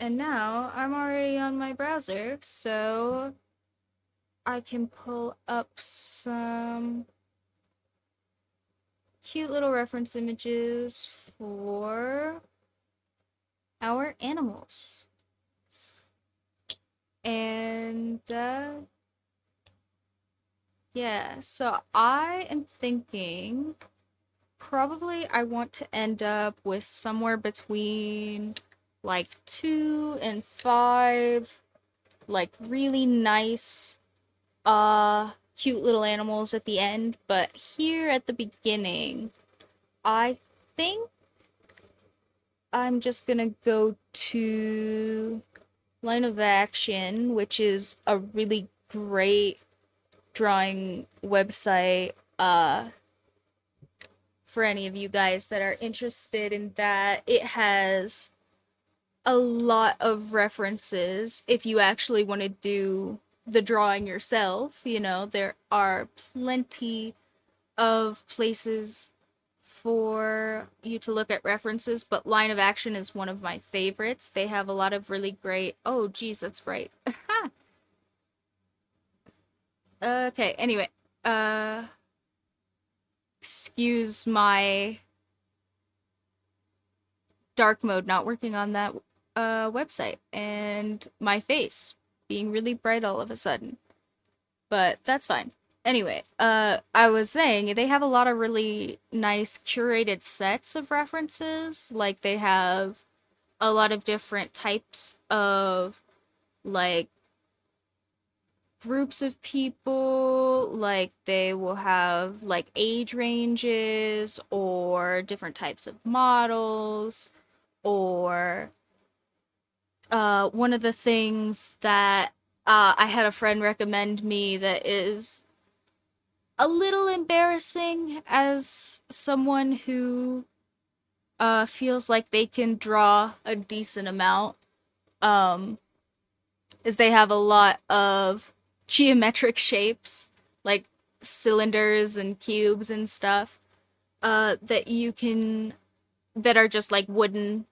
And now I'm already on my browser, so I can pull up some cute little reference images for our animals. And yeah, so I am thinking probably I want to end up with somewhere between like 2 and 5 like really nice cute little animals at the end, but here at the beginning I think I'm just gonna go to Line of Action, which is a really great drawing website for any of you guys that are interested in that. It has a lot of references if you actually want to do the drawing yourself. You know, there are plenty of places for you to look at references, but Line of Action is one of my favorites. They have a lot of really great. Oh, geez, that's bright. Okay, anyway. Uh, Excuse my dark mode not working on that website and my face being really bright all of a sudden. But that's fine. Anyway, I was saying they have a lot of really nice curated sets of references. Like they have a lot of different types of like groups of people, like they will have like age ranges or different types of models, or one of the things that I had a friend recommend me that is a little embarrassing as someone who feels like they can draw a decent amount, um, is they have a lot of geometric shapes, like cylinders and cubes and stuff, that you can, that are just like wooden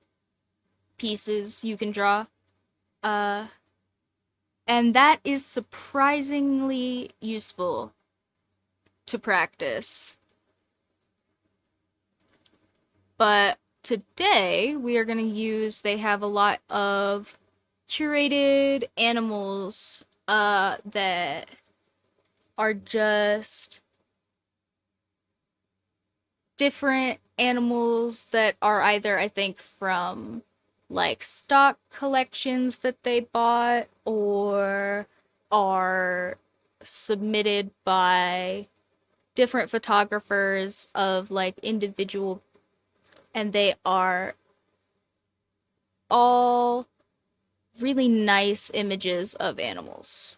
pieces you can draw. Uh, and that is surprisingly useful to practice. But today we are going to use, they have a lot of curated animals that are just different animals that are either, I think, from like stock collections that they bought or are submitted by different photographers of like individual, and they are all really nice images of animals.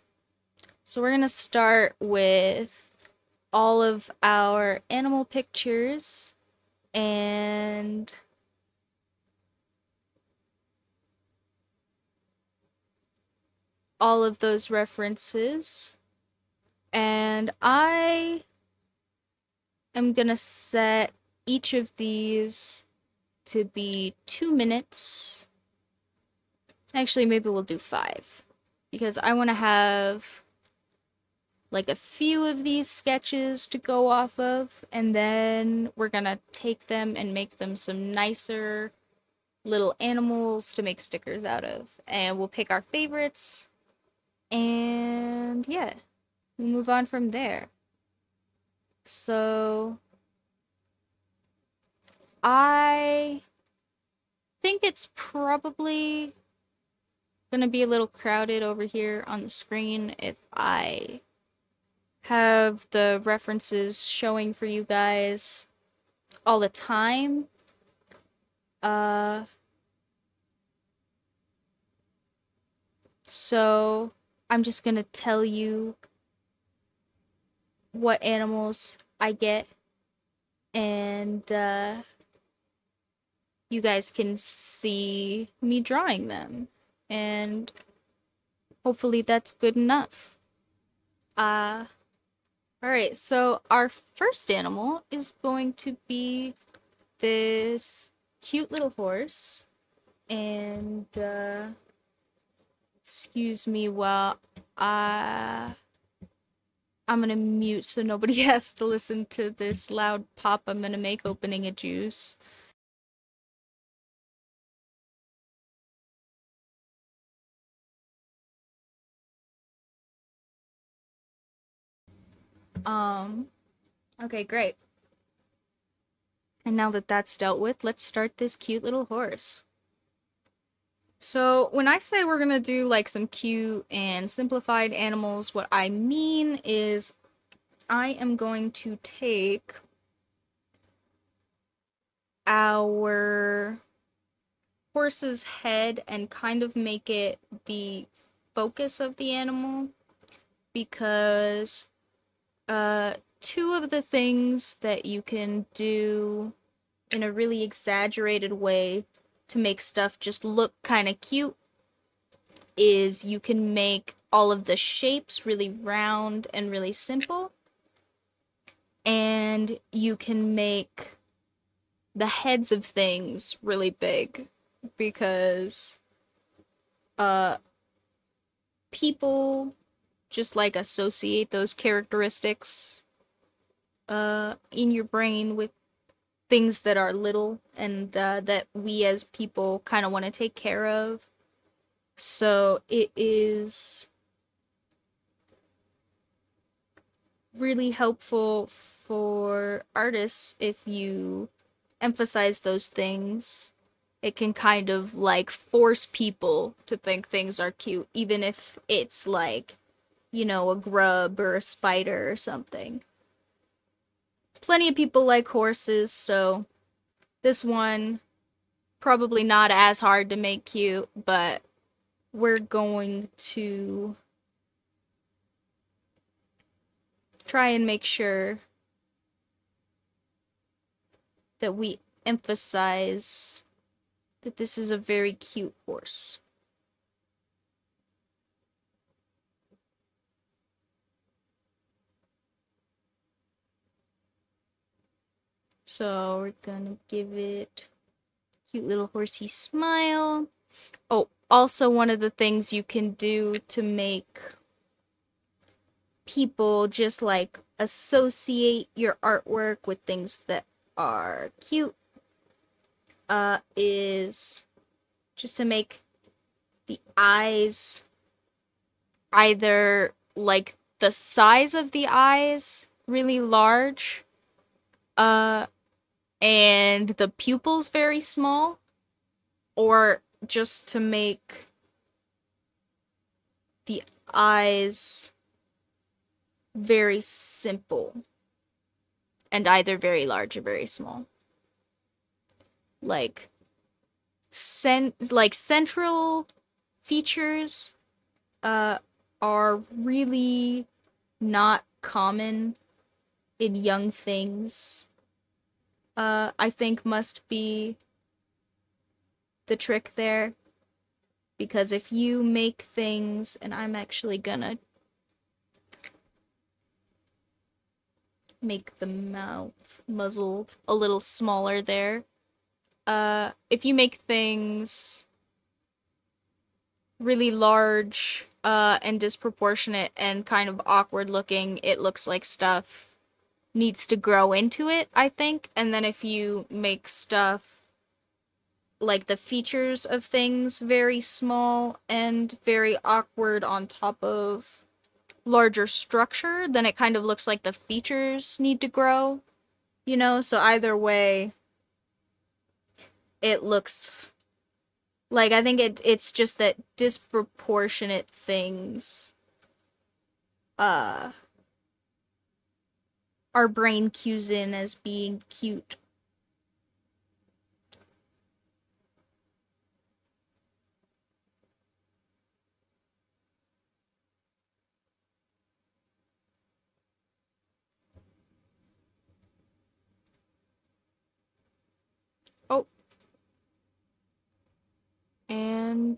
So we're going to start with all of our animal pictures and all of those references. And I am going to set each of these to be 2 minutes. Actually, maybe we'll do 5 because I want to have like a few of these sketches to go off of, and then we're gonna take them and make them some nicer little animals to make stickers out of. And we'll pick our favorites, and yeah, we'll move on from there. So, I think it's probably gonna be a little crowded over here on the screen if I have the references showing for you guys all the time. Uh, so I'm just gonna tell you what animals I get, and you guys can see me drawing them, and hopefully that's good enough. Uh, Alright, so our first animal is going to be this cute little horse, And excuse me while I I'm gonna mute so nobody has to listen to this loud pop I'm gonna make opening a juice. Okay, great. And now that that's dealt with, let's start this cute little horse. So, when I say we're gonna do like some cute and simplified animals, what I mean is I am going to take our horse's head and kind of make it the focus of the animal because two of the things that you can do in a really exaggerated way to make stuff just look kind of cute is you can make all of the shapes really round and really simple, and you can make the heads of things really big because uh people just like associate those characteristics in your brain with things that are little and that we as people kind of want to take care of. So it is really helpful for artists if you emphasize those things. It can kind of like force people to think things are cute, even if it's like, you know, a grub or a spider or something. Plenty of people like horses, so this one probably not as hard to make cute, but we're going to try and make sure that we emphasize that this is a very cute horse. So we're gonna give it a cute little horsey smile. Oh, also one of the things you can do to make people just like associate your artwork with things that are cute is just to make the eyes either like the size of the eyes really large uh and the pupils very small, or just to make the eyes very simple and either very large or very small. Like central features are really not common in young things. I think must be the trick there, because if you make things, and I'm actually gonna make the mouth muzzle a little smaller there. If you make things really large and disproportionate and kind of awkward looking, it looks like stuff needs to grow into it, I think. And then if you make stuff like the features of things very small and very awkward on top of larger structure, then it kind of looks like the features need to grow, you know? So either way, it looks like, I think it's just that disproportionate things uh our brain cues in as being cute. Oh, and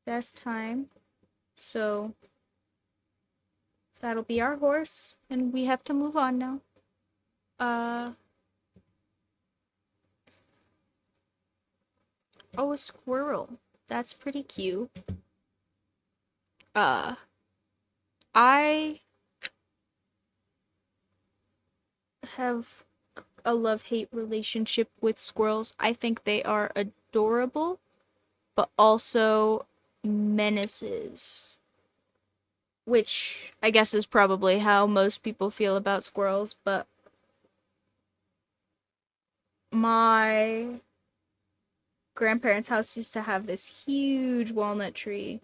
that's time. So that'll be our horse, and we have to move on now. Uh Oh, a squirrel. That's pretty cute. Uh, I have a love-hate relationship with squirrels. I think they are adorable, but also menaces. Which I guess is probably how most people feel about squirrels, but my grandparents' house used to have this huge walnut tree,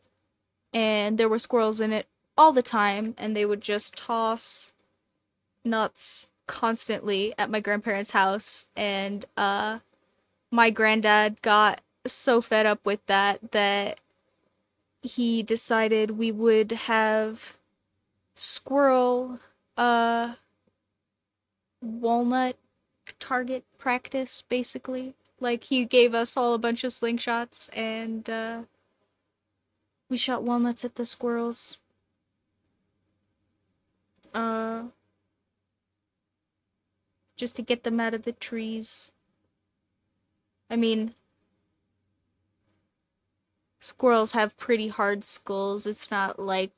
and there were squirrels in it all the time, and they would just toss nuts constantly at my grandparents' house, and my granddad got so fed up with that he decided we would have squirrel uh walnut target practice, basically. Like, he gave us all a bunch of slingshots, and we shot walnuts at the squirrels. Uh, just to get them out of the trees. I mean, squirrels have pretty hard skulls. It's not like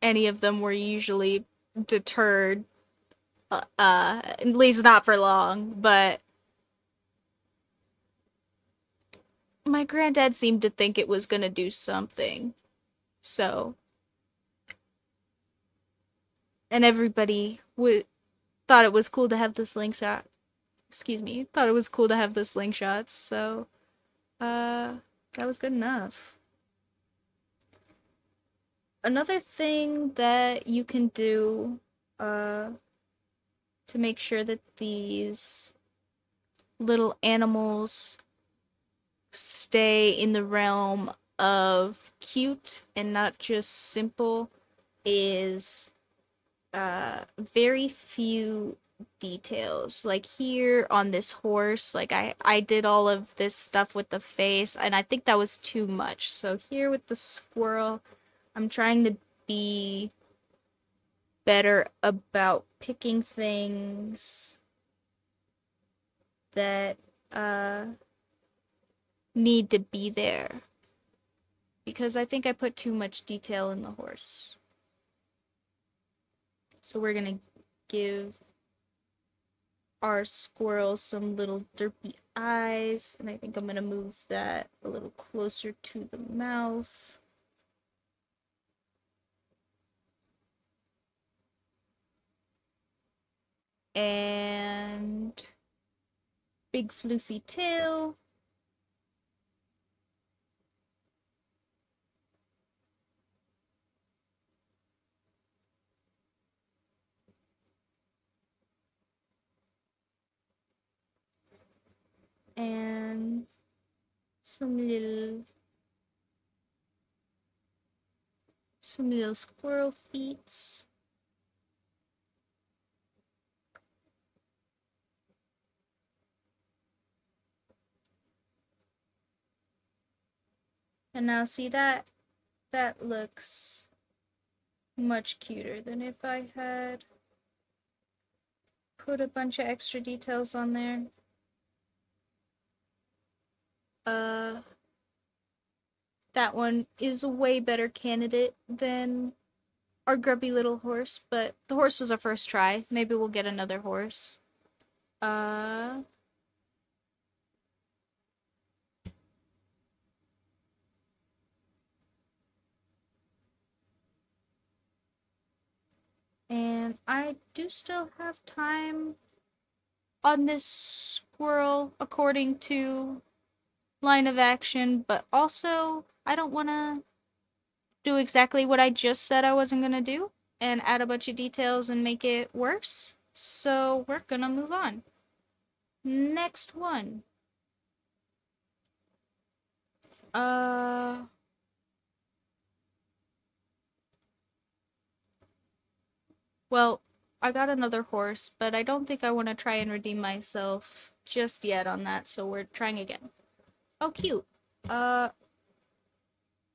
any of them were usually deterred. At least not for long, but my granddad seemed to think it was gonna do something. So, and everybody thought it was cool to have the slingshot. Excuse me, thought it was cool to have the slingshots. So, uh, that was good enough. Another thing that you can do, to make sure that these little animals stay in the realm of cute and not just simple is very few details. Like here on this horse, like I did all of this stuff with the face, and I think that was too much. So here with the squirrel, I'm trying to be better about picking things that uh need to be there, because I think I put too much detail in the horse. So we're gonna give our squirrel some little derpy eyes, and I think I'm gonna move that a little closer to the mouth. And big floofy tail. And some little squirrel feet. And now see that looks much cuter than if I had put a bunch of extra details on there. Uh, that one is a way better candidate than our grubby little horse, but the horse was our first try. Maybe we'll get another horse. Uh, and I do still have time on this squirrel according to line of action, but also I don't want to do exactly what I just said I wasn't going to do and add a bunch of details and make it worse. So we're going to move on. Next one. Uh, well, I got another horse, but I don't think I want to try and redeem myself just yet on that, so we're trying again. Oh, cute. Uh,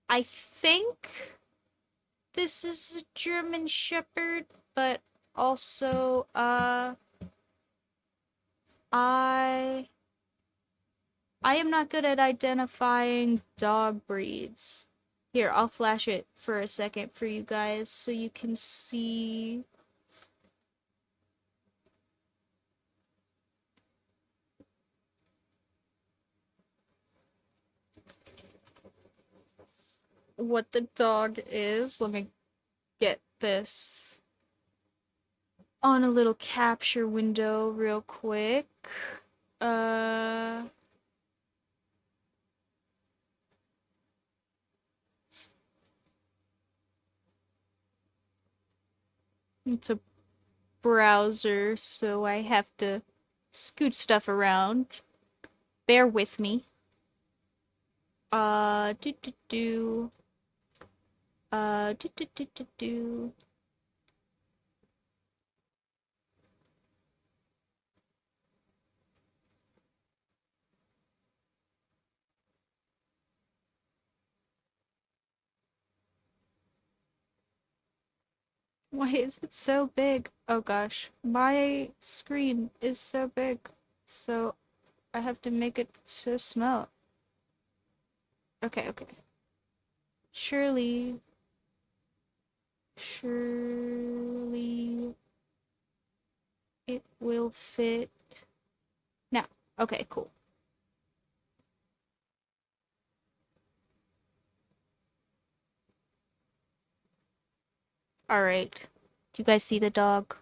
I think this is a German Shepherd, but also, I I am not good at identifying dog breeds. Here, I'll flash it for a second for you guys so you can see. What the dog is. Let me get this on a little capture window real quick. It's a browser, so I have to scoot stuff around. Bear with me. Do do do. Do do do do do. Why is it so big? Oh gosh, my screen is so big, so I have to make it so small. Okay, okay. Surely it will fit. Now, okay, cool. Alright. Do you guys see the dog?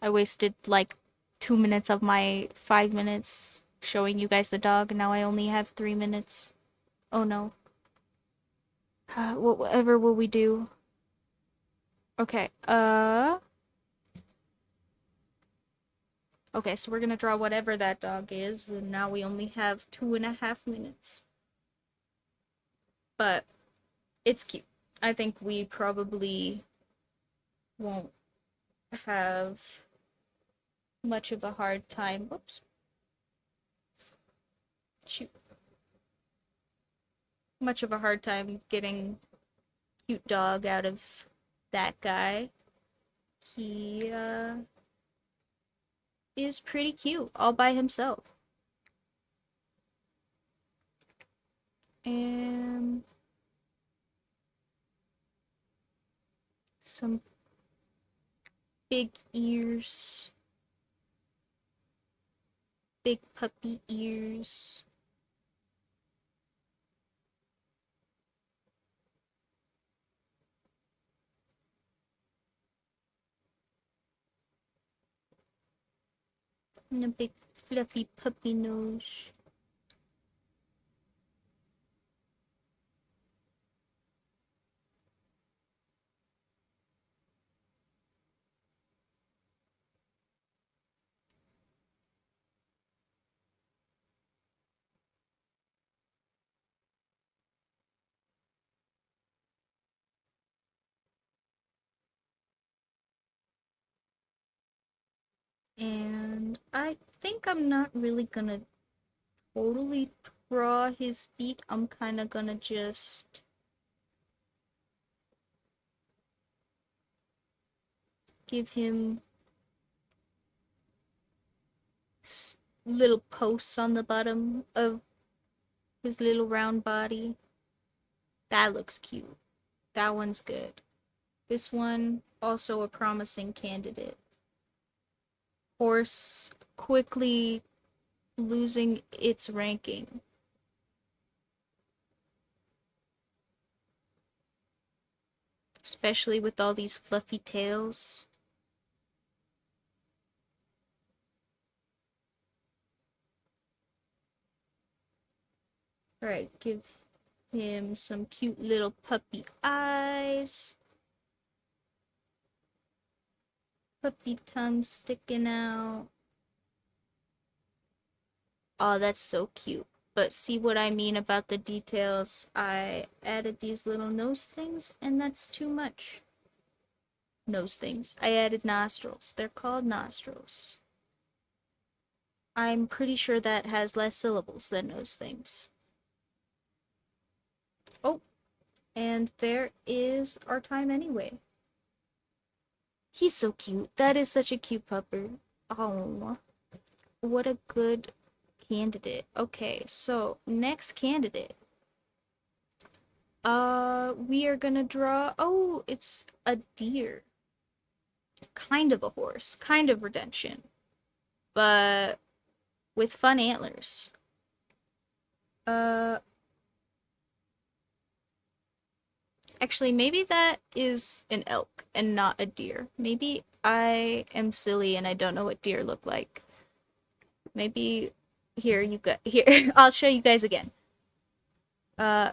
I wasted like 2 minutes of my 5 minutes showing you guys the dog, and now I only have 3 minutes. Oh no. Whatever will we do? Okay, okay, so we're gonna draw whatever that dog is, and now we only have 2.5 minutes. But it's cute. I think we probably won't have much of a hard time. Whoops. Shoot. Much of a hard time getting cute dog out of that guy. He, is pretty cute all by himself. And some big ears. Big puppy ears. And a big fluffy puppy nose. And I think I'm not really gonna totally draw his feet. I'm kind of gonna just give him little posts on the bottom of his little round body. That looks cute. That one's good. This one, also a promising candidate. Horse quickly losing its ranking. Especially with all these fluffy tails. Alright, give him some cute little puppy eyes. Puppy tongue sticking out. Oh, that's so cute. But see what I mean about the details? I added these little nose things, and that's too much. Nose things. I added nostrils. They're called nostrils. I'm pretty sure that has less syllables than nose things. Oh, and there is our time anyway. He's so cute. That is such a cute pupper. Oh, what a good, candidate. Okay, so next candidate. We are gonna draw. Oh, it's a deer. Kind of a horse. Kind of redemption. But with fun antlers. Uh, Actually, maybe that is an elk and not a deer. Maybe I am silly and I don't know what deer look like. Maybe here you got here. I'll show you guys again. Uh,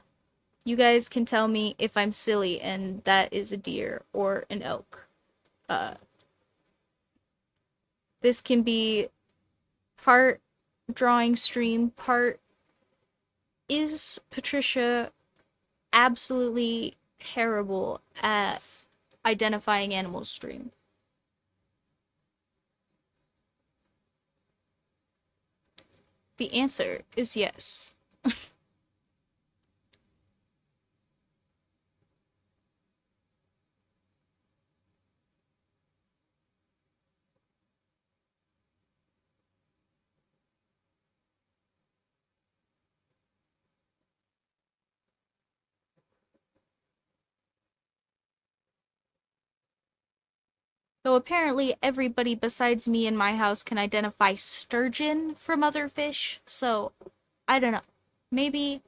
you guys can tell me if I'm silly and that is a deer or an elk. Uh, this can be part drawing stream, part is Patricia absolutely terrible at identifying animals stream. The answer is yes. Though apparently everybody besides me in my house can identify sturgeon from other fish, so I don't know. Maybe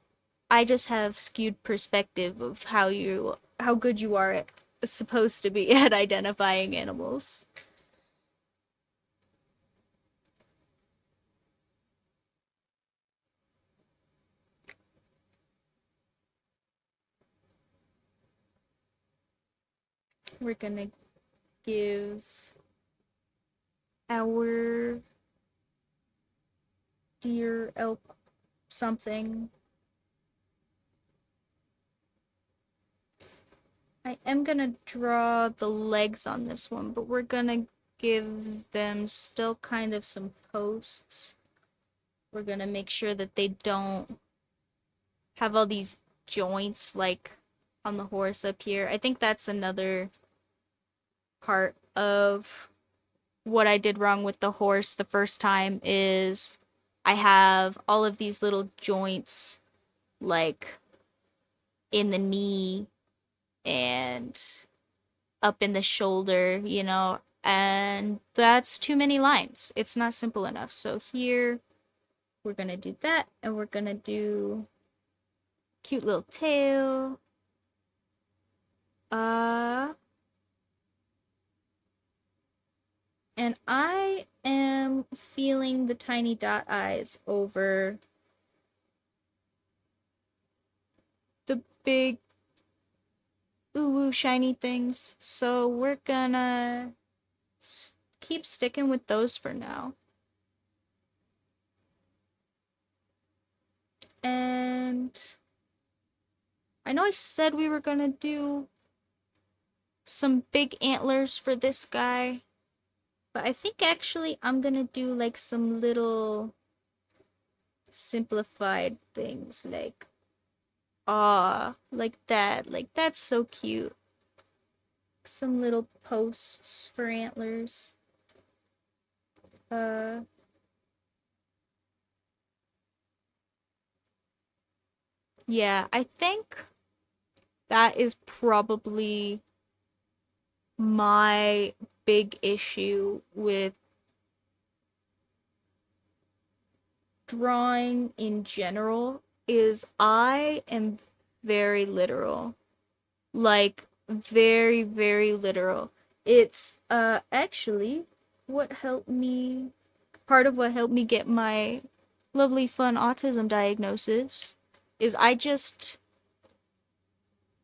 I just have skewed perspective of how good you are at supposed to be at identifying animals. We're gonna give our deer elk something. I am gonna draw the legs on this one, but we're gonna give them still kind of some posts. We're gonna make sure that they don't have all these joints like on the horse up here. I think that's another part of what I did wrong with the horse the first time is I have all of these little joints like in the knee and up in the shoulder, you know, and that's too many lines. It's not simple enough. So here we're gonna do that, and we're gonna do cute little tail. Uh, and I am feeling the tiny dot eyes over the big ooh shiny things. So we're gonna keep sticking with those for now. And I know I said we were gonna do some big antlers for this guy, but I think actually I'm gonna do like some little simplified things like like that. Like that's so cute. Some little posts for antlers. Uh yeah, I think that is probably my big issue with drawing in general is I am very literal. Like very, very literal. It's actually what helped me part of what helped me get my lovely fun autism diagnosis is I just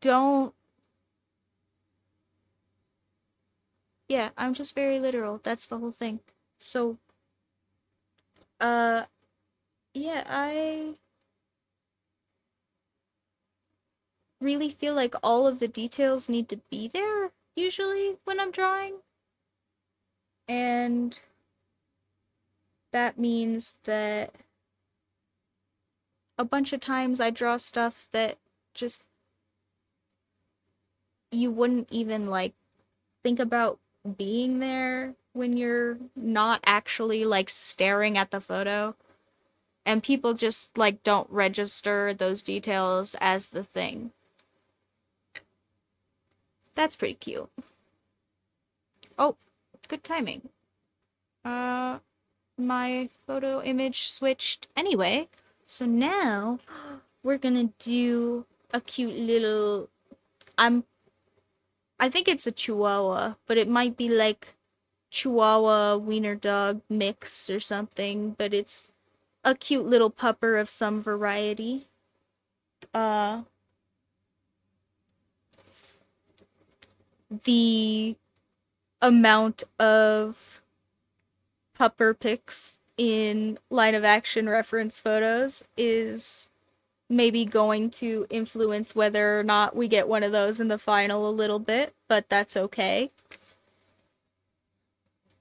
don't yeah, I'm just very literal. That's the whole thing. So uh yeah, I really feel like all of the details need to be there usually when I'm drawing. And that means that a bunch of times I draw stuff that just you wouldn't even like think about being there when you're not actually like staring at the photo. And people just like don't register those details as the thing. That's pretty cute. Oh, good timing. Uh, my photo image switched anyway. So now we're gonna do a cute little, I think it's a chihuahua, but it might be like chihuahua wiener dog mix or something, but it's a cute little pupper of some variety. Uh the amount of pupper pics in line of action reference photos is maybe going to influence whether or not we get one of those in the final a little bit, but that's okay.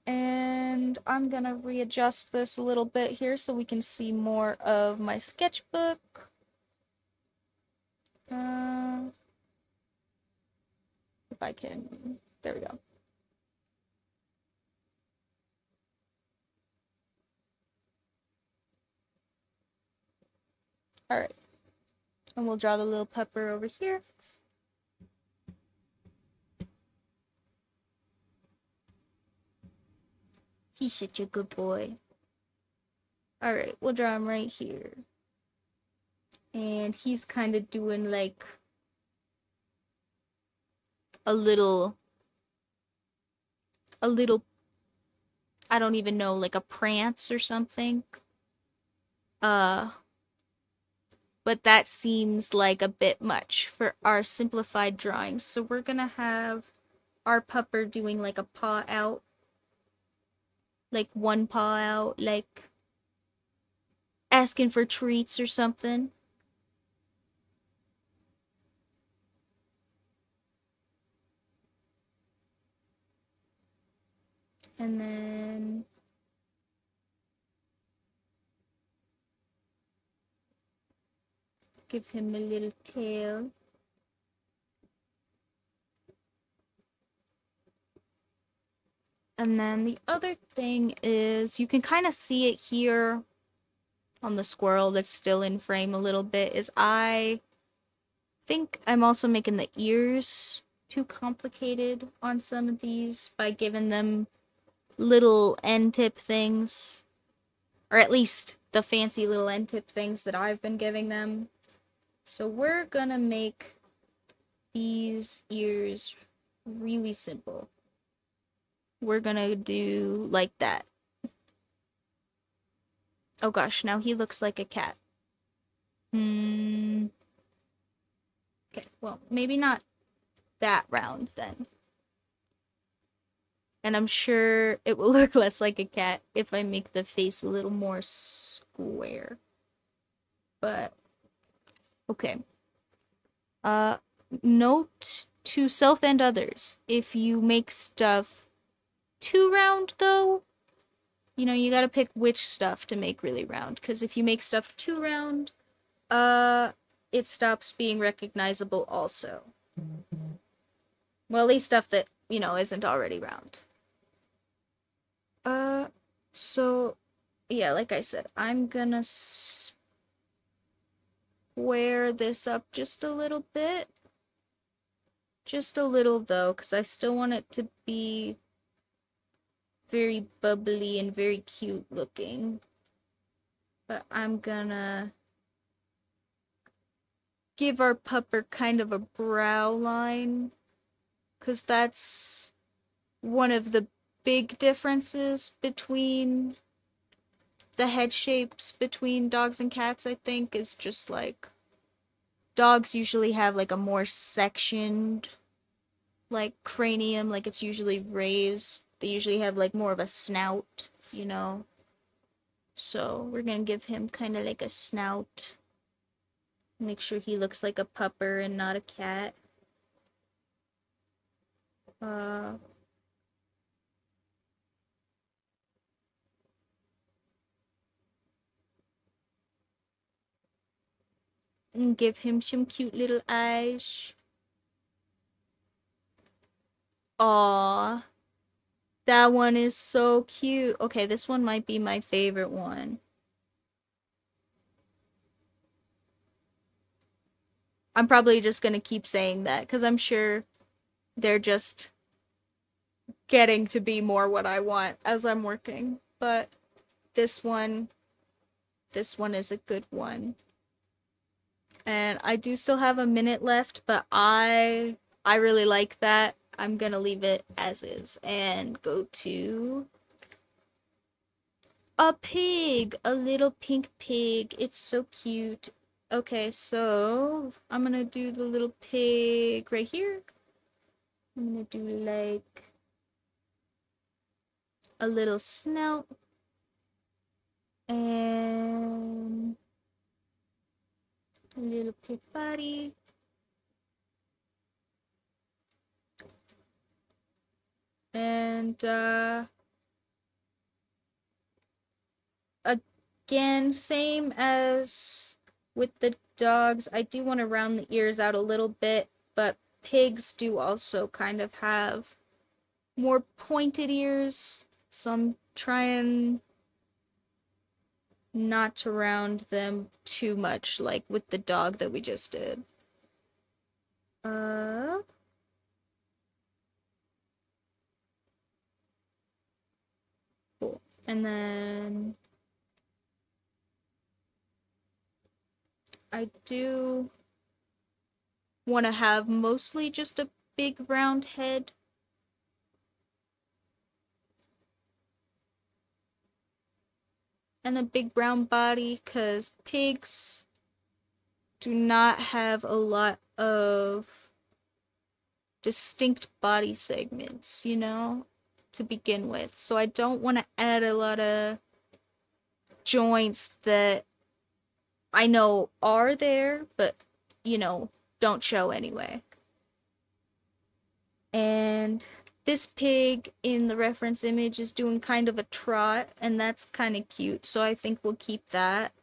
And I'm gonna readjust this a little bit here so we can see more of my sketchbook. If I can, there we go. All right, and we'll draw the little pupper over here. He's such a good boy. All right, we'll draw him right here. And he's kind of doing like a little, I don't even know, like a prance or something. But that seems like a bit much for our simplified drawings. So we're gonna have our pupper doing like a paw out, like one paw out, like asking for treats or something. And then give him a little tail. And then the other thing is you can kind of see it here on the squirrel that's still in frame a little bit, is I think I'm also making the ears too complicated on some of these by giving them little end tip things, or at least the fancy little end tip things that I've been giving them. So we're gonna make these ears really simple. We're gonna do like that. Oh gosh, now he looks like a cat. Okay, well, maybe not that round then. And I'm sure it will look less like a cat if I make the face a little more square. But, okay. Note to self and others. If you make stuff too round, though, you know, you gotta pick which stuff to make really round. Because if you make stuff too round, it stops being recognizable also. Well, at least stuff that, you know, isn't already round. So, yeah, like I said, I'm gonna square this up just a little bit. Just a little, though, because I still want it to be very bubbly and very cute looking. But I'm gonna give our pupper kind of a brow line, because that's one of the big differences between the head shapes between dogs and cats, I think, is just like dogs usually have like a more sectioned like cranium, like it's usually raised. They usually have like more of a snout, you know. So we're gonna give him kind of like a snout. Make sure he looks like a pupper and not a cat. Uh, and give him some cute little eyes. Aww. That one is so cute. Okay, this one might be my favorite one. I'm probably just gonna keep saying that because I'm sure they're just getting to be more what I want as I'm working. But this one, this one is a good one. And I do still have a minute left, but I really like that. I'm gonna leave it as is and go to a pig, a little pink pig. It's so cute. Okay, so I'm gonna do the little pig right here. I'm gonna do like a little snout and a little pig body. And again, same as with the dogs, I do want to round the ears out a little bit, but pigs do also kind of have more pointed ears, so I'm trying not to round them too much like with the dog that we just did. Cool. And then I do want to have mostly just a big round head. And a big brown body, because pigs do not have a lot of distinct body segments, you know, to begin with. So I don't want to add a lot of joints that I know are there, but, you know, don't show anyway. And this pig in the reference image is doing kind of a trot, and that's kind of cute, so I think we'll keep that.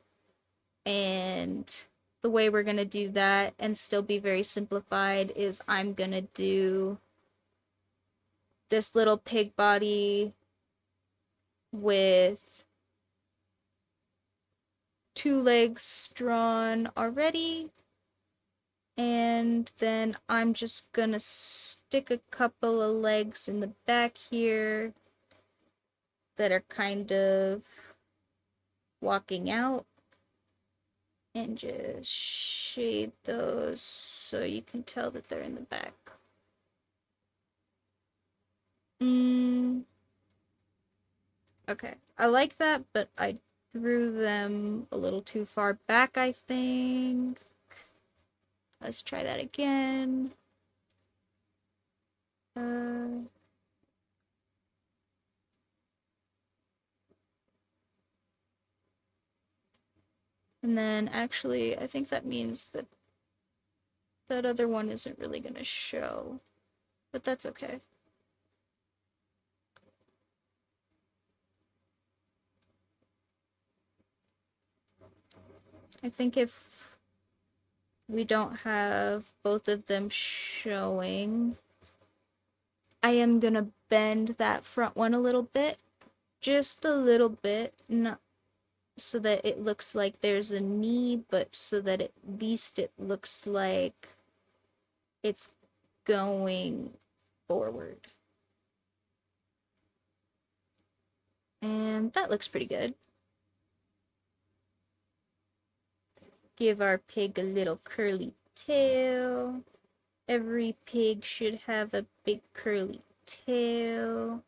And the way we're gonna do that and still be very simplified is I'm gonna do this little pig body with 2 legs drawn already. And then I'm just gonna stick a couple of legs in the back here that are kind of walking out. And just shade those so you can tell that they're in the back. Okay, I like that, but I drew them a little too far back, I think. Let's try that again. And then actually, I think that means that that other one isn't really gonna show, but that's okay. I think if we don't have both of them showing, I am gonna bend that front one a little bit, just a little bit, not so that it looks like there's a knee, but so that at least it looks like it's going forward. And that looks pretty good. Give our pig a little curly tail. Every pig should have a big curly tail.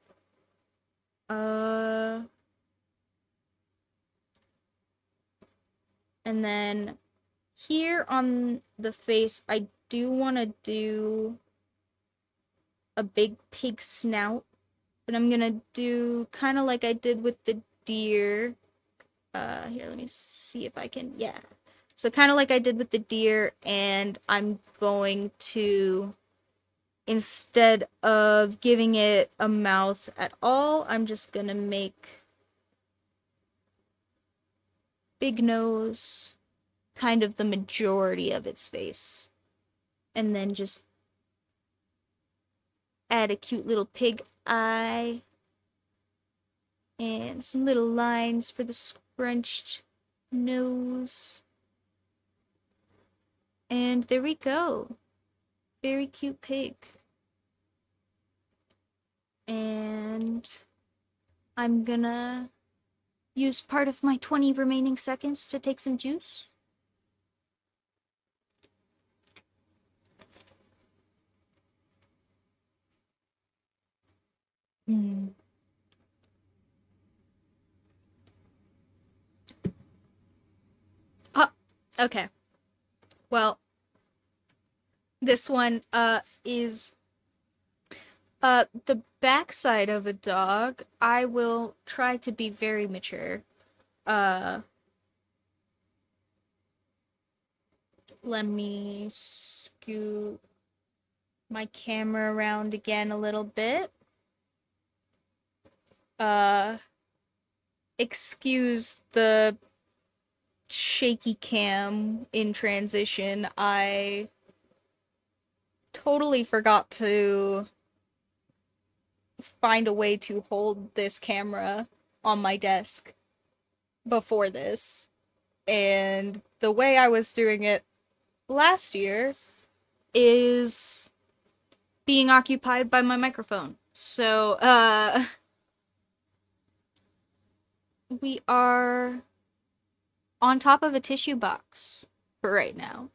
And then here on the face, I do want to do a big pig snout, but I'm gonna do kind of like I did with the deer. Here, let me see if I can, yeah. So kind of like I did with the deer, and I'm going to, instead of giving it a mouth at all, I'm just gonna make big nose kind of the majority of its face. And then just add a cute little pig eye. And some little lines for the scrunched nose. And there we go. Very cute pig. And I'm gonna use part of my 20 remaining seconds to take some juice. Hmm. Ah, okay. Well, this one is the backside of a dog. I will try to be very mature. Uh Let me scoot my camera around again a little bit. Uh Excuse the shaky cam in transition. I totally forgot to find a way to hold this camera on my desk before this. And the way I was doing it last year is being occupied by my microphone. So, we are on top of a tissue box for right now.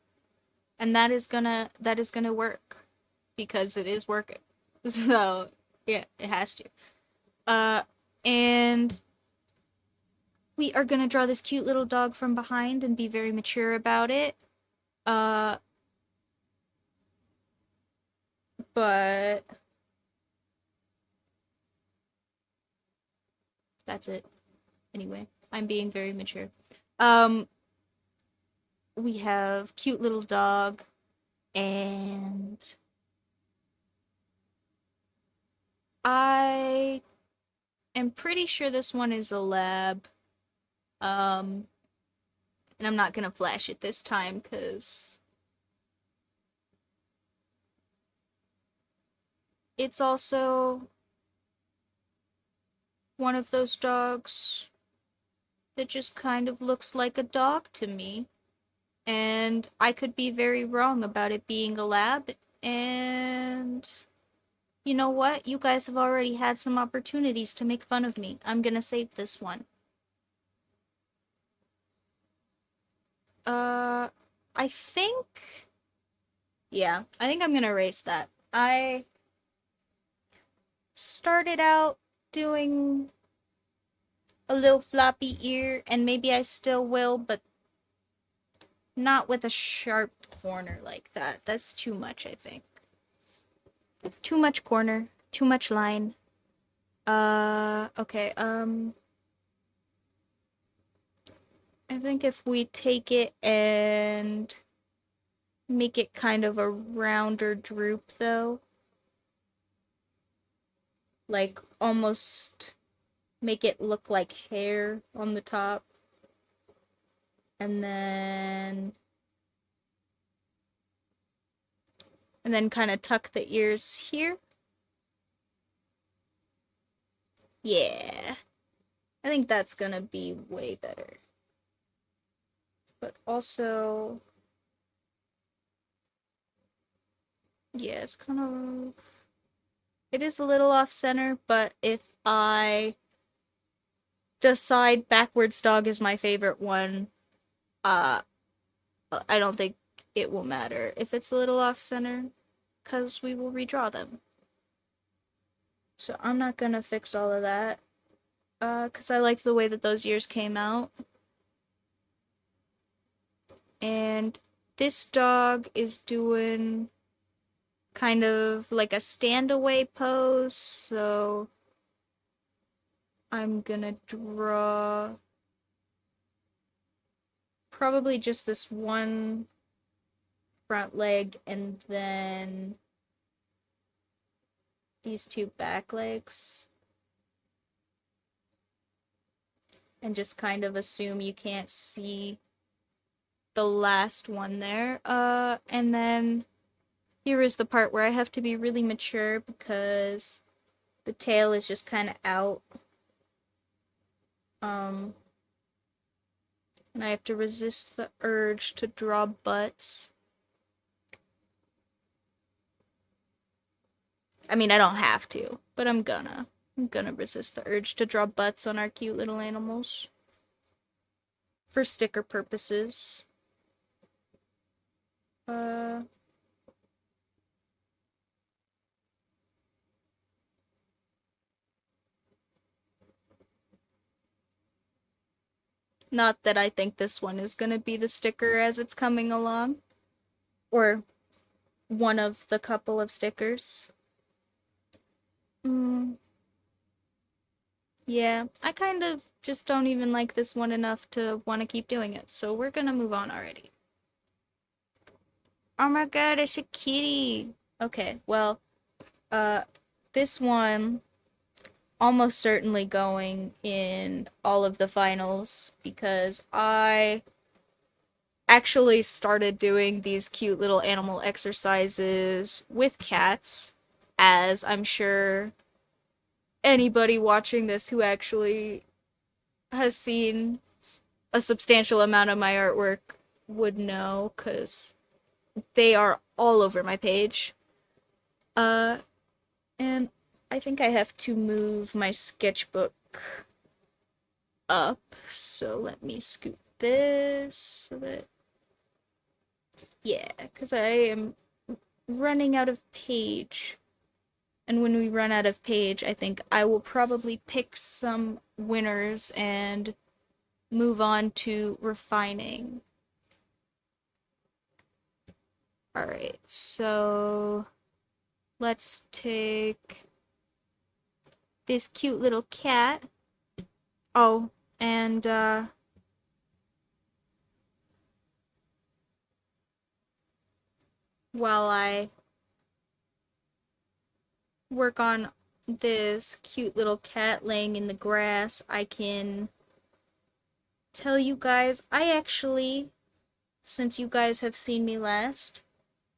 And that is gonna work because it is working. So, yeah, it has to. And we are gonna draw this cute little dog from behind and be very mature about it. Uh, but that's it. Anyway, I'm being very mature. Um, we have cute little dog, and I am pretty sure this one is a lab. Um, and I'm not gonna flash it this time because it's also one of those dogs that just kind of looks like a dog to me. And I could be very wrong about it being a lab. And you know what? You guys have already had some opportunities to make fun of me. I'm gonna save this one. Uh, I think. Yeah, I think I'm gonna erase that. I started out doing a little floppy ear, and maybe I still will, but not with a sharp corner like that. That's too much, I think. Too much corner, too much line. Okay, I think if we take it and make it kind of a rounder droop, though, like almost make it look like hair on the top, and then kind of tuck the ears here. Yeah, I think that's gonna be way better. But also, yeah, it's kind of, it is a little off center, but if I decide backwards dog is my favorite one, uh, I don't think it will matter if it's a little off center, because we will redraw them. So I'm not gonna fix all of that, because I like the way that those ears came out. And this dog is doing kind of like a stand away pose, so I'm gonna draw probably just this one front leg and then these two back legs. And just kind of assume you can't see the last one there. And then here is the part where I have to be really mature because the tail is just kind of out. And I have to resist the urge to draw butts. I mean, I don't have to, but I'm gonna. I'm gonna resist the urge to draw butts on our cute little animals. For sticker purposes. Uh, Not that I think this one is gonna be the sticker as it's coming along. Or one of the couple of stickers. Mm, yeah, I kind of just don't even like this one enough to want to keep doing it, so we're gonna move on already. Oh my god, it's a kitty! Okay, well, uh, this one almost certainly going in all of the finals because I actually started doing these cute little animal exercises with cats, as I'm sure anybody watching this who actually has seen a substantial amount of my artwork would know, because they are all over my page. And I think I have to move my sketchbook up, so let me scoot this so that, yeah, because I am running out of page. And when we run out of page, I think I will probably pick some winners and move on to refining. Alright, so let's take this cute little cat. Oh, and while I work on this cute little cat laying in the grass, I can tell you guys I actually, since you guys have seen me last,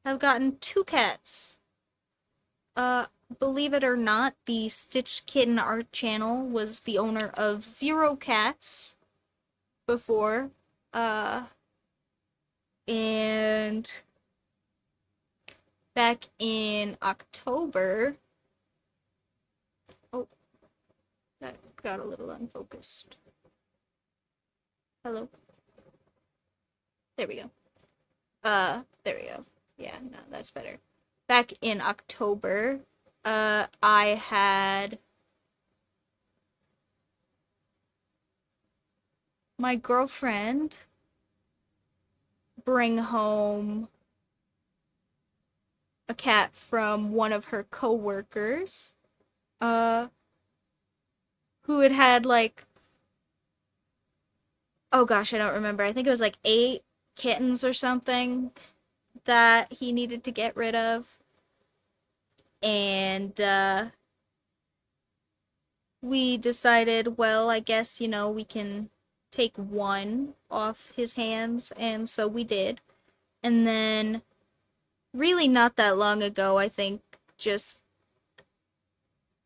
have gotten 2 cats. Uh, Believe it or not, the Stitched Kitten Art channel was the owner of 0 cats before. Uh, and back in October, oh, that got a little unfocused. Hello? There we go. There we go. Yeah, no, that's better. Back in October, I had my girlfriend bring home a cat from one of her coworkers, uh, who had had like, oh gosh, I don't remember. I think it was like 8 kittens or something that he needed to get rid of. And we decided, well, I guess, we can take one off his hands, and so we did. And then, really not that long ago, I think just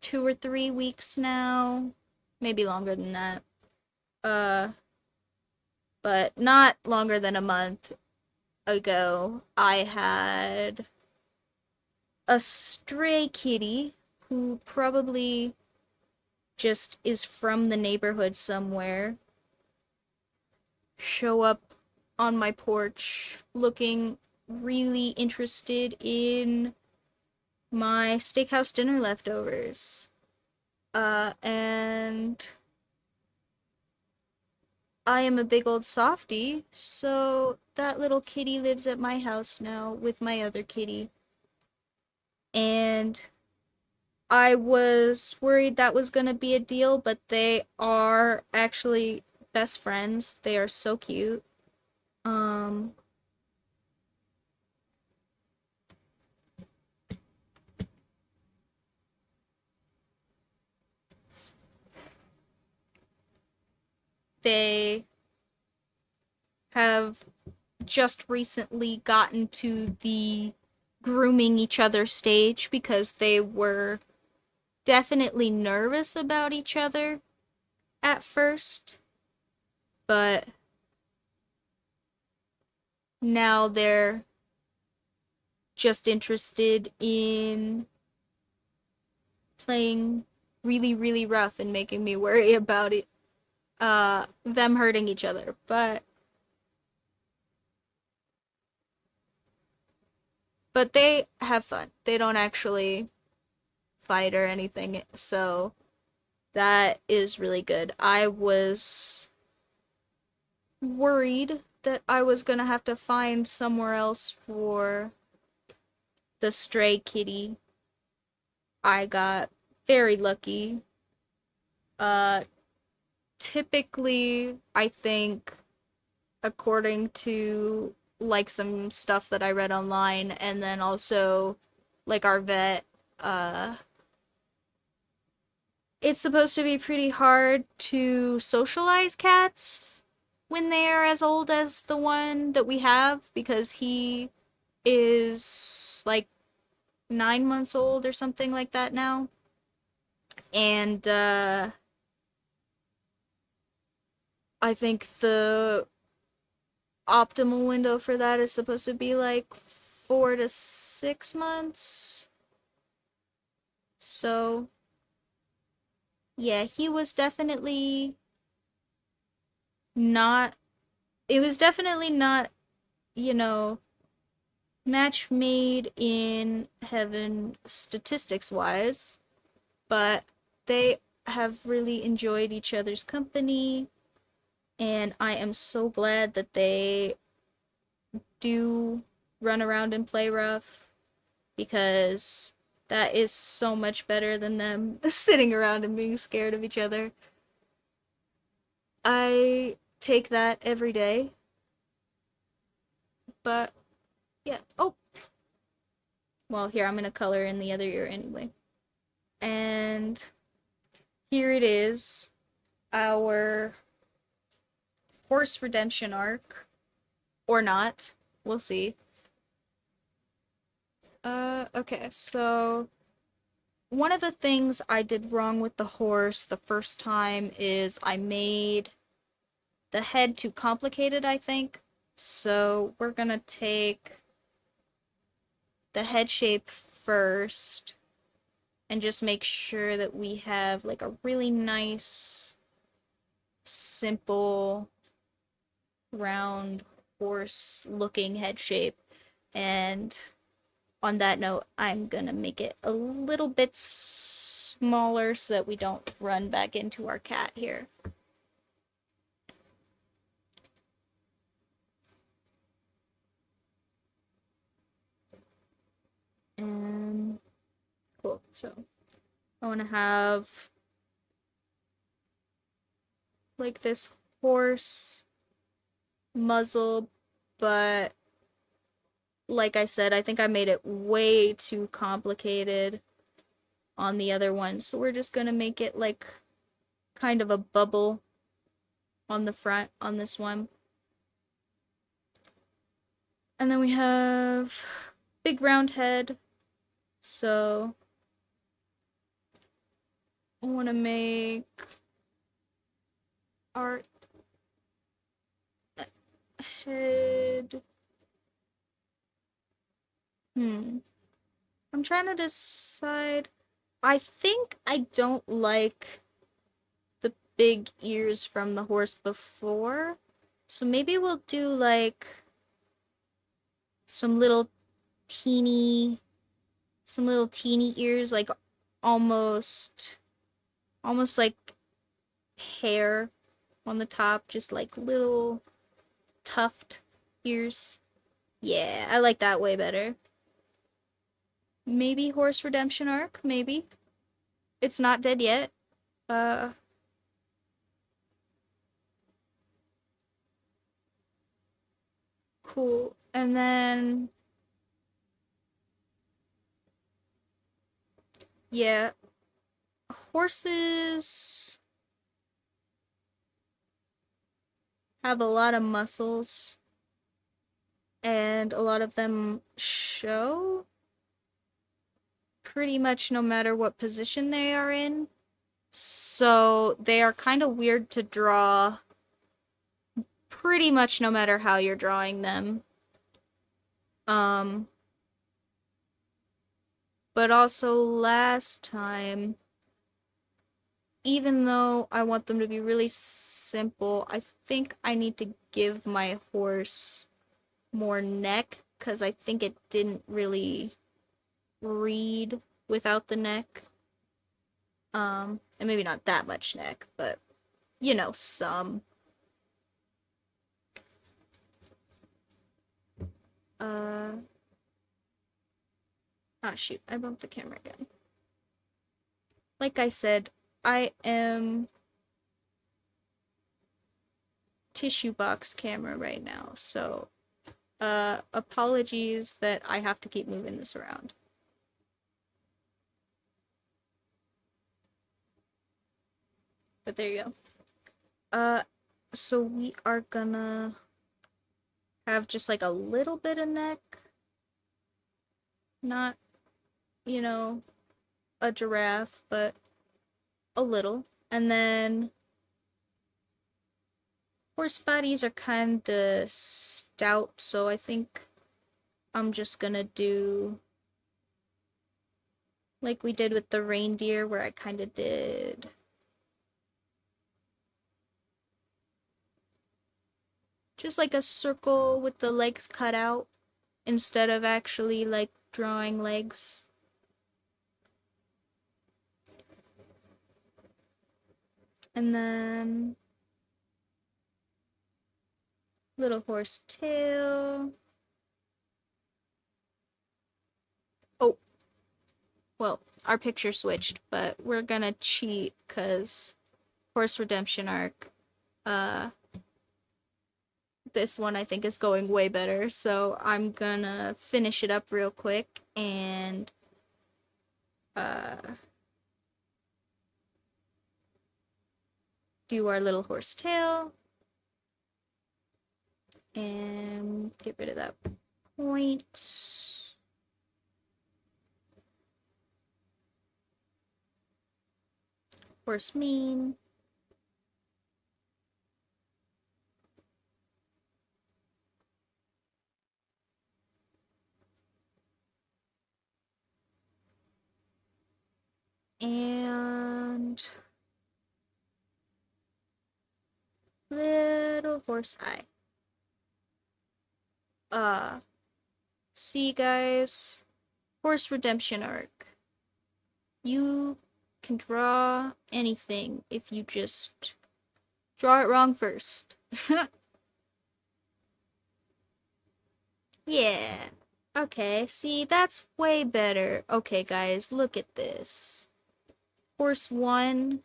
2 or 3 weeks now, maybe longer than that. Uh, but not longer than a month ago, I had a stray kitty who probably just is from the neighborhood somewhere show up on my porch looking really interested in my steakhouse dinner leftovers. And I am a big old softie, so that little kitty lives at my house now with my other kitty. And I was worried that was gonna be a deal, but they are actually best friends. They are so cute. Um, they have just recently gotten to the grooming each other stage because they were definitely nervous about each other at first, but now they're just interested in playing really, really rough and making me worry about it, them hurting each other. But they have fun. They don't actually fight or anything, so that is really good. I was worried that I was gonna have to find somewhere else for the stray kitty. I got very lucky. Uh, Typically, I think, according to like some stuff that I read online, and then also like our vet, uh, it's supposed to be pretty hard to socialize cats when they are as old as the one that we have because he is like 9 months old or something like that now. And I think the optimal window for that is supposed to be like 4 to 6 months. So, yeah, he was definitely not, it was definitely not, you know, match made in heaven statistics wise, but they have really enjoyed each other's company, and I am so glad that they do run around and play rough because that is so much better than them sitting around and being scared of each other. I take that every day, but yeah. Oh, well, here, I'm gonna color in the other ear anyway. And here it is, our horse redemption arc. Or not. We'll see. Okay, so one of the things I did wrong with the horse the first time is I made the head too complicated, I think. So we're gonna take the head shape first and just make sure that we have like a really nice, simple, round horse looking head shape. And on that note, I'm gonna make it a little bit smaller so that we don't run back into our cat here. And cool. So I want to have like this horse muzzle, but like I said, I think I made it way too complicated on the other one. So we're just gonna make it like kind of a bubble on the front on this one. And then we have big round head. So I want to make our head. I'm trying to decide. I think I don't like the big ears from the horse before. So maybe we'll do like some little teeny some little teeny ears, like almost like hair on the top, just like little tuft ears. Yeah, I like that way better. Maybe horse redemption arc, maybe. It's not dead yet. Uh cool. And then yeah, horses have a lot of muscles and a lot of them show pretty much no matter what position they are in. So they are kind of weird to draw pretty much no matter how you're drawing them. Um But also last time, even though I want them to be really simple, I think I need to give my horse more neck because I think it didn't really read without the neck. And maybe not that much neck, but you know, some. Uh, ah, shoot, I bumped the camera again. Like I said, I am tissue box camera right now, so apologies that I have to keep moving this around. But there you go. So we are gonna have just like a little bit of neck. Not, you know, a giraffe, but a little. And then horse bodies are kinda stout, so I think I'm just gonna do like we did with the reindeer, where I kinda did just like a circle with the legs cut out instead of actually like drawing legs. And then little horse tail. Oh, well, our picture switched, but we're gonna cheat because horse redemption arc. Uh, this one I think is going way better, so I'm gonna finish it up real quick and uh do our little horse tail and get rid of that point. Horse mane. And little horse eye. See guys, horse redemption arc. You can draw anything if you just draw it wrong first. Yeah. Okay, see, that's way better. Okay, guys, look at this. Horse 1,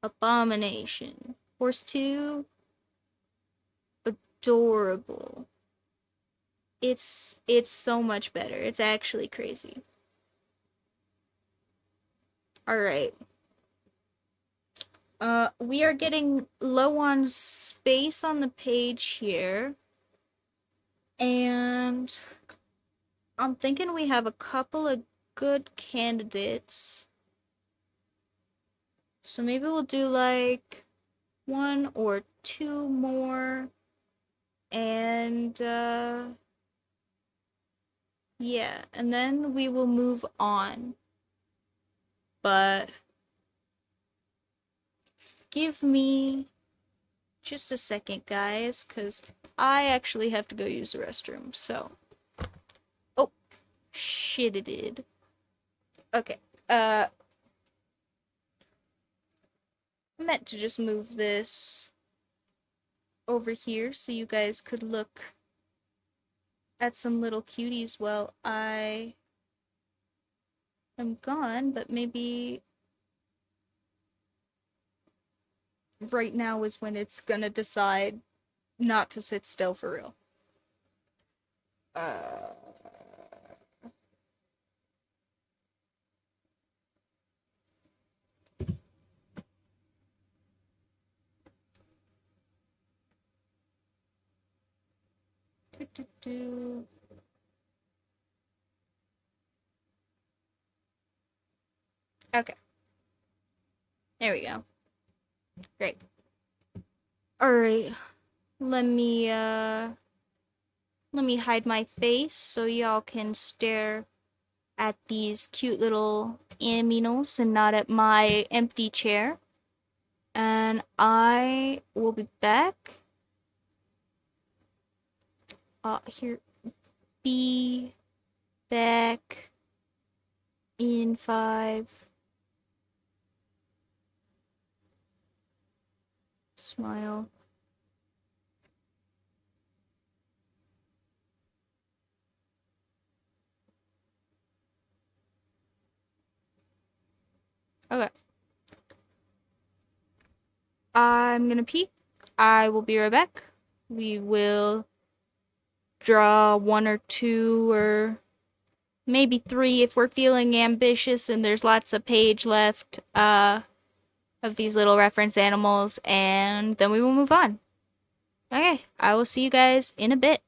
abomination. Horse 2, adorable. It's so much better. It's actually crazy. All right. We are getting low on space on the page here. And I'm thinking we have a couple of good candidates. So maybe we'll do like 1 or 2 more. And yeah, and then we will move on. But give me just a second, guys, because I actually have to go use the restroom. So, oh, shit, it did. Okay, I meant to just move this over here so you guys could look at some little cuties while I am gone, but maybe right now is when it's gonna decide not to sit still for real. Uh... Okay. There we go. Great. Alright. Let me hide my face so y'all can stare at these cute little aminos and not at my empty chair. And I will be back. Here, be back in 5. Smile. Okay. I'm gonna pee. I will be right back. We will draw 1 or 2 or maybe 3 if we're feeling ambitious and there's lots of page left of these little reference animals, and then we will move on. Okay, I will see you guys in a bit.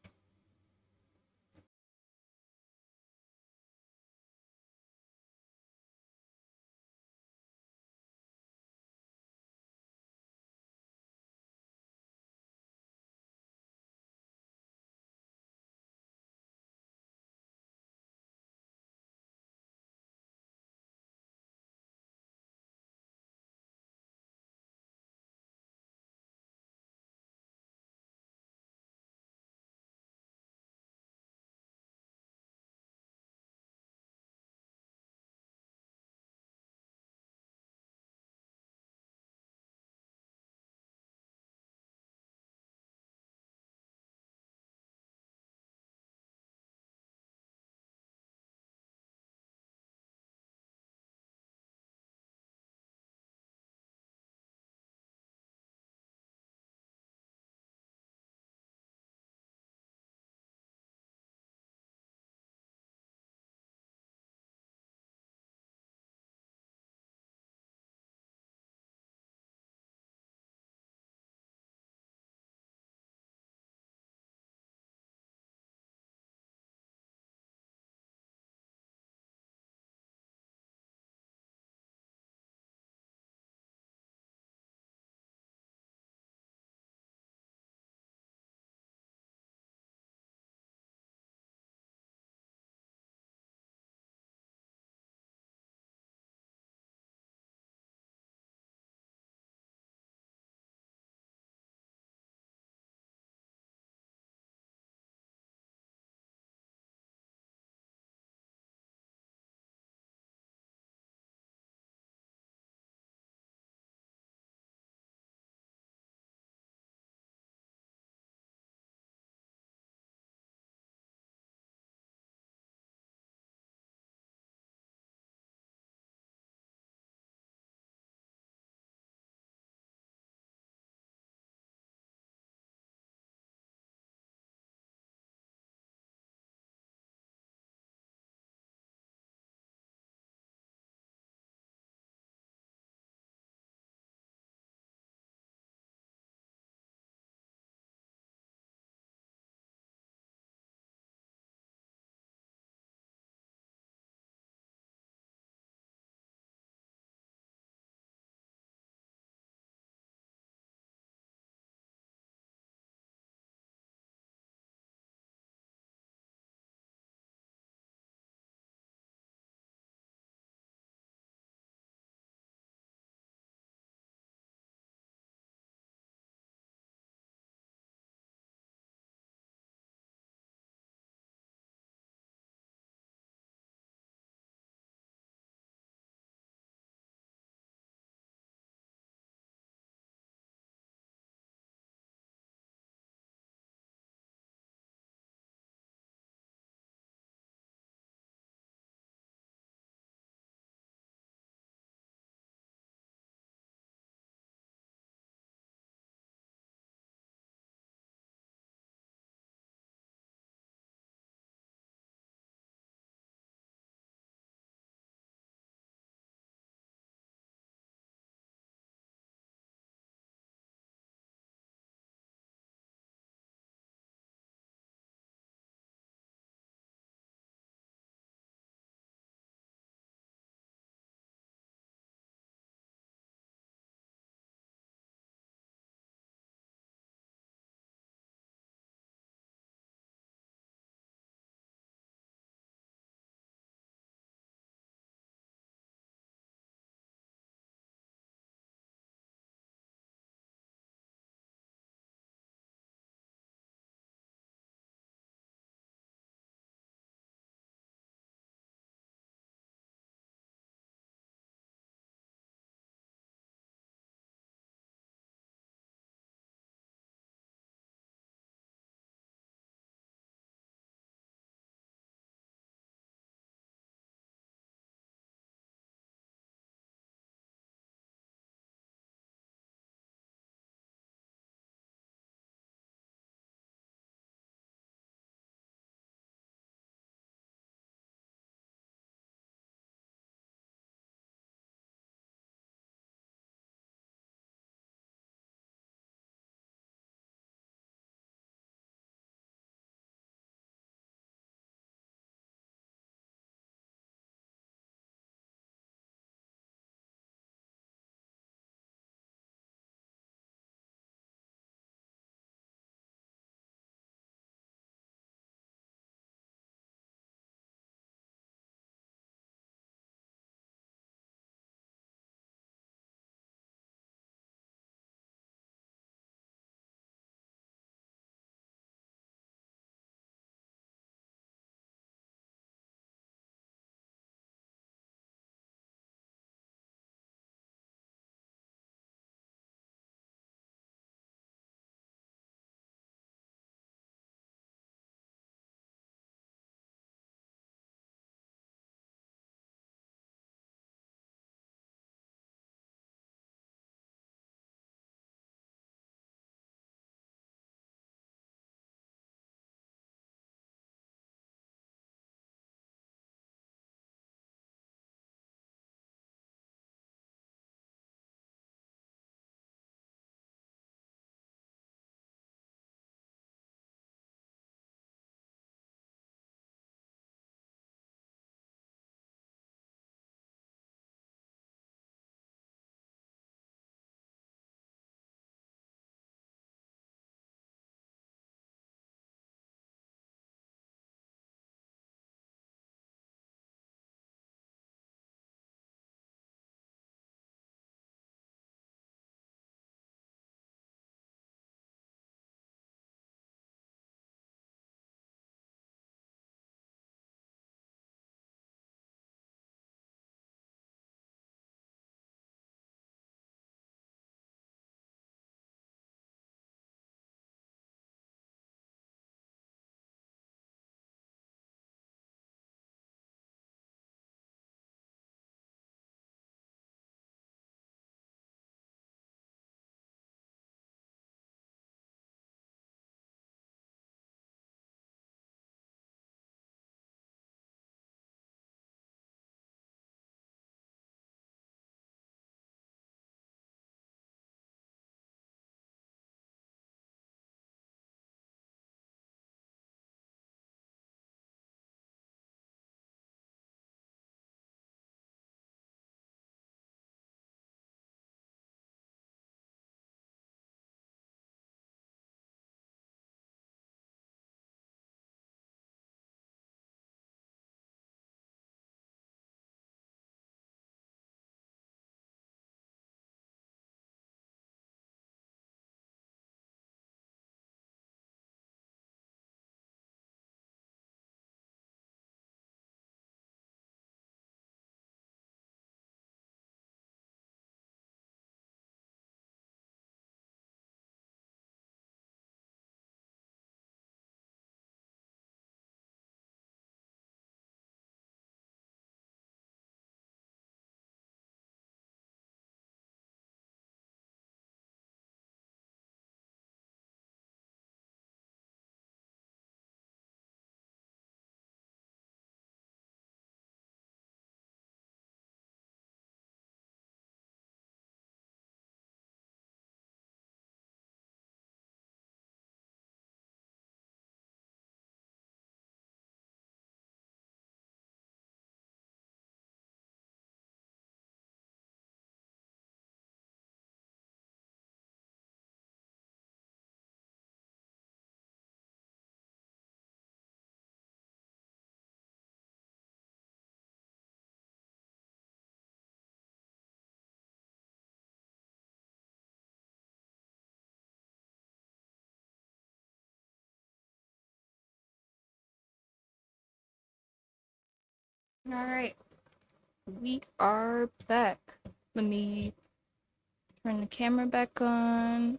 Alright, we are back. Let me turn the camera back on.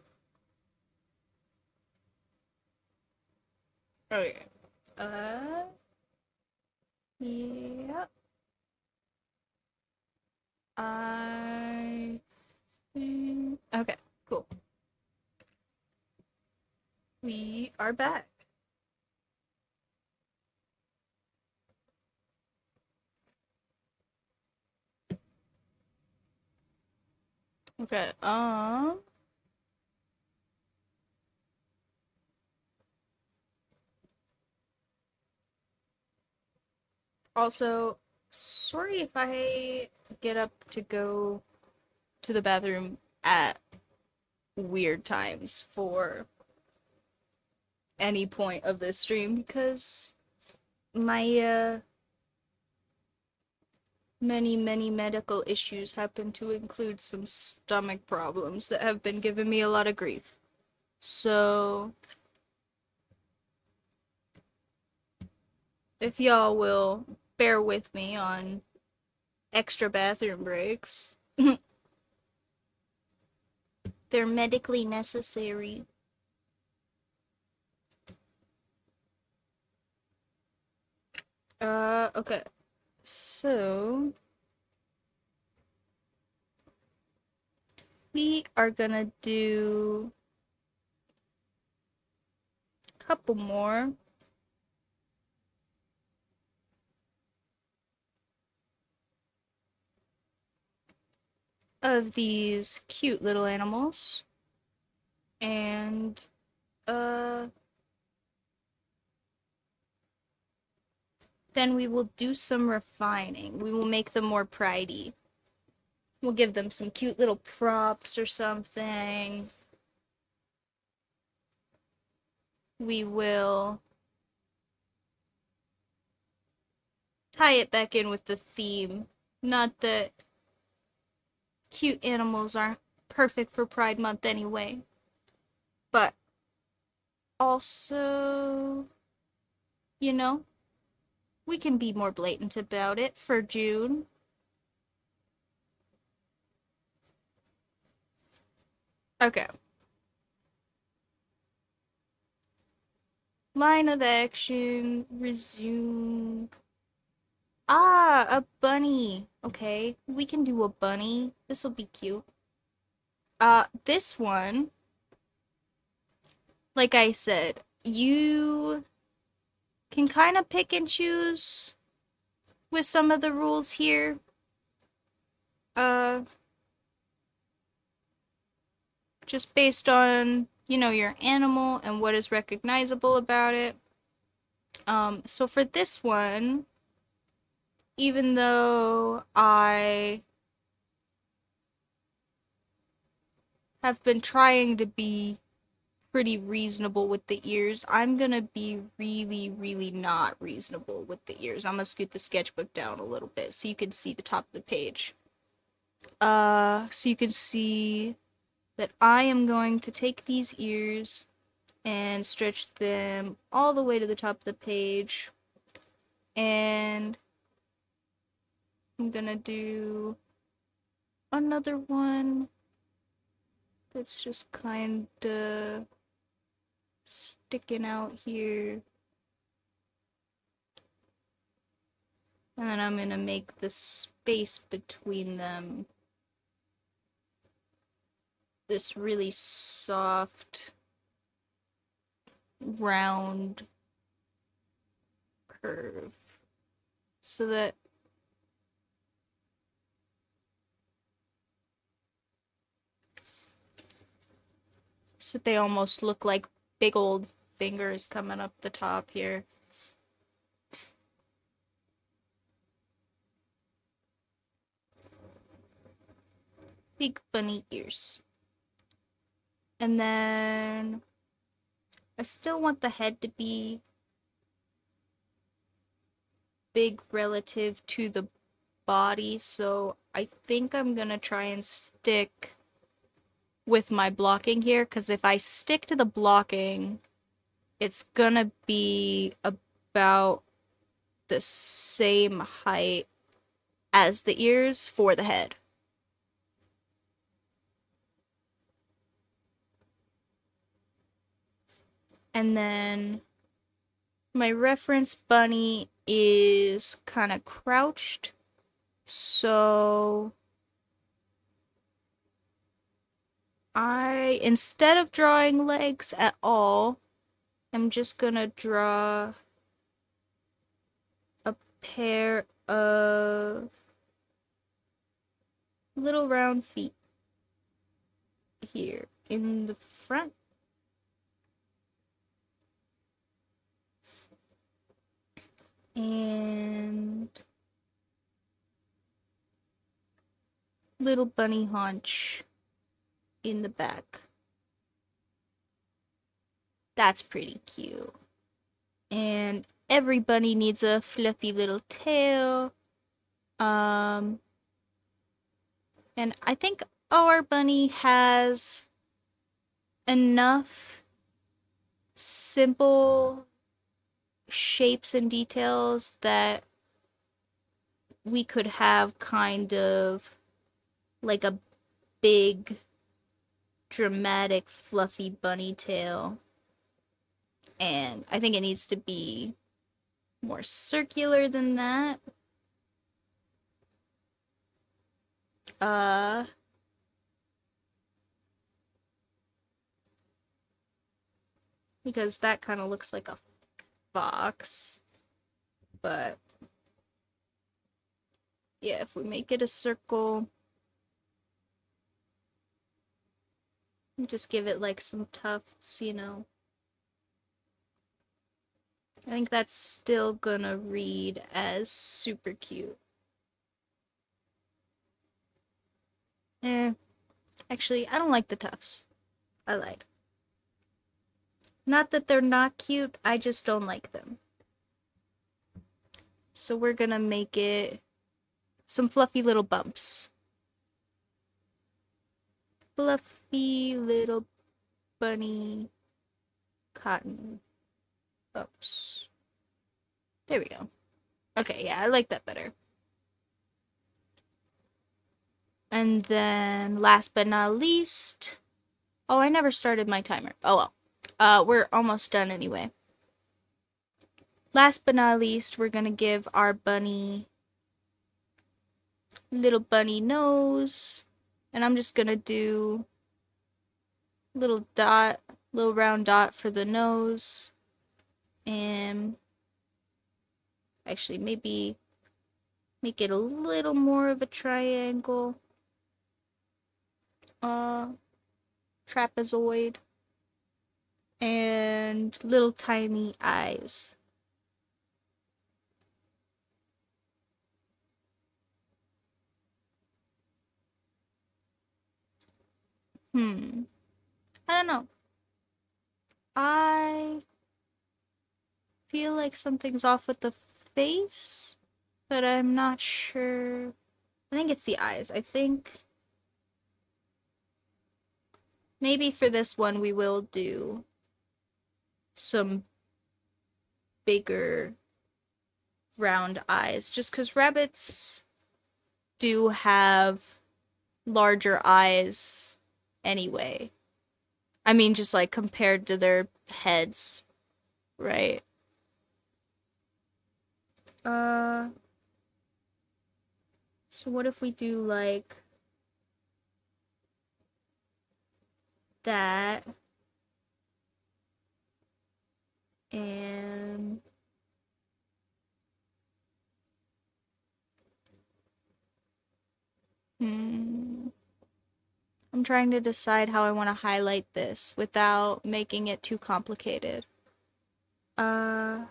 Okay. Yeah. I think. Okay, cool. We are back. Okay, also, sorry if I get up to go to the bathroom at weird times for any point of this stream because my many medical issues happen to include some stomach problems that have been giving me a lot of grief. So if y'all will bear with me on extra bathroom breaks, they're medically necessary. Okay. So we are gonna do a couple more of these cute little animals. And then we will do some refining. We will make them more pridey. We'll give them some cute little props or something. We will tie it back in with the theme. Not that cute animals aren't perfect for Pride Month anyway. But also, you know, we can be more blatant about it for June. Okay. Line of action, resume. Ah, a bunny. Okay, we can do a bunny. This will be cute. This one, like I said, you can kind of pick and choose with some of the rules here. Uh, just based on, you know, your animal and what is recognizable about it. So for this one, even though I have been trying to be pretty reasonable with the ears, I'm gonna be really not reasonable with the ears. I'm gonna scoot the sketchbook down a little bit so you can see the top of the page. So you can see that I am going to take these ears and stretch them all the way to the top of the page. And I'm gonna do another one that's just kinda sticking out here. And then I'm gonna make the space between them this really soft, round curve. So that they almost look like big old fingers coming up the top here. Big bunny ears. And then I still want the head to be big relative to the body, so I think I'm gonna try and stick with my blocking here, because if I stick to the blocking, it's gonna be about the same height as the ears for the head. And then my reference bunny is kind of crouched, so instead of drawing legs at all, I'm just gonna draw a pair of little round feet here in the front. And little bunny haunch in the back. That's pretty cute. And every bunny needs a fluffy little tail. And I think our bunny has enough simple shapes and details that we could have kind of like a big, dramatic, fluffy bunny tail. And I think it needs to be more circular than that. Because that kind of looks like a fox. But yeah, if we make it a circle, just give it like some tufts, you know. I think that's still gonna read as super cute. Actually, I don't like the tufts. I lied. Not that they're not cute, I just don't like them. So we're gonna make it some fluffy little bumps. Fluffy little bunny cotton bumps. There we go. Okay, yeah, I like that better. And then last but not least, oh, I never started my timer. Oh well. We're almost done anyway. Last but not least, we're gonna give our bunny little bunny nose. And I'm just gonna do little dot, little round dot for the nose. And actually maybe make it a little more of a triangle. Trapezoid. And little tiny eyes. I don't know. I feel like something's off with the face, but I'm not sure. I think it's the eyes. I think maybe for this one we will do some bigger round eyes, just because rabbits do have larger eyes anyway. I mean, just like compared to their heads, right? So what if we do like that? And I'm trying to decide how I want to highlight this without making it too complicated. I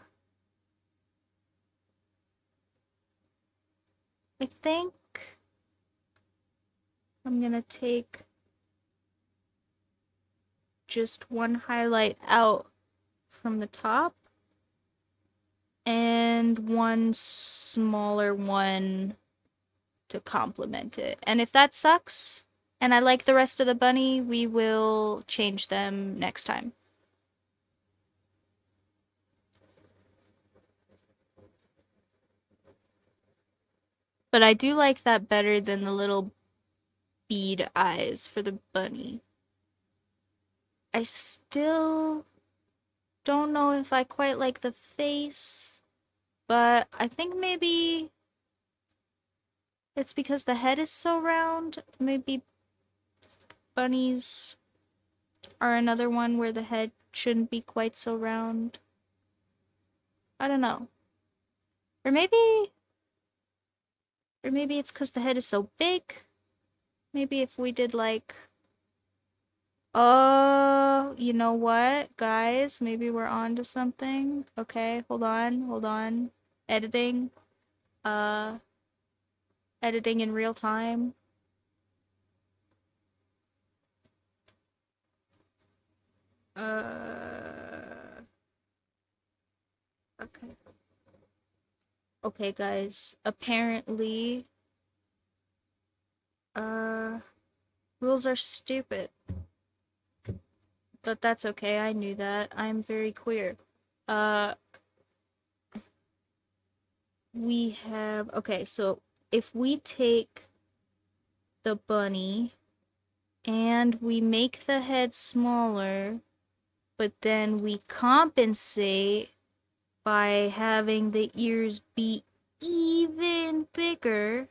think I'm gonna take just one highlight out from the top and one smaller one to complement it. And if that sucks and I like the rest of the bunny, we will change them next time. But I do like that better than the little bead eyes for the bunny. I still don't know if I quite like the face, but I think maybe it's because the head is so round. Maybe bunnies are another one where the head shouldn't be quite so round. I don't know. Or maybe it's because the head is so big. Maybe if we did like, oh, you know what, guys? Maybe we're on to something. Okay, hold on. Editing. Uh, Editing in real time. Okay. Okay, guys. Apparently, uh, rules are stupid. But that's okay, I knew that. I'm very queer. Uh, we have, okay, so if we take the bunny and we make the head smaller, but then we compensate by having the ears be even bigger,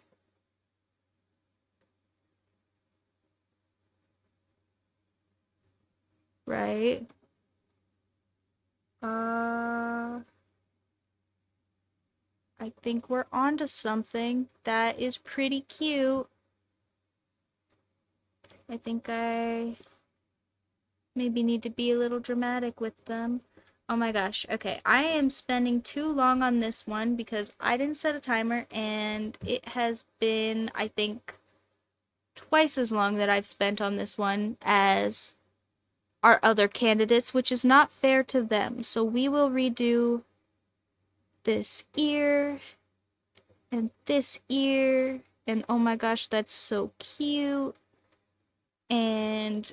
right? I think we're onto something that is pretty cute. I think I maybe need to be a little dramatic with them. Oh my gosh. Okay, I am spending too long on this one because I didn't set a timer and it has been, I think, twice as long that I've spent on this one as our other candidates, which is not fair to them. So we will redo this ear and this ear. And oh my gosh, that's so cute. And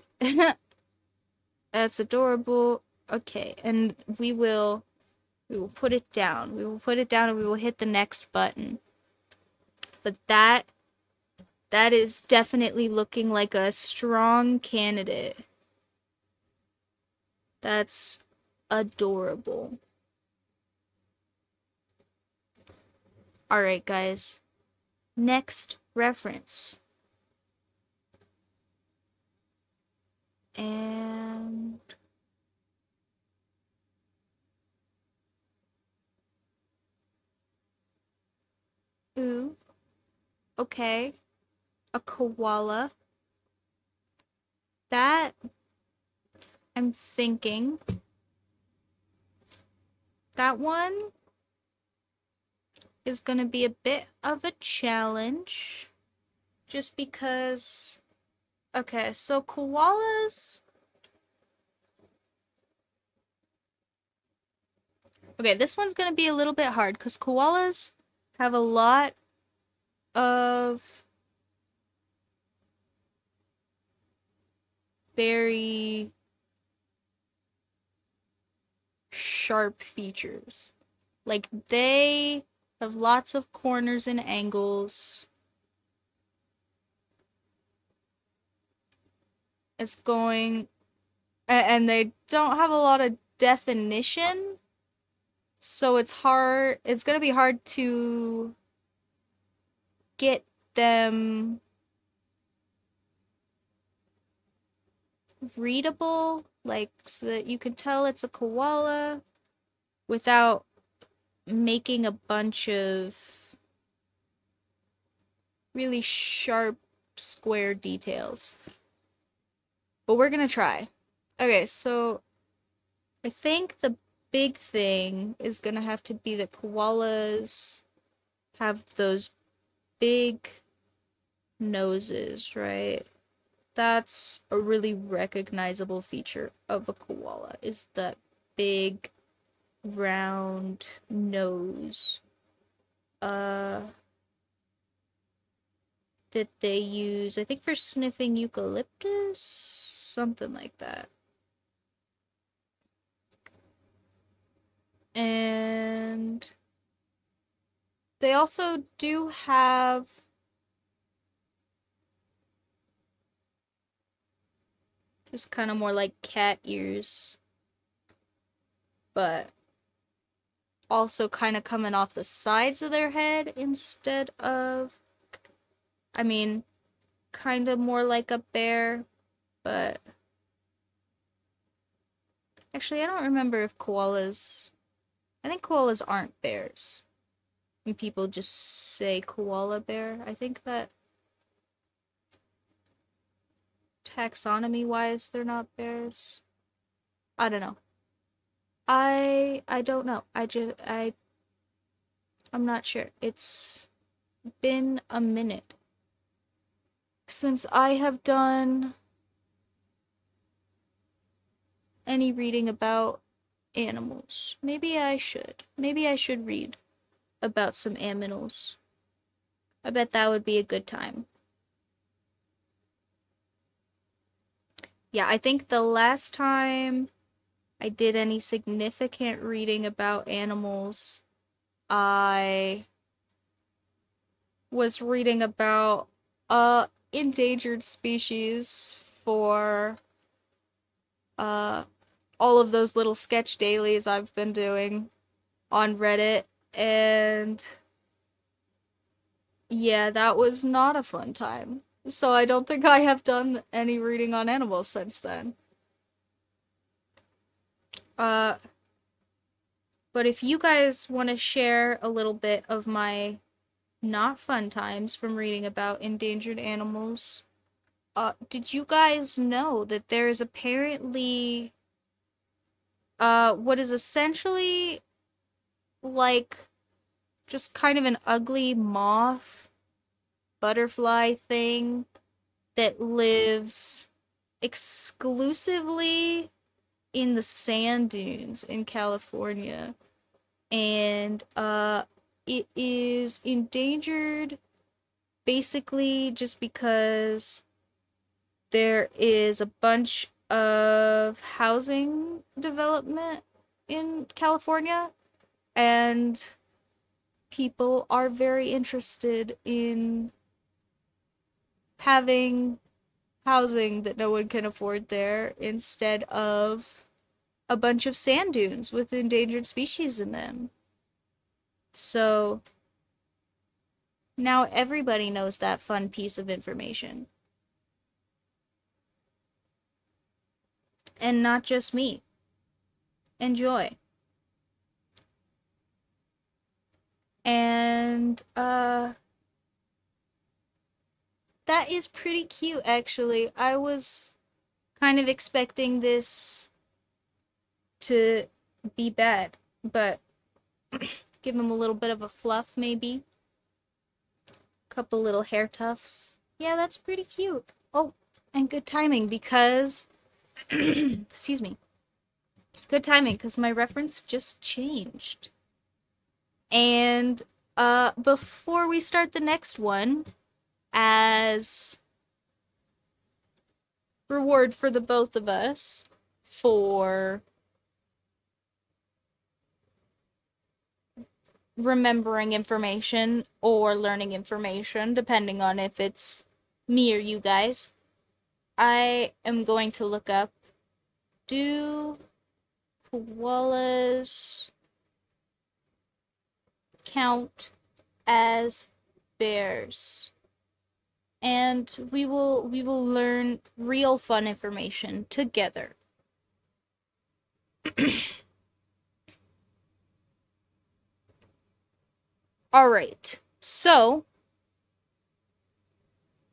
that's adorable. Okay, and we will put it down. We will put it down and we will hit the next button. But that is definitely looking like a strong candidate. That's adorable. Alright, guys. Next reference. And ooh. Okay. A koala. That, I'm thinking, that one is gonna be a bit of a challenge. Just because, okay, so koalas. Okay, this one's gonna be a little bit hard because koalas have a lot of very sharp features. Like, they have lots of corners and angles. It's going, and they don't have a lot of definition. So it's gonna be hard to get them readable, like, so that you can tell it's a koala without making a bunch of really sharp square details. But we're gonna try. Okay, so I think the big thing is gonna have to be that koalas have those big noses, right? That's a really recognizable feature of a koala, is that big round nose. That they use, I think, for sniffing eucalyptus, something like that. And they also do have just kind of more like cat ears, but also kind of coming off the sides of their head instead of, I mean, kind of more like a bear, but actually, I don't remember if koalas, I think koalas aren't bears. And people just say koala bear. I think that taxonomy wise they're not bears. I don't know. I don't know. I'm not sure. It's been a minute since I have done any reading about animals. Maybe I should. Maybe I should read about some aminals. I bet that would be a good time. Yeah, I think the last time I did any significant reading about animals, I was reading about endangered species for all of those little sketch dailies I've been doing on Reddit, and yeah, that was not a fun time. So I don't think I have done any reading on animals since then. Uh, but if you guys want to share a little bit of my not fun times from reading about endangered animals, did you guys know that there is apparently what is essentially like just kind of an ugly moth butterfly thing that lives exclusively in the sand dunes in California, and it is endangered basically just because there is a bunch of housing development in California, and people are very interested in having housing that no one can afford there instead of a bunch of sand dunes with endangered species in them. So now everybody knows that fun piece of information. And not just me. Enjoy. And that is pretty cute actually. I was kind of expecting this to be bad, but give him a little bit of a fluff maybe. Couple little hair tufts. Yeah, that's pretty cute. Oh, and good timing because excuse me. Good timing because my reference just changed. And before we start the next one, as reward for the both of us for remembering information or learning information, depending on if it's me or you guys, I am going to look up, do koalas count as bears? And we will learn real fun information together. All right. So,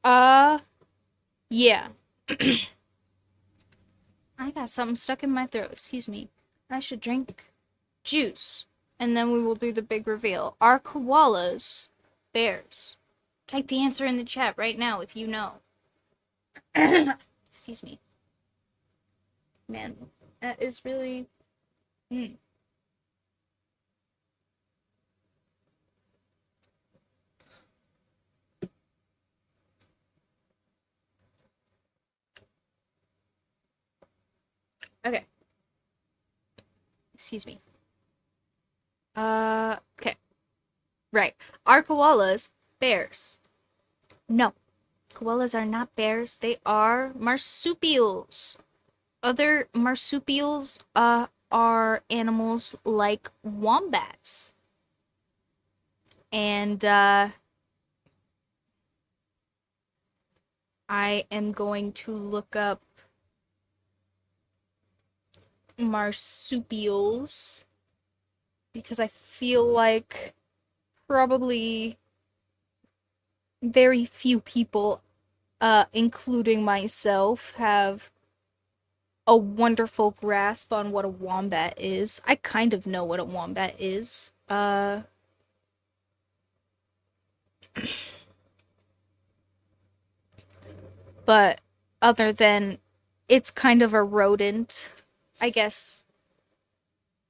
yeah. I got something stuck in my throat. Excuse me. I should drink juice. And then we will do the big reveal. Are koalas bears? Type the answer in the chat right now if you know. Excuse me. Man, that is really... Okay. Excuse me. Okay. Right. Are koalas bears? No. Koalas are not bears. They are marsupials. Other marsupials are animals like wombats. And I am going to look up marsupials because I feel like probably very few people, including myself, have a wonderful grasp on what a wombat is. I kind of know what a wombat is. But other than it's kind of a rodent, I guess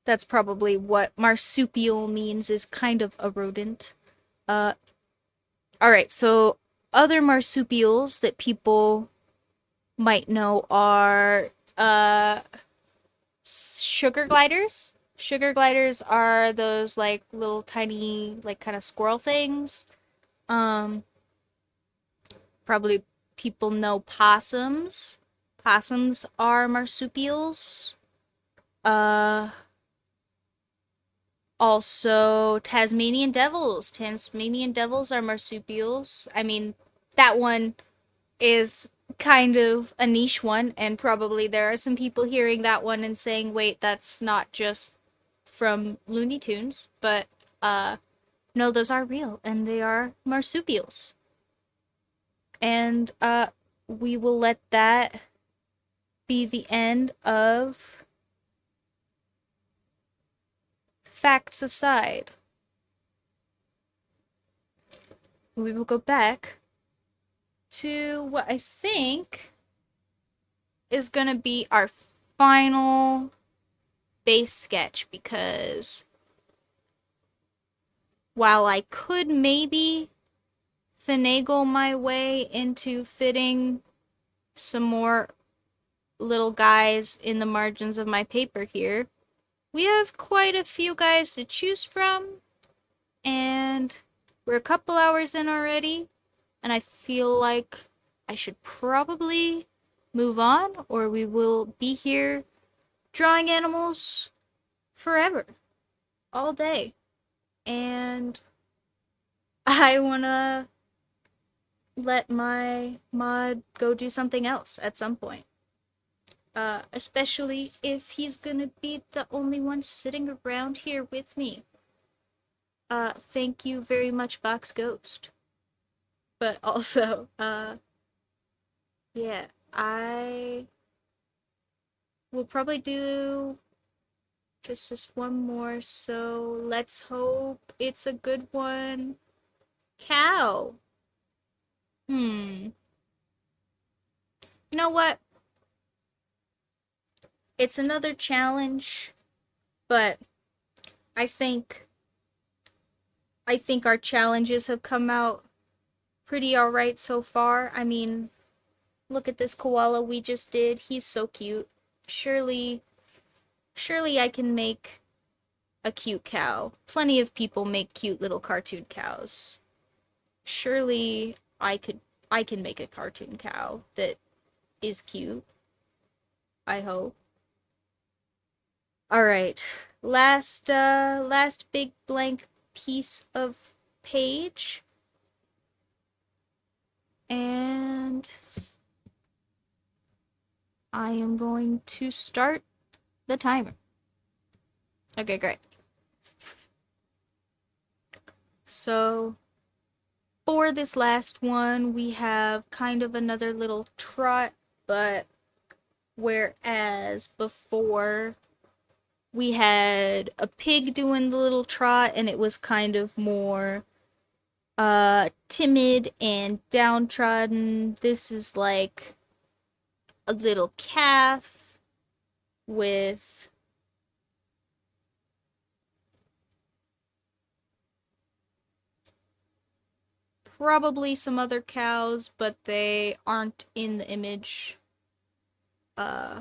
that's probably what marsupial means, is kind of a rodent. Uh, alright, so other marsupials that people might know are sugar gliders. Sugar gliders are those like little tiny like kind of squirrel things. Um Probably people know possums. Possums are marsupials. Uh Also Tasmanian devils. Tasmanian devils are marsupials. I mean, that one is kind of a niche one, and probably there are some people hearing that one and saying, wait, that's not just from Looney Tunes, but no, those are real, and they are marsupials. And we will let that be the end of facts aside. We will go back to what I think is gonna be our final base sketch, because while I could maybe finagle my way into fitting some more little guys in the margins of my paper here, we have quite a few guys to choose from, and we're a couple hours in already, and I feel like I should probably move on, or we will be here drawing animals forever, all day. And I wanna let my mod go do something else at some point. Especially if he's gonna be the only one sitting around here with me. Thank you very much, Box Ghost. But also, yeah, I will probably do just this one more, so let's hope it's a good one. Cow. Hmm. You know what? It's another challenge, but I think I think our challenges have come out pretty alright so far. I mean, look at this koala we just did. He's so cute. Surely, surely I can make a cute cow. Plenty of people make cute little cartoon cows. Surely I can make a cartoon cow that is cute. I hope. All right. Last big blank piece of page. And I am going to start the timer. Okay, great. So for this last one, we have kind of another little trot, but whereas before we had a pig doing the little trot and it was kind of more timid and downtrodden, this is like a little calf with probably some other cows, but they aren't in the image. Uh,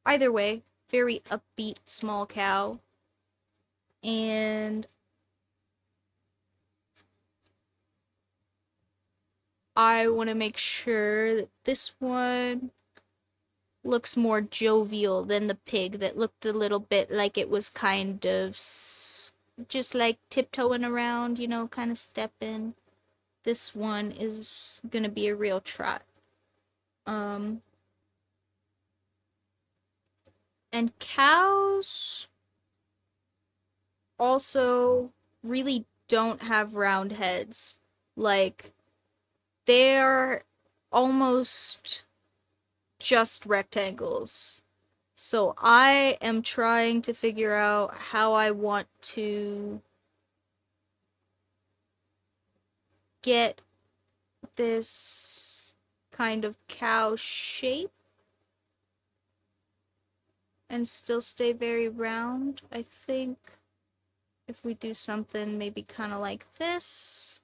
Either way, very upbeat small cow. And I want to make sure that this one looks more jovial than the pig that looked a little bit like it was kind of just like tiptoeing around, you know, kind of stepping. This one is gonna be a real trot. And cows also really don't have round heads. Like, they're almost just rectangles. So I am trying to figure out how I want to get this kind of cow shape and still stay very round. I think if we do something maybe kind of like this,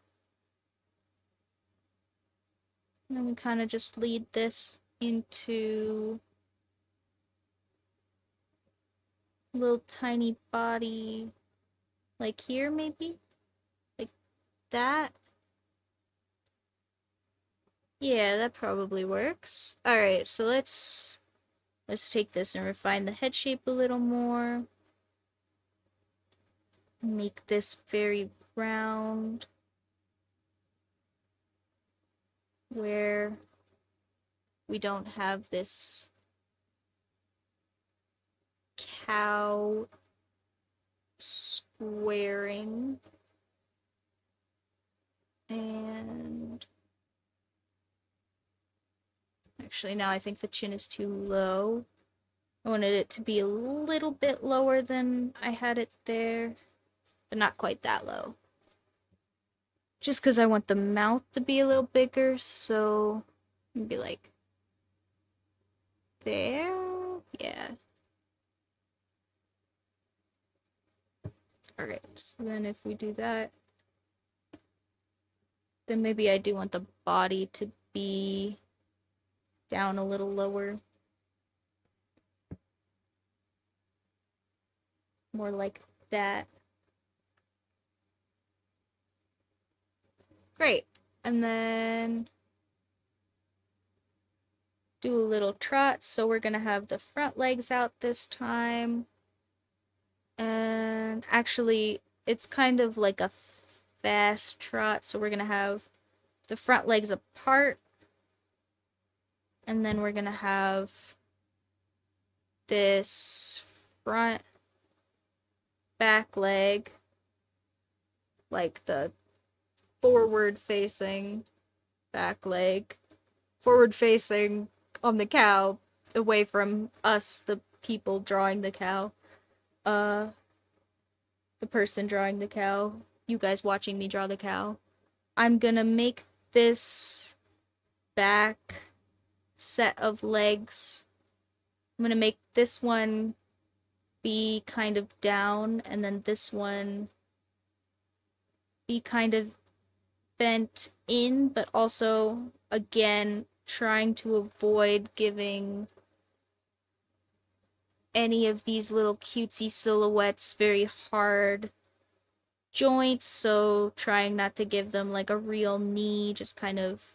and then we kind of just lead this into a little tiny body, like here maybe? Like that? Yeah, that probably works. Alright, so let's take this and refine the head shape a little more. Make this very round. Where we don't have this cow squaring. And actually now I think the chin is too low. I wanted it to be a little bit lower than I had it there, but not quite that low. Just because I want the mouth to be a little bigger, so maybe like there? Yeah. Alright, so then if we do that, then maybe I do want the body to be down a little lower. More like that. Great. And then do a little trot. So we're going to have the front legs out this time. And actually, it's kind of like a fast trot. So we're going to have the front legs apart. And then we're going to have this front back leg, like the forward facing back leg, forward facing on the cow, away from us, the people drawing the cow. The person drawing the cow, you guys watching me draw the cow. I'm gonna make this back set of legs, I'm gonna make this one be kind of down, and then this one be kind of bent in, but also, again, trying to avoid giving any of these little cutesy silhouettes very hard joints, so trying not to give them like a real knee, just kind of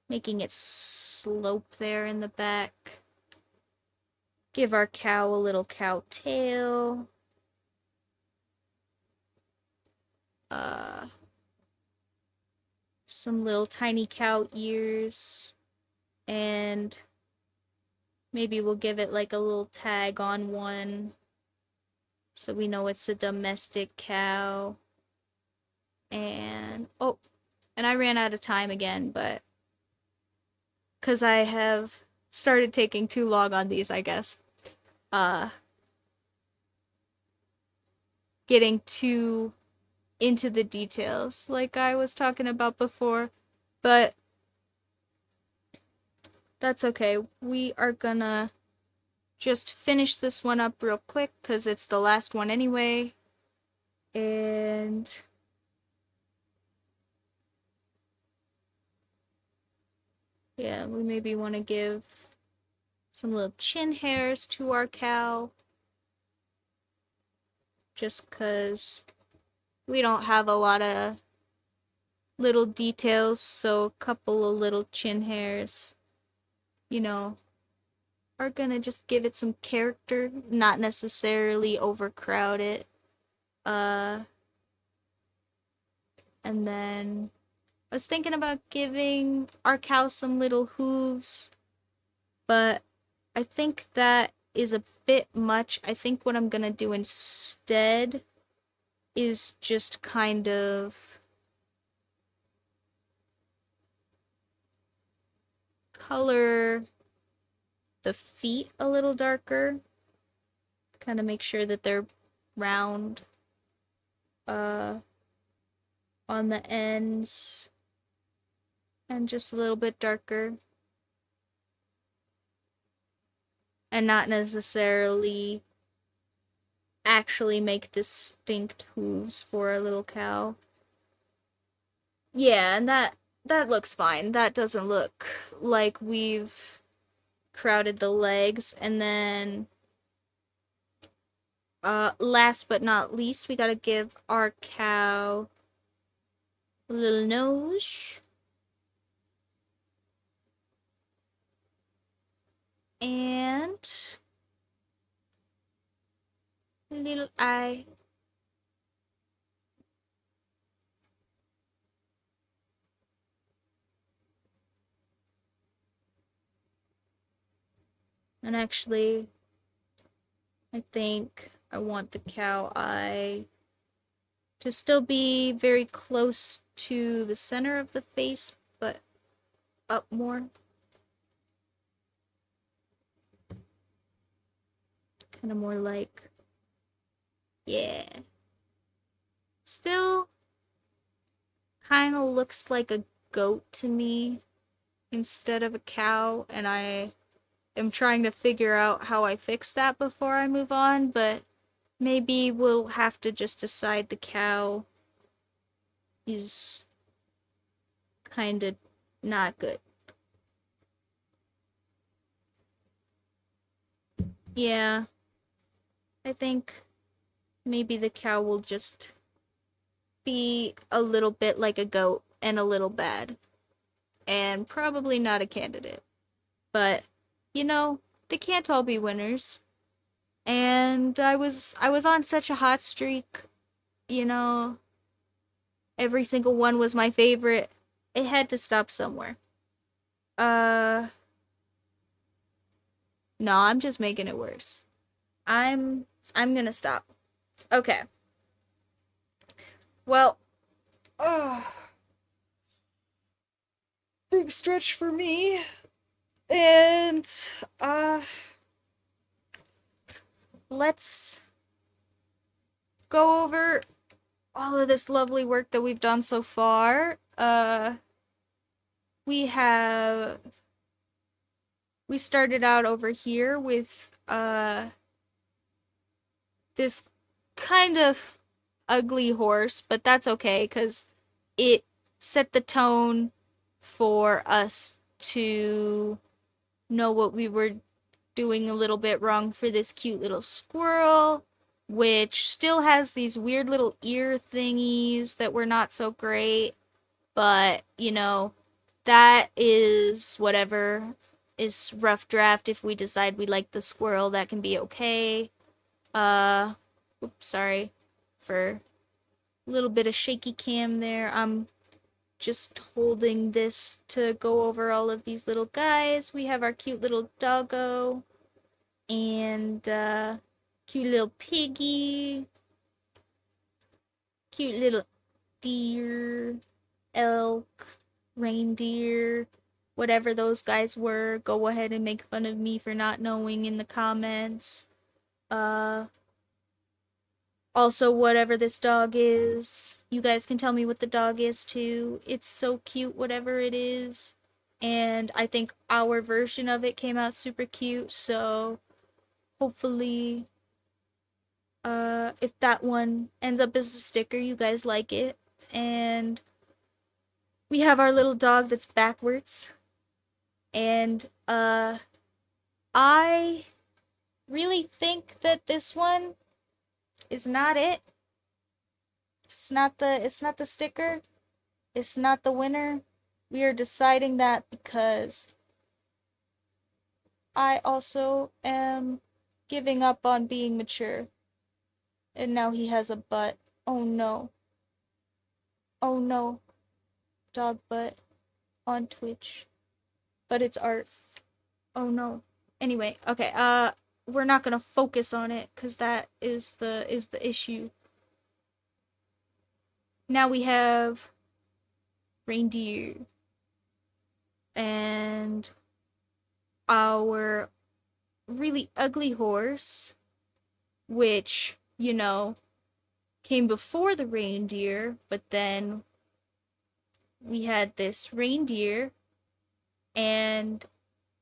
making it slope there in the back. Give our cow a little cow tail. Some little tiny cow ears. And maybe we'll give it like a little tag on one, so we know it's a domestic cow. And, oh, and I ran out of time again, but because I have started taking too long on these, I guess. Getting too into the details, like I was talking about before, but that's okay. We are gonna just finish this one up real quick, because it's the last one anyway. And yeah, we maybe want to give some little chin hairs to our cow, just because we don't have a lot of little details, so a couple of little chin hairs, you know, are gonna just give it some character, not necessarily overcrowd it. Uh, and then I was thinking about giving our cow some little hooves, but I think that is a bit much. I think what I'm gonna do instead is just kind of color the feet a little darker. Kind of make sure that they're round on the ends and just a little bit darker. And not necessarily actually make distinct hooves for a little cow. Yeah, and that looks fine. That doesn't look like we've crowded the legs. And then last but not least, we gotta give our cow a little nose. And a little eye. And actually, I think I want the cow eye to still be very close to the center of the face, but up more. Kind of more like, yeah. Still kind of looks like a goat to me instead of a cow, and I am trying to figure out how I fix that before I move on, but maybe we'll have to just decide the cow is kind of not good. Yeah, I think maybe the cow will just be a little bit like a goat and a little bad, and probably not a candidate. But, you know, they can't all be winners. And I was on such a hot streak, you know, every single one was my favorite. It had to stop somewhere. Uh no, I'm just making it worse. I'm gonna stop. Okay. Well, oh, big stretch for me. And uh let's go over all of this lovely work that we've done so far. We have we started out over here with this kind of ugly horse, but that's okay cuz it set the tone for us to know what we were doing a little bit wrong for this cute little squirrel, which still has these weird little ear thingies that were not so great, but you know, that is whatever is rough draft. If we decide we like the squirrel, that can be okay. Oops, sorry for a little bit of shaky cam there. I'm just holding this to go over all of these little guys. We have our cute little doggo and cute little piggy, cute little deer, elk, reindeer, whatever those guys were. Go ahead and make fun of me for not knowing in the comments. Also, whatever this dog is, you guys can tell me what the dog is too. It's so cute, whatever it is. And I think our version of it came out super cute, so hopefully, if that one ends up as a sticker, you guys like it. And we have our little dog that's backwards. And, I really think that this one is not it. It's not the sticker. it's not the winner. We are deciding that because I also am giving up on being mature. And now he has a butt. Oh no. Oh no. Dog butt on Twitch. But it's art. Oh no. Anyway, okay, we're not gonna focus on it, cause that is the issue. Now we have reindeer. And our really ugly horse, which, you know, came before the reindeer, but then we had this reindeer and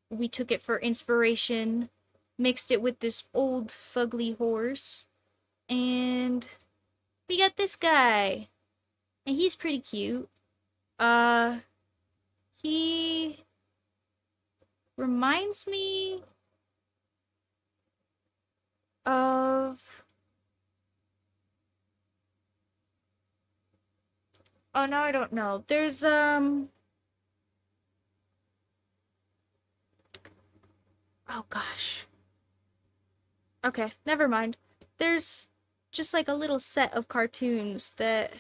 we took it for inspiration, mixed it with this old fugly horse, and we got this guy. And he's pretty cute. He reminds me of... Oh, no, I don't know. There's, oh gosh. Okay, never mind. There's just like a little set of cartoons that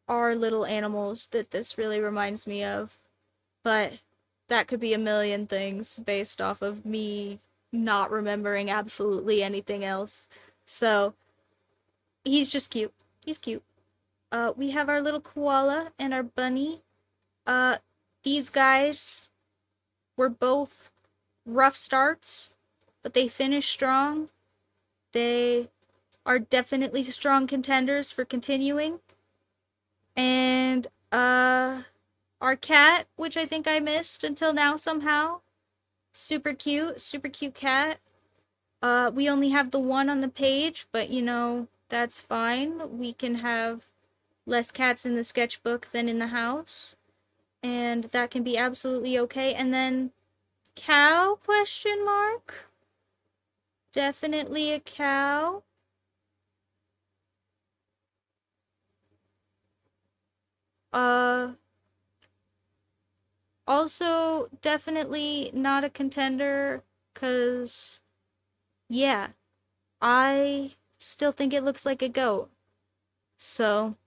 are little animals that this really reminds me of. But that could be a million things based off of me not remembering absolutely anything else. So, he's just cute. He's cute. We have our little koala and our bunny. Uh, these guys were both rough starts, but they finished strong. They are definitely strong contenders for continuing. And, our cat, which I think I missed until now somehow. Super cute cat. We only have the one on the page, but you know, that's fine. We can have less cats in the sketchbook than in the house. And that can be absolutely okay. And then cow, question mark? Definitely a cow. Uh, also definitely not a contender, 'cause yeah, I still think it looks like a goat. So,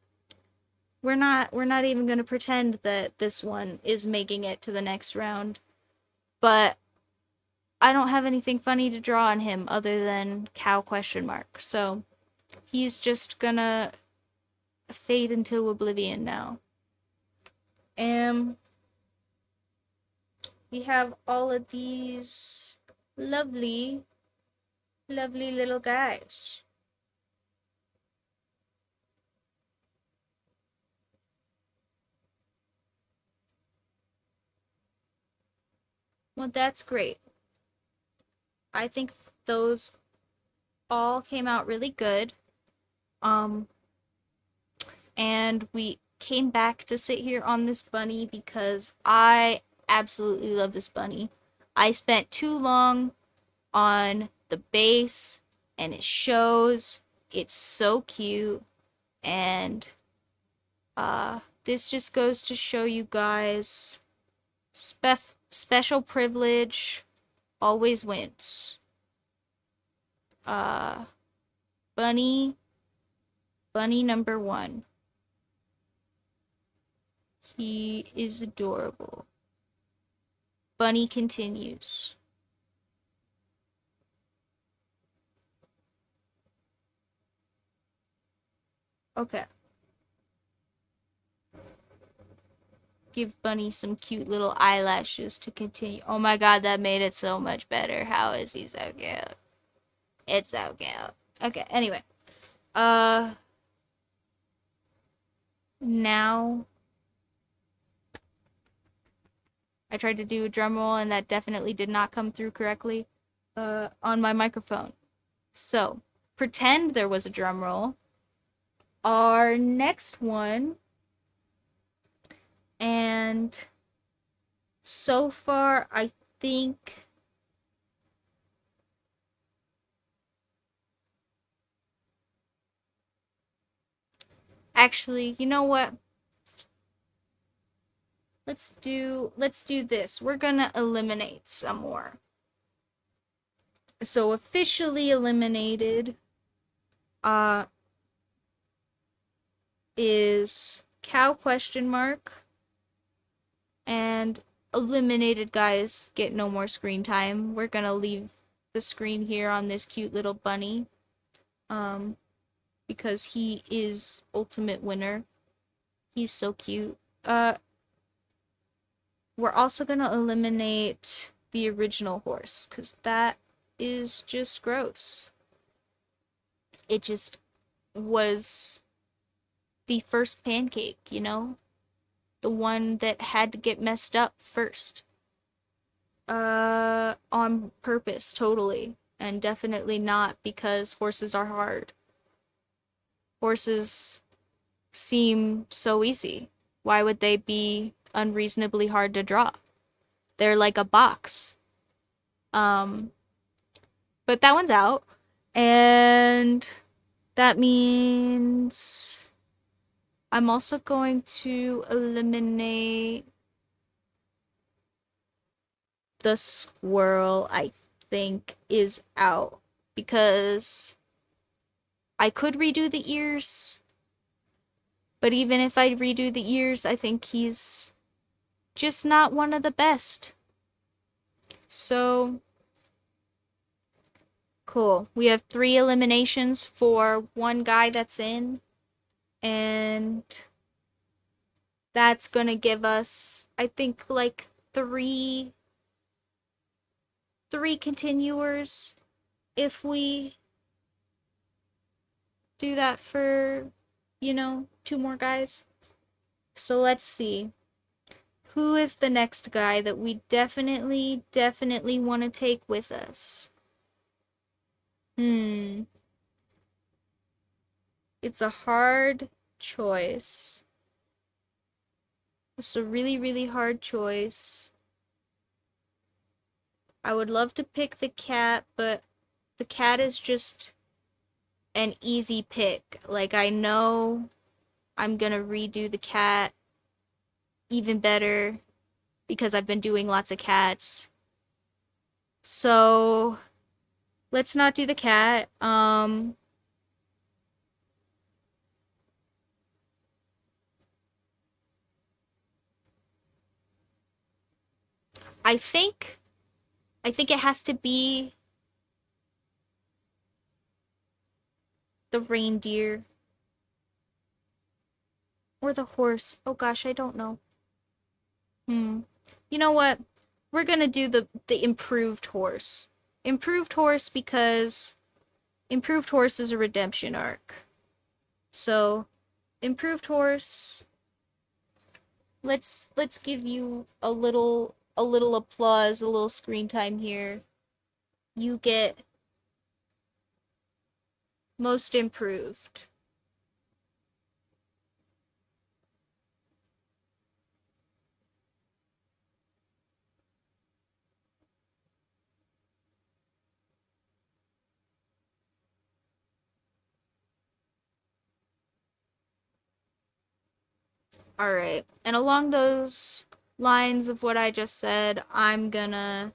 we're not even going to pretend that this one is making it to the next round. But I don't have anything funny to draw on him other than cow question mark. So, he's just gonna fade into oblivion now. And we have all of these lovely, lovely little guys. Well, that's great. I think those all came out really good. Um, and we came back to sit here on this bunny because I absolutely love this bunny. I spent too long on the base and it shows. It's so cute. And this just goes to show you guys special privilege always wins. Uh bunny number 1. He is adorable. Bunny continues. Okay. Give Bunny some cute little eyelashes to continue. Oh my god, that made it so much better. How is he so cute? It's so cute. Okay, anyway. Now I tried to do a drum roll and that definitely did not come through correctly on my microphone. So, pretend there was a drum roll. Our next one, and so far I think actually, you know what? let's do this. We're gonna eliminate some more. So officially eliminated uh is cow question mark, and eliminated guys get no more screen time. We're gonna leave the screen here on this cute little bunny. Um because he is ultimate winner. He's so cute. We're also gonna eliminate the original horse, because that is just gross. It just was the first pancake, you know? The one that had to get messed up first. On purpose, totally. And definitely not because horses are hard. Horses seem so easy. Why would they be unreasonably hard to draw? They're like a box. Um, but that one's out. And that means I'm also going to eliminate the squirrel, I think, is out. Because I could redo the ears. But even if I redo the ears, I think he's just not one of the best. So, cool. We have 3 eliminations for one guy that's in. And that's gonna give us, I think, like three continuers if we do that for, 2 more guys. So let's see. Who is the next guy that we definitely want to take with us? It's a hard choice. It's a really hard choice. I would love to pick the cat, but the cat is just an easy pick. Like, I know I'm gonna redo the cat even better because I've been doing lots of cats. So, let's not do the cat. I think it has to be the reindeer or the horse. Oh gosh, I don't know. You know what? We're gonna do the improved horse. Improved horse because improved horse is a redemption arc. So, improved horse, let's give you a little applause, a little screen time here. You get most improved. Alright, and along those lines of what I just said, I'm gonna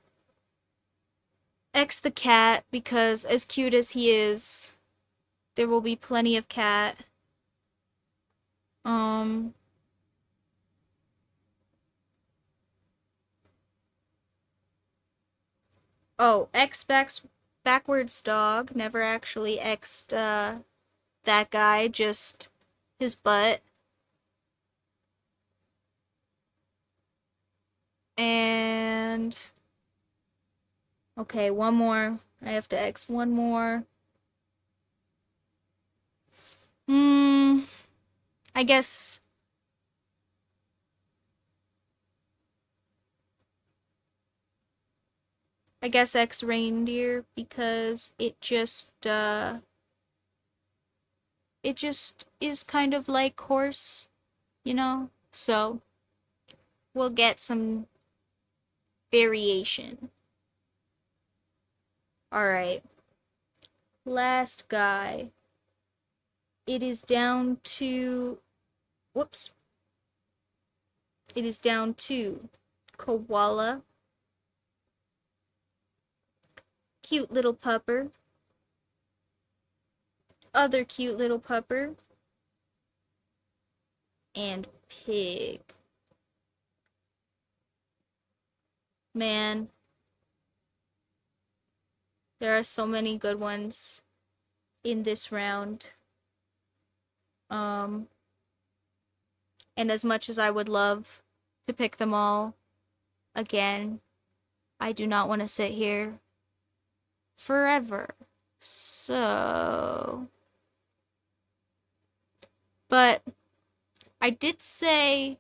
X the cat because as cute as he is, there will be plenty of cat. Um, oh, backwards dog. Never actually X'd, that guy, just his butt. And okay, one more. I have to X one more. I guess X reindeer because it just is kind of like horse, you know? So we'll get some variation. Alright. Last guy. It is down to... Whoops. it is down to koala, cute little pupper, other cute little pupper, and pig. Man, there are so many good ones in this round. And as much as I would love to pick them all again, I do not want to sit here forever. So, but I did say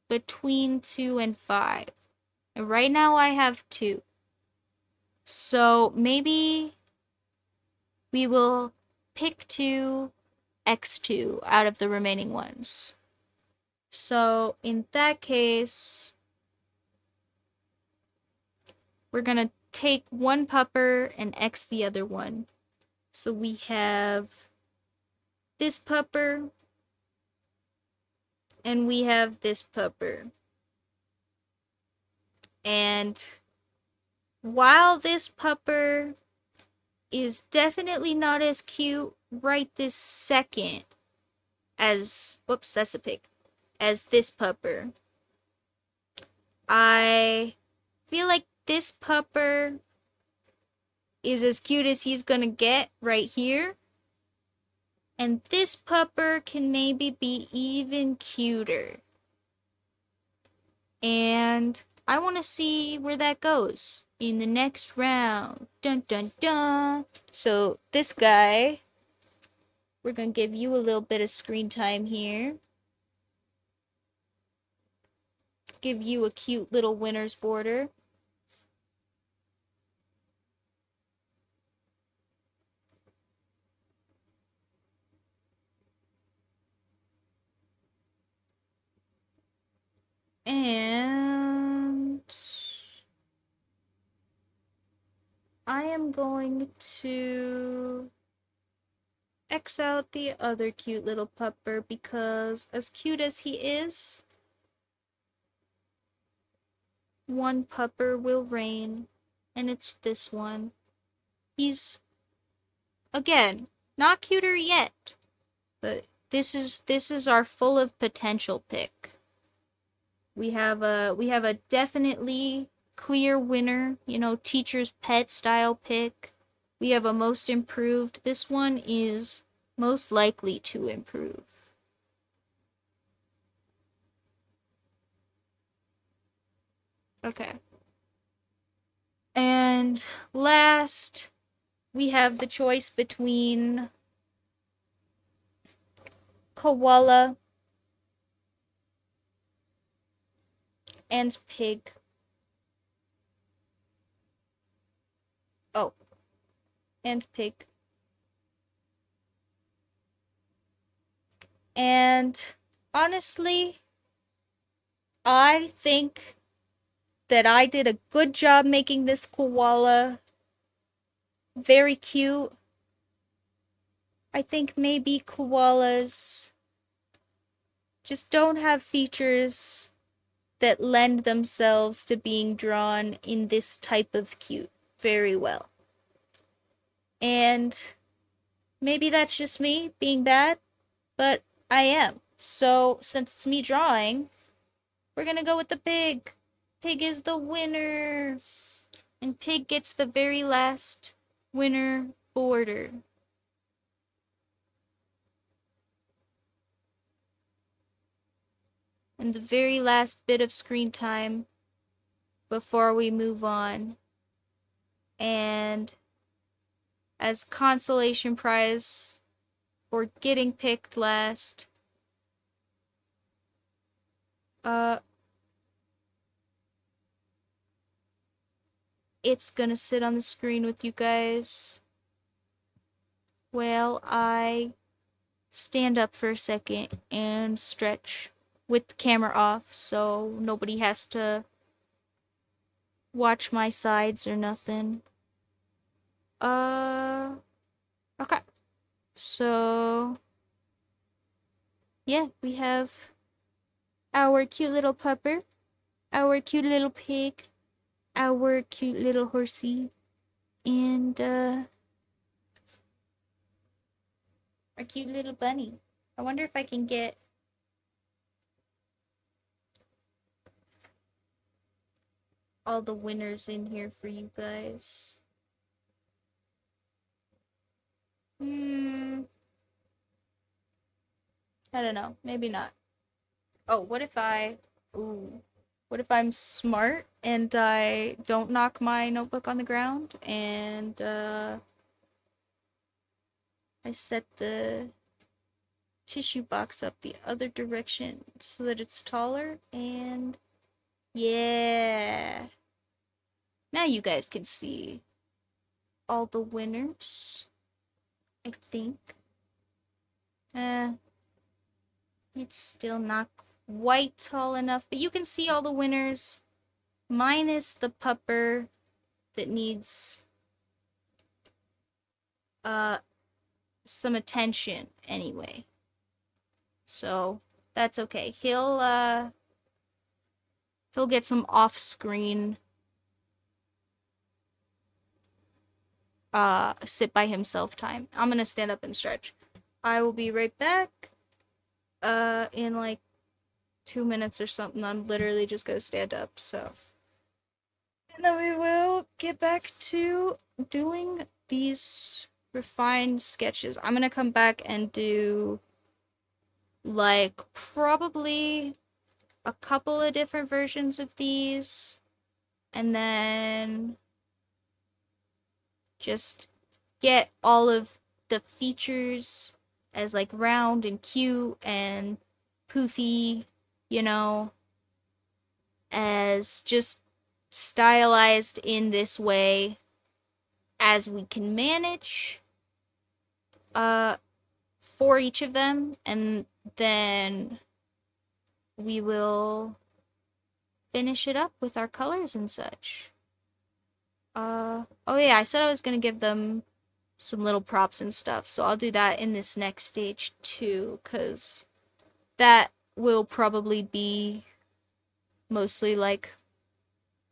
between 2 and 5. And right now I have 2. So maybe we will pick 2, X2 out of the remaining ones. So in that case, we're gonna take one pupper and X the other one. So we have this pupper, and we have this pupper. And while this pupper is definitely not as cute right this second as, whoops, that's a pig, as this pupper, I feel like this pupper is as cute as he's gonna get right here. And this pupper can maybe be even cuter. And I want to see where that goes in the next round. Dun dun dun. So this guy, we're going to give you a little bit of screen time here. Give you a cute little winner's border. And I am going to X out the other cute little pupper because as cute as he is, one pupper will reign, and it's this one. He's, again, not cuter yet, but this is our full of potential pick. We have a definitely clear winner, you know, teacher's pet style pick. We have a most improved. This one is most likely to improve. Okay. And last, we have the choice between koala and pig. Oh, and pig. And honestly, I think that I did a good job making this koala very cute. I think maybe koalas just don't have features that lend themselves to being drawn in this type of cute very well. And maybe that's just me being bad, but I am. So, since it's me drawing, we're gonna go with the pig. Pig is the winner. And pig gets the very last winner border. And the very last bit of screen time before we move on. And as consolation prize for getting picked last, it's gonna sit on the screen with you guys while I stand up for a second and stretch with the camera off so nobody has to watch my sides or nothing. Okay. So, yeah, we have our cute little pupper, our cute little pig, our cute little horsey, and our cute little bunny. I wonder if I can get all the winners in here for you guys. I don't know. Maybe not. Oh, what if I... Ooh. What if I'm smart and I don't knock my notebook on the ground and I set the tissue box up the other direction so that it's taller and yeah. Now you guys can see all the winners, I think. It's still not quite tall enough, but you can see all the winners minus the pupper that needs some attention anyway. So that's okay. He'll get some off-screen sit by himself time. I'm gonna stand up and stretch. I will be right back. In like 2 minutes or something. I'm literally just gonna stand up, so. And then we will get back to doing these refined sketches. I'm gonna come back and do like probably a couple of different versions of these and then just get all of the features as like round and cute and poofy, you know, as just stylized in this way as we can manage for each of them, and then we will finish it up with our colors and such. Oh yeah, I said I was gonna give them some little props and stuff, so I'll do that in this next stage too, because that will probably be mostly like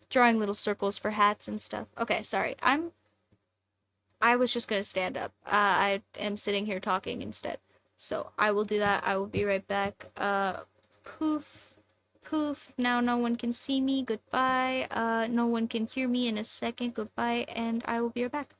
drawing little circles for hats and stuff. Okay, sorry. I was just gonna stand up. I am sitting here talking instead. So I will do that. I will be right back. Poof. Poof. Now no one can see me. Goodbye. No one can hear me in a second. Goodbye. And I will be right back.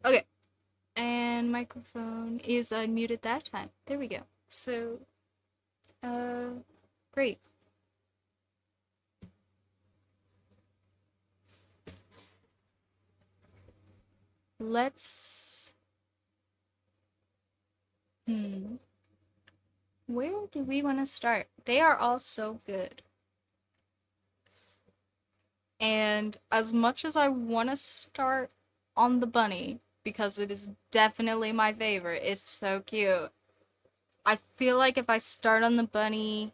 Okay. And microphone is unmuted that time. There we go. So, great. Let's... Where do we want to start? They are all so good. And as much as I want to start on the bunny, because it is definitely my favorite, it's so cute. I feel like if I start on the bunny,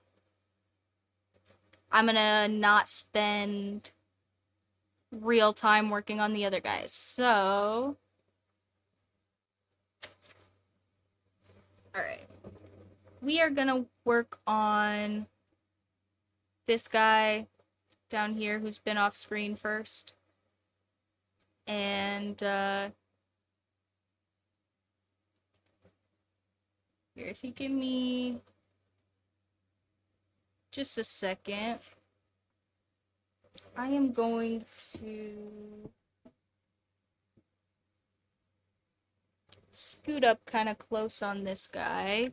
I'm gonna not spend real time working on the other guys. So, alright. We are gonna work on this guy down here who's been off screen first. And, here, if you give me just a second, I am going to scoot up kind of close on this guy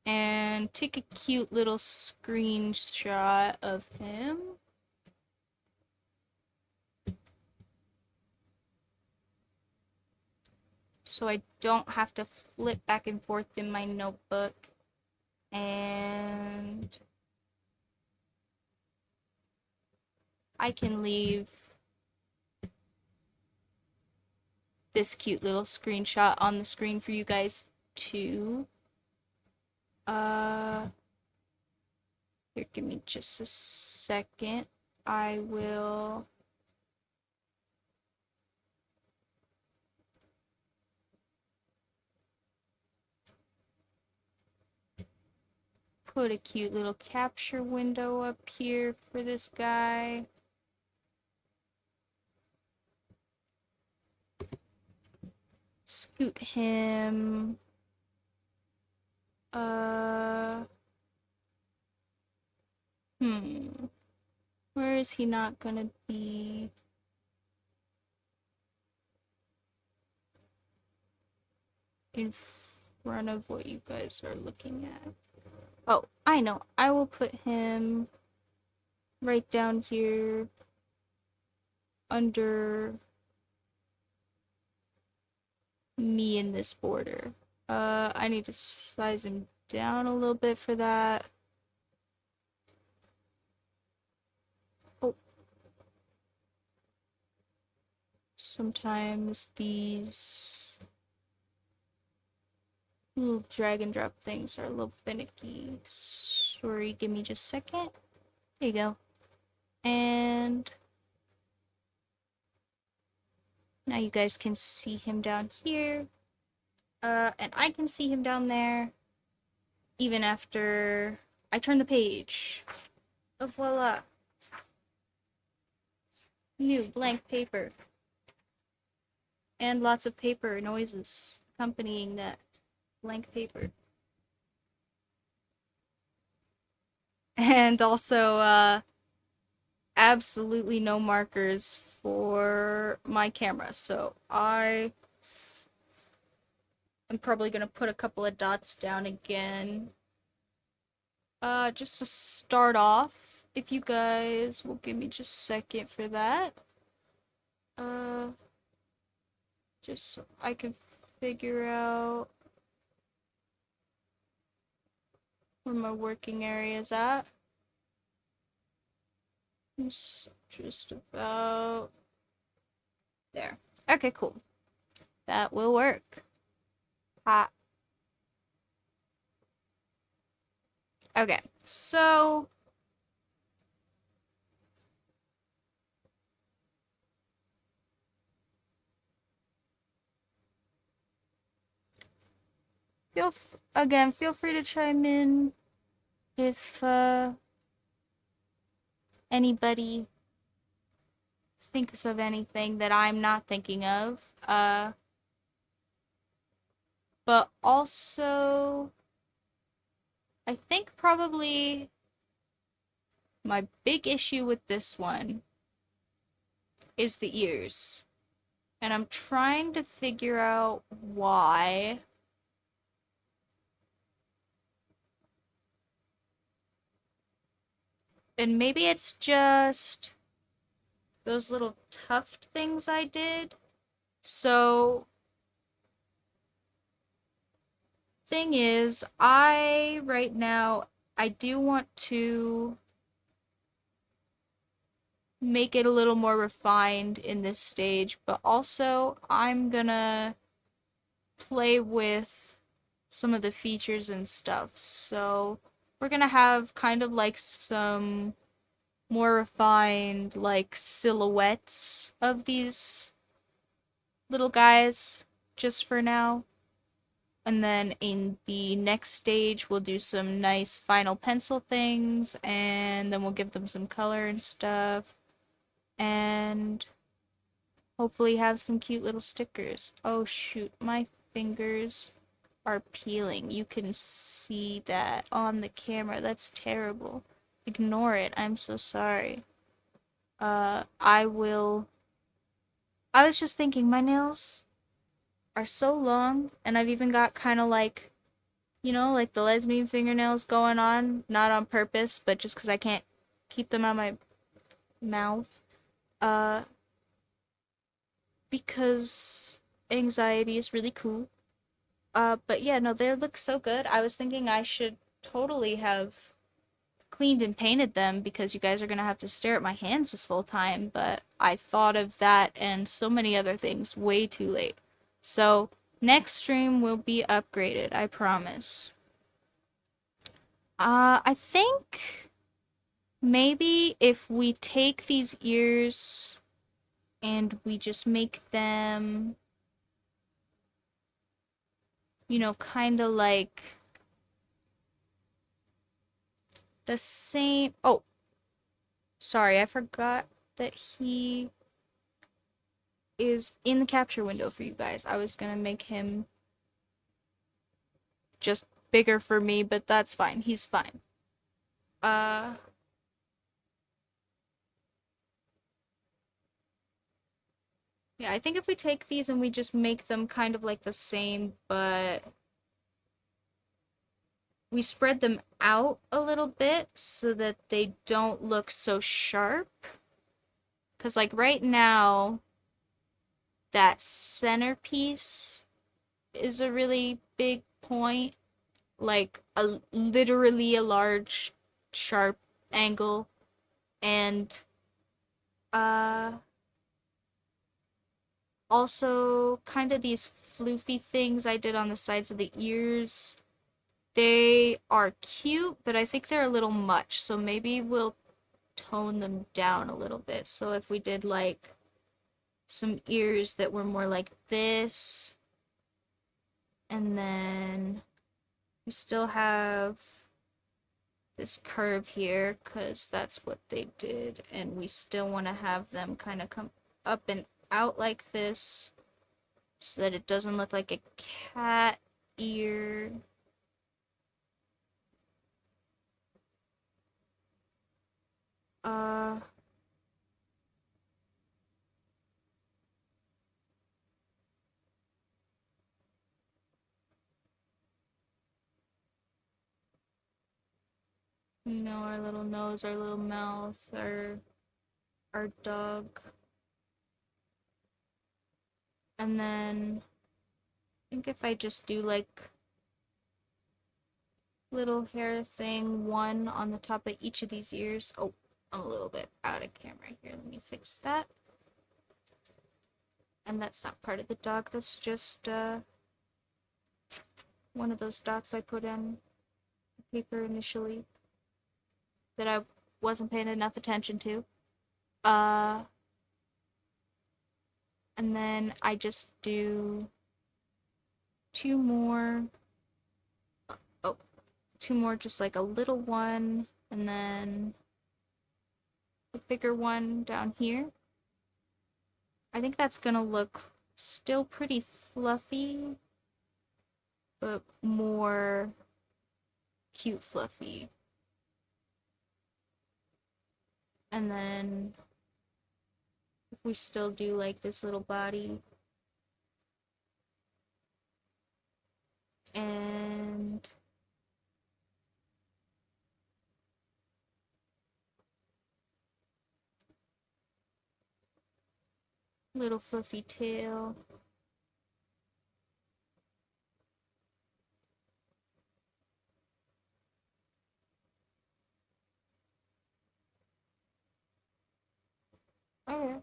and take a cute little screenshot of him. So I don't have to flip back and forth in my notebook. And I can leave this cute little screenshot on the screen for you guys too. Here, give me just a second. I will put a cute little capture window up here for this guy. Scoot him. Where is he not gonna be? In front of what you guys are looking at. Oh, I know. I will put him right down here under me in this border. I need to size him down a little bit for that. Oh. Sometimes these little drag and drop things are a little finicky. Sorry, give me just a second. There you go. And now you guys can see him down here. And I can see him down there even after I turn the page. Oh, voila. New blank paper. And lots of paper noises accompanying that blank paper. And also, absolutely no markers for my camera, so I am probably gonna put a couple of dots down again. Just to start off, if you guys will give me just a second for that. Just so I can figure out where my working area is at. It's just about there. Okay, cool. That will work. Okay, so feel free to chime in if anybody thinks of anything that I'm not thinking of. But also, I think probably my big issue with this one is the ears. And I'm trying to figure out why. And maybe it's just those little tuft things I did. So, thing is, right now, I do want to make it a little more refined in this stage, but also I'm gonna play with some of the features and stuff. So we're gonna have kind of like some more refined like silhouettes of these little guys just for now. And then in the next stage, we'll do some nice final pencil things, and then we'll give them some color and stuff. And hopefully have some cute little stickers. Oh shoot, my fingers are peeling. You can see that on the camera. That's terrible. Ignore it. I'm so sorry. I will. I was just thinking, my nails are so long, and I've even got kind of like, like the lesbian fingernails going on, not on purpose, but just because I can't keep them on my mouth. Uh, because anxiety is really cool. But yeah, no, they look so good. I was thinking I should totally have cleaned and painted them because you guys are gonna have to stare at my hands this whole time, but I thought of that and so many other things way too late. So, next stream will be upgraded, I promise. I think maybe if we take these ears and we just make them, kind of like the same. Oh, sorry, I forgot that he is in the capture window for you guys. I was gonna make him just bigger for me, but that's fine. He's fine. Uh, yeah, I think if we take these and we just make them kind of like the same, but we spread them out a little bit so that they don't look so sharp. Because, like, right now, that centerpiece is a really big point. Like, literally a large, sharp angle. And, uh, also, kind of these floofy things I did on the sides of the ears. They are cute, but I think they're a little much, so maybe we'll tone them down a little bit. So if we did like some ears that were more like this, and then we still have this curve here because that's what they did, and we still want to have them kind of come up and out like this so that it doesn't look like a cat ear. Uh, our little nose, our little mouth, our dog. And then I think if I just do like little hair thing, one on the top of each of these ears. Oh, I'm a little bit out of camera here. Let me fix that. And that's not part of the dog. That's just one of those dots I put in the paper initially that I wasn't paying enough attention to. Uh, and then I just do two more. Oh, two more, just like a little one, and then a bigger one down here. I think that's gonna look still pretty fluffy, but more cute fluffy. And then the if we still do like this little body and little fluffy tail. Okay.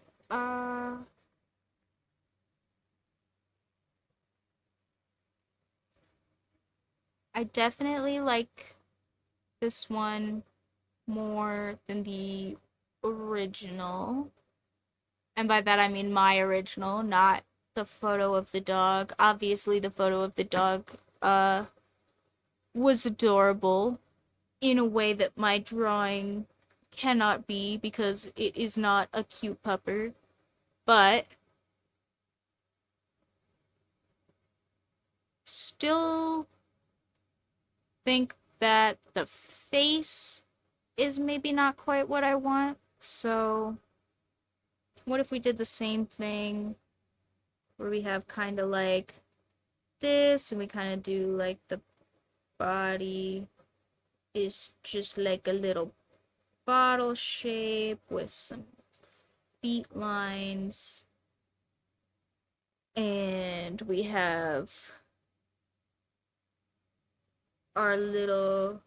I definitely like this one more than the original. And by that I mean my original, not the photo of the dog. Obviously the photo of the dog was adorable in a way that my drawing cannot be because it is not a cute pupper. But still think that the face is maybe not quite what I want. So what if we did the same thing where we have kind of like this and we kind of do like the body is just like a little bottle shape with some feet lines, and we have our little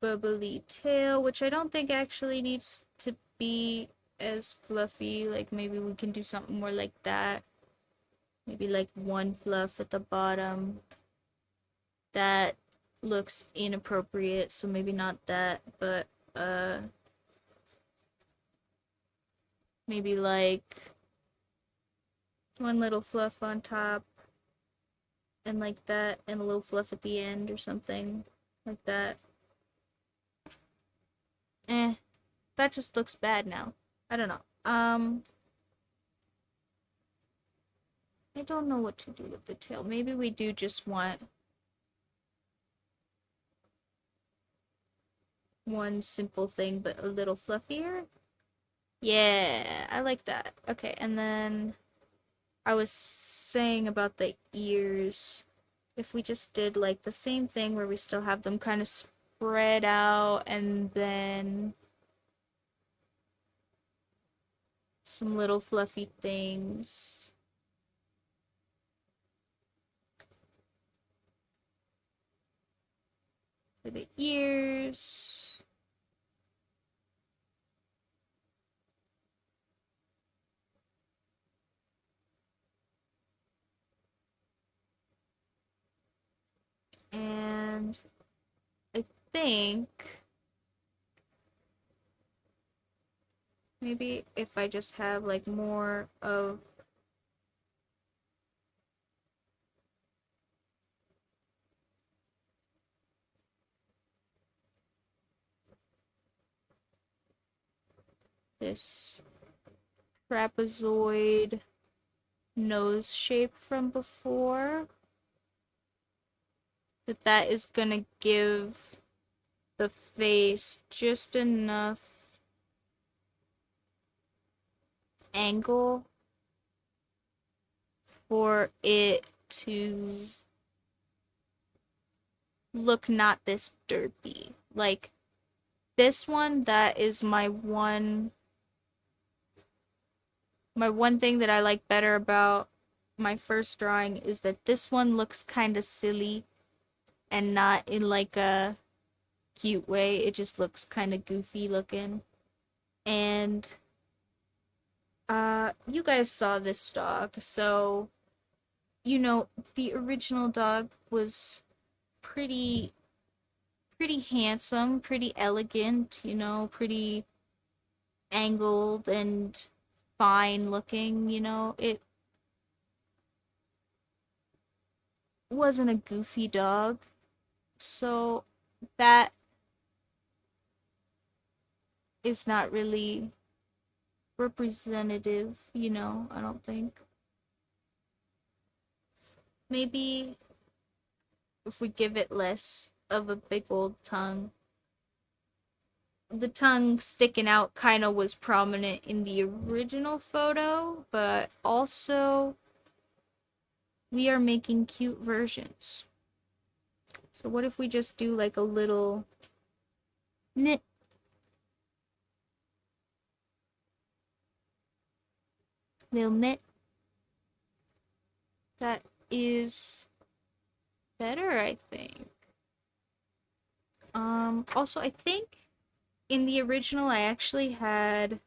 bubbly tail, which I don't think actually needs to be as fluffy. Like maybe we can do something more like that. Maybe like one fluff at the bottom. That looks inappropriate, so maybe not that, but maybe like one little fluff on top and like that, and a little fluff at the end or something like that. That just looks bad now. I don't know. I don't know what to do with the tail. Maybe we do just want one simple thing but a little fluffier. Yeah, I like that. Okay, and then I was saying about the ears. If we just did like the same thing where we still have them kind of spread out and then some little fluffy things. For the ears. And I think maybe if I just have like more of this trapezoid nose shape from before, that is gonna give the face just enough angle for it to look not this derpy. Like this one, that is my one thing that I like better about my first drawing is that this one looks kind of silly and not in like a cute way. It just looks kind of goofy looking. And you guys saw this dog, so you know the original dog was pretty handsome, pretty elegant, you know, pretty angled and fine looking, you know. It wasn't a goofy dog. So that is not really representative, you know, I don't think. Maybe if we give it less of a big old tongue, the tongue sticking out kind of was prominent in the original photo, but also we are making cute versions. So what if we just do like a little knit? Little knit. That is better, I think. Also, I think in the original, I actually had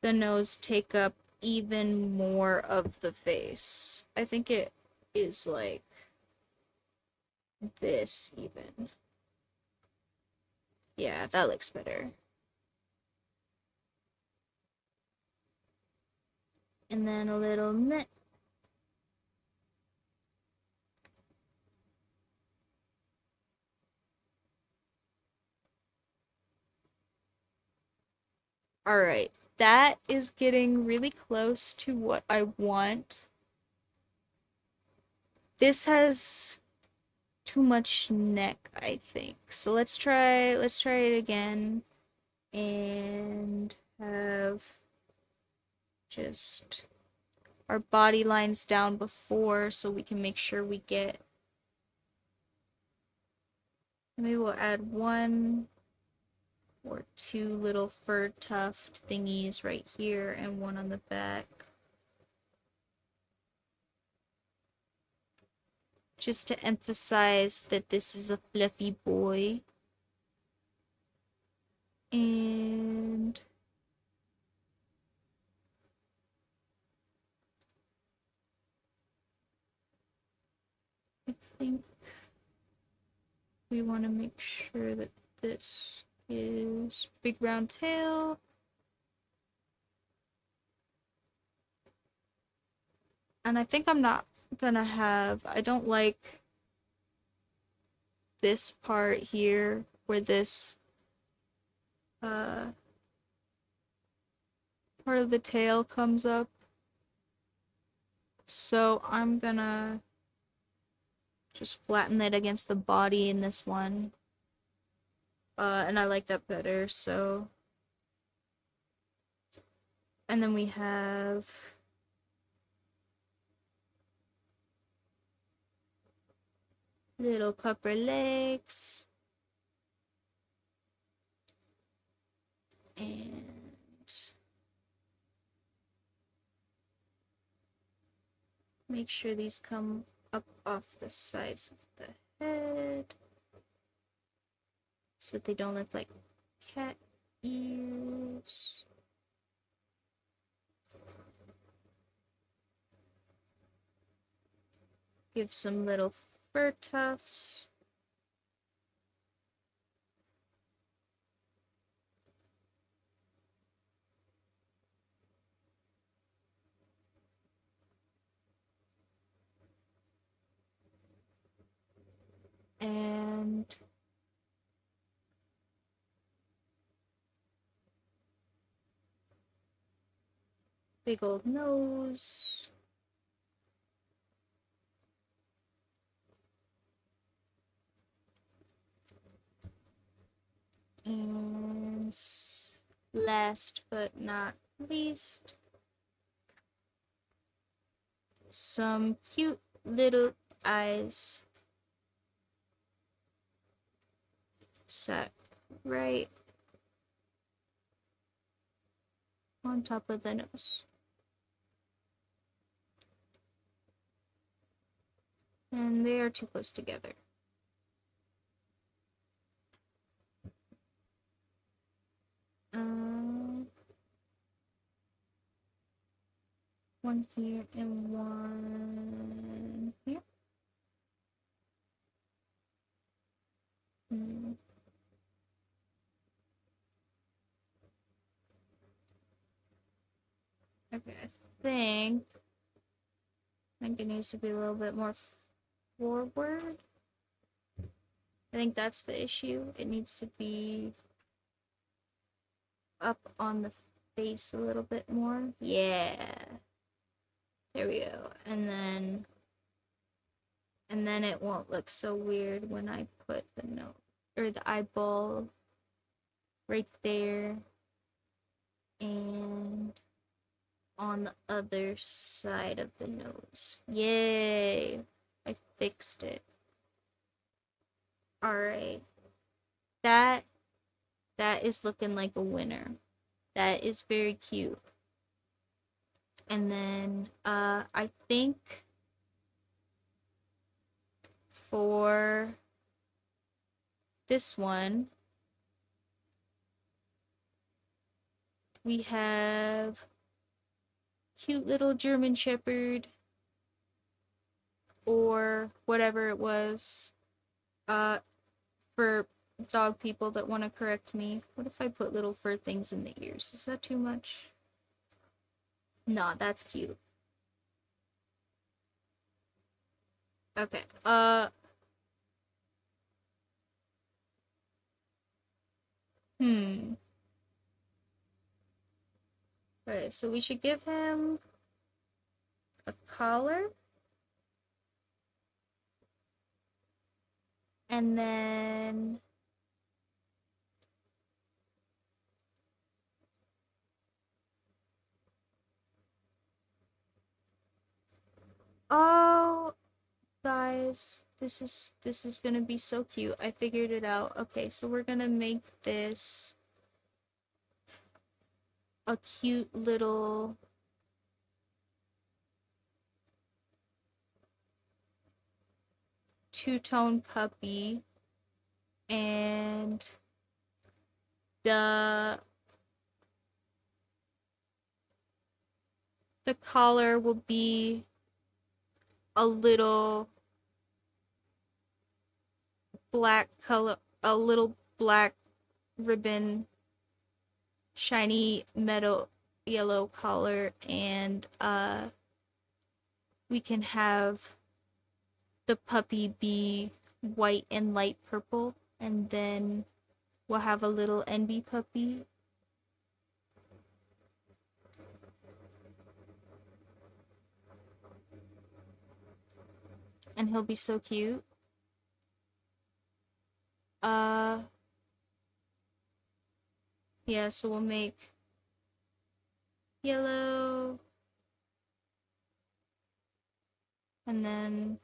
the nose take up even more of the face. I think it is like this, even. Yeah, that looks better. And then a little knit. Alright, that is getting really close to what I want. This has too much neck, I think. So let's try it again and have just our body lines down before so we can make sure we get. Maybe we'll add one or two little fur tuft thingies right here and one on the back. Just to emphasize that this is a fluffy boy. And I think we want to make sure that this is big round tail. And I think I'm not gonna have, I don't like this part here where this part of the tail comes up. So I'm gonna just flatten it against the body in this one. And I like that better, so. And then we have little pupper legs. And make sure these come up off the sides of the head so they don't look like cat ears. Give some little fur tufts. And big old nose. And last but not least, some cute little eyes set right on top of the nose. And they are too close together. One here and one here. Okay, I think it needs to be a little bit more forward. I think that's the issue. It needs to be up on the face a little bit more. Yeah. There we go. And then it won't look so weird when I put the nose or the eyeball right there, and on the other side of the nose. Yay! I fixed it. Alright. That is looking like a winner. That is very cute. And then I think for this one we have cute little German Shepherd or whatever it was. For dog people that want to correct me, what if I put little fur things in the ears? Is that too much? Nah, that's cute. Okay. Hmm. Right, so we should give him a collar. And then oh, guys, this is gonna be so cute. I figured it out. Okay, so we're gonna make this a cute little two-tone puppy, and the collar will be a little black color, a little black ribbon, shiny metal yellow collar, and we can have the puppy be white and light purple, and then we'll have a little NB puppy. And he'll be so cute. Yeah, so we'll make yellow, and then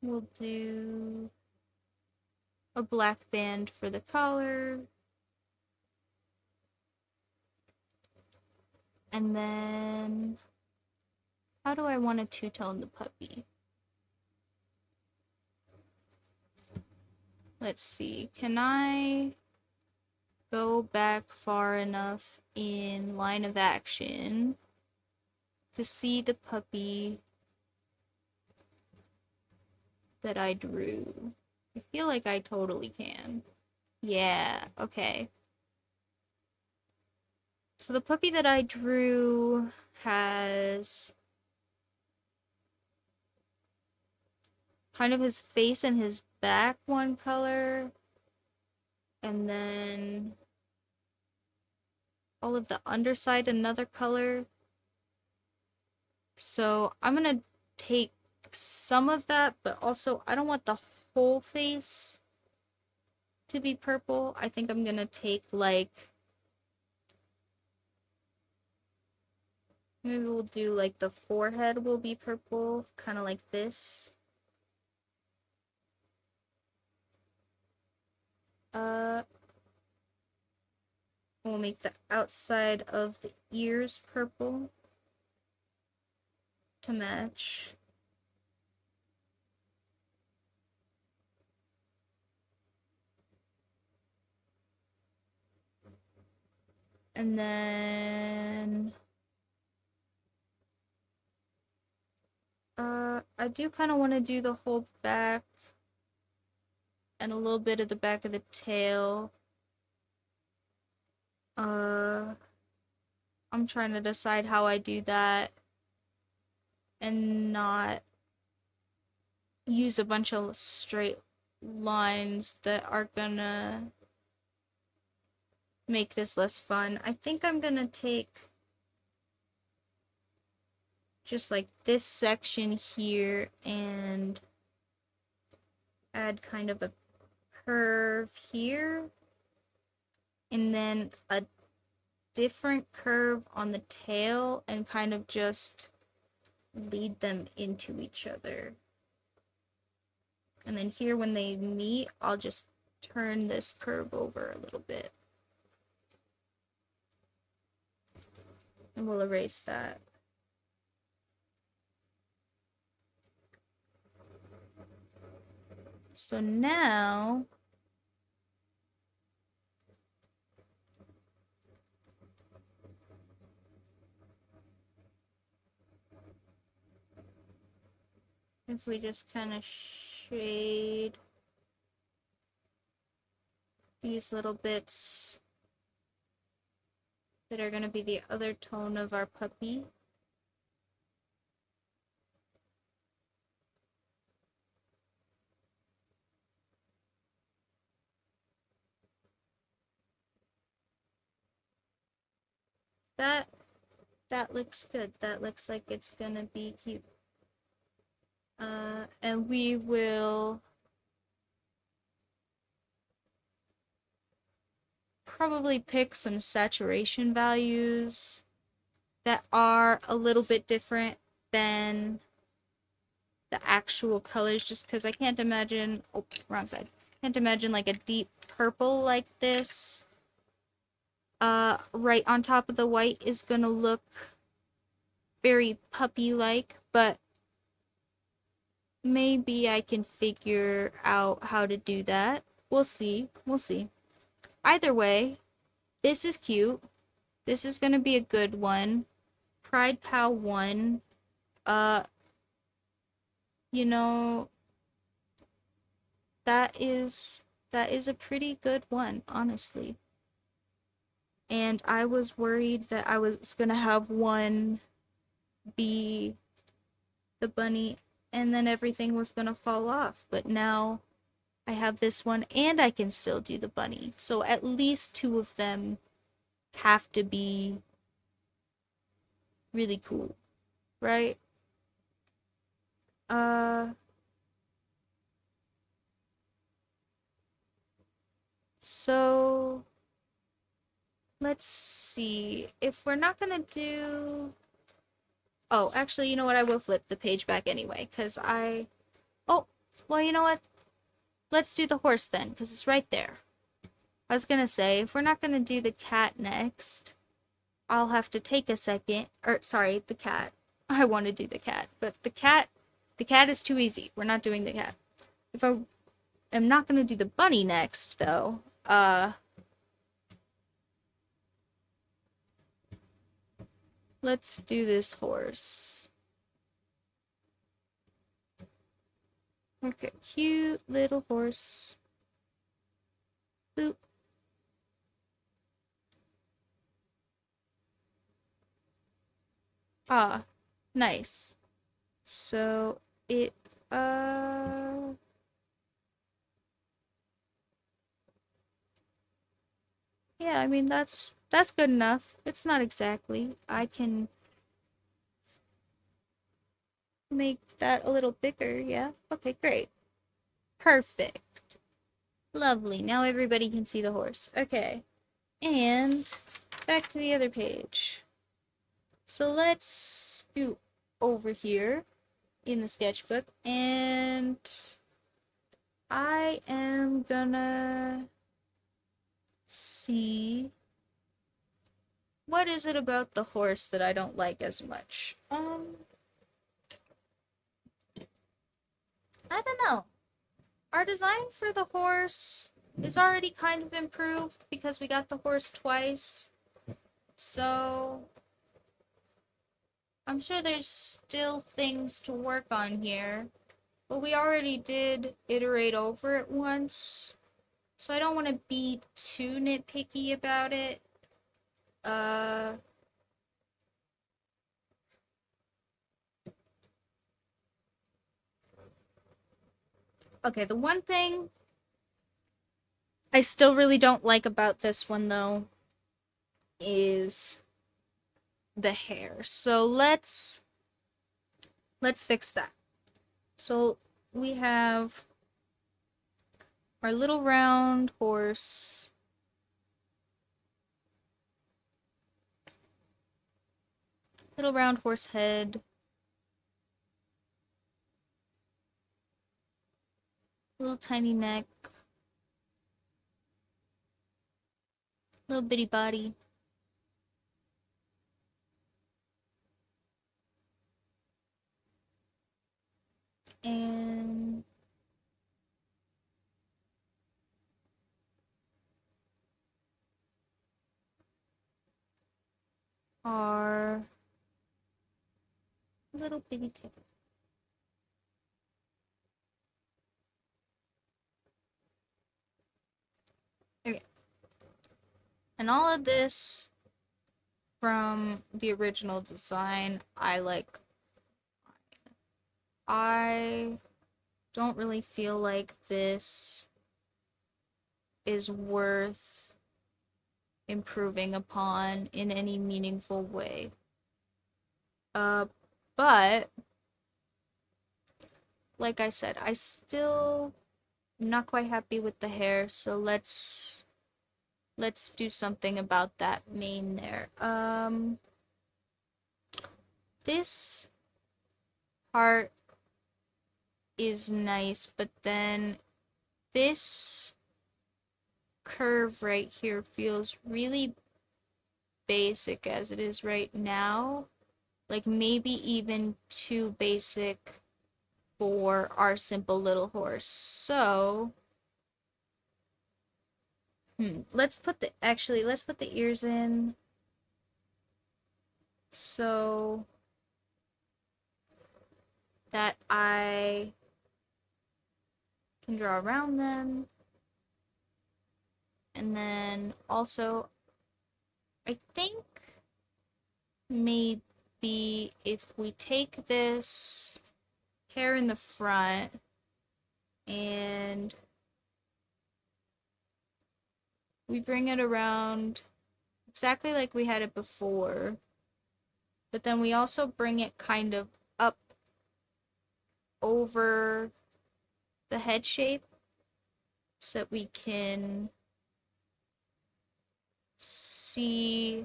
we'll do a black band for the collar. And then how do I want to two-tone the puppy? Let's see. Can I go back far enough in line of action to see the puppy that I drew? I feel like I totally can. Yeah, okay. So the puppy that I drew has kind of his face and his back one color, and then all of the underside another color. So I'm gonna take some of that, but also I don't want the whole face to be purple. I think I'm gonna take like, maybe we'll do like the forehead will be purple, kind of like this. We'll make the outside of the ears purple to match. And then I do kind of want to do the whole back and a little bit of the back of the tail. I'm trying to decide how I do that and not use a bunch of straight lines that are gonna make this less fun. I think I'm gonna take just like this section here and add kind of a curve here. and then a different curve on the tail and kind of just lead them into each other. And then here when they meet, I'll just turn this curve over a little bit. And we'll erase that. So now if we just kind of shade these little bits that are going to be the other tone of our puppy. That looks good. That looks like it's going to be cute. And we will probably pick some saturation values that are a little bit different than the actual colors, just because I can't imagine, oh, wrong side. Can't imagine like a deep purple like this right on top of the white is gonna look very puppy-like, but maybe I can figure out how to do that. We'll see. We'll see. Either way, this is cute. This is gonna be a good one. Pride Pal 1. You know, that is a pretty good one, honestly. And I was worried that I was gonna have one be the bunny and then everything was gonna fall off, but now I have this one and I can still do the bunny. So at least two of them have to be really cool, right? So let's see. If we're not gonna do... Oh, actually, you know what? I will flip the page back anyway, because Oh, well, you know what? Let's do the horse then, because it's right there. I was gonna say, if we're not gonna do the cat next, I'll have to take a second. Or, sorry, the cat. I want to do the cat, but the cat is too easy. We're not doing the cat. If I am not gonna do the bunny next, though, let's do this horse. Okay, cute little horse. Boop. Ah, nice. So it yeah, I mean that's good enough. It's not exactly. I can make that a little bigger, yeah? Okay, great. Perfect. Lovely. Now everybody can see the horse. Okay. And back to the other page. So let's scoot over here in the sketchbook and I am gonna see what is it about the horse that I don't like as much. I don't know. Our design for the horse is already kind of improved because we got the horse twice. So I'm sure there's still things to work on here. But we already did iterate over it once. So I don't want to be too nitpicky about it. Okay, the one thing I still really don't like about this one, though, is the hair. So let's fix that. So we have our little round horse. Little round horse head. Little tiny neck. Little bitty body. And our little bitty tail. Okay. And all of this from the original design, I like. I don't really feel like this is worth improving upon in any meaningful way. But like I said, I still am not quite happy with the hair, so let's do something about that mane there. This part is nice, but then this curve right here feels really basic as it is right now. Like maybe even too basic for our simple little horse. So, let's put the ears in. So that I can draw around them. And then also, I think maybe if we take this hair in the front and we bring it around exactly like we had it before, but then we also bring it kind of up over the head shape so that we can see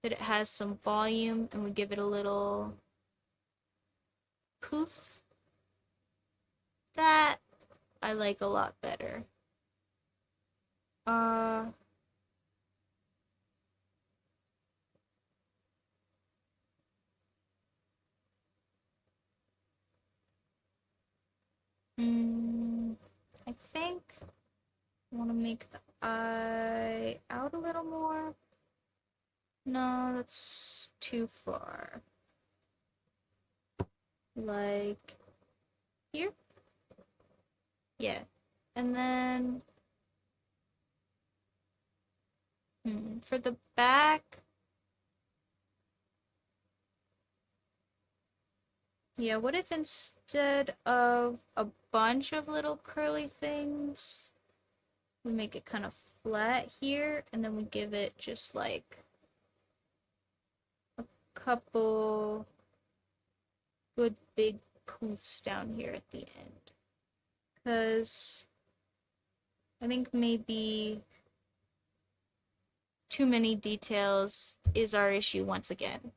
that it has some volume, and we give it a little poof. That I like a lot better. Uh, I think I want to make the eye out a little more. No, that's too far. Like here? Yeah. And then for the back, yeah, what if instead of a bunch of little curly things, we make it kind of flat here, and then we give it just like a couple good big poofs down here at the end. Because I think maybe too many details is our issue once again.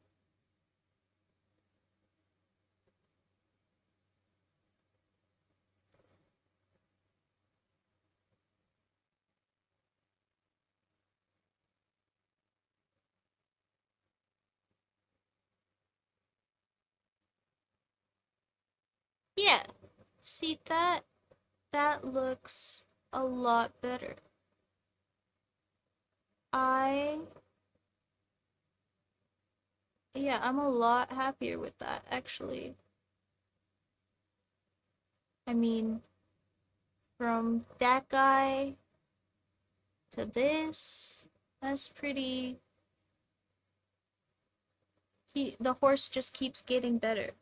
Yeah, see that looks a lot better. I Yeah, I'm a lot happier with that actually. I mean, from that guy to this, that's pretty. The horse just keeps getting better.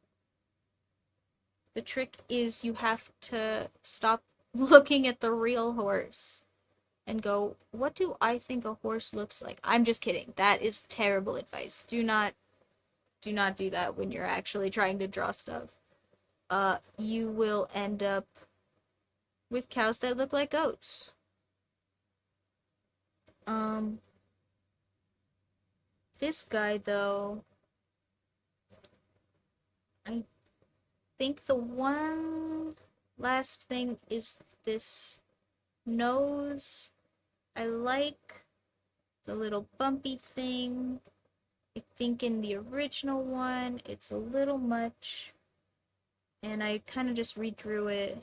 The trick is you have to stop looking at the real horse and go, what do I think a horse looks like? I'm just kidding. That is terrible advice. Do not do that when you're actually trying to draw stuff. You will end up with cows that look like goats. Um, this guy though, I think the one last thing is this nose. I like the little bumpy thing. I think in the original one, it's a little much. And I kind of just redrew it.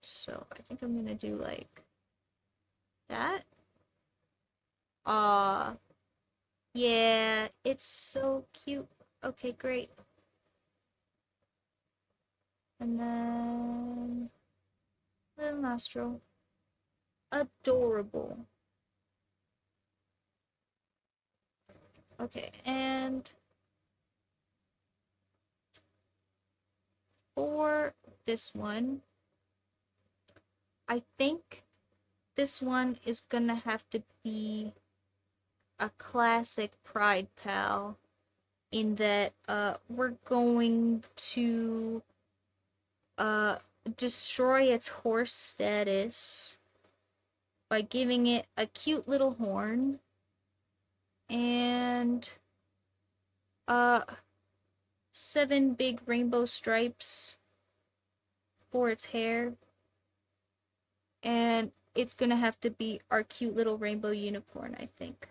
So I think I'm gonna do like that. Aw, yeah, it's so cute. Okay, great. And then little nostril. Adorable. Okay, and for this one, I think this one is gonna have to be a classic Pride Pal in that we're going to uh destroy its horse status by giving it a cute little horn and uh 7 big rainbow stripes for its hair, and it's gonna have to be our cute little rainbow unicorn, I think.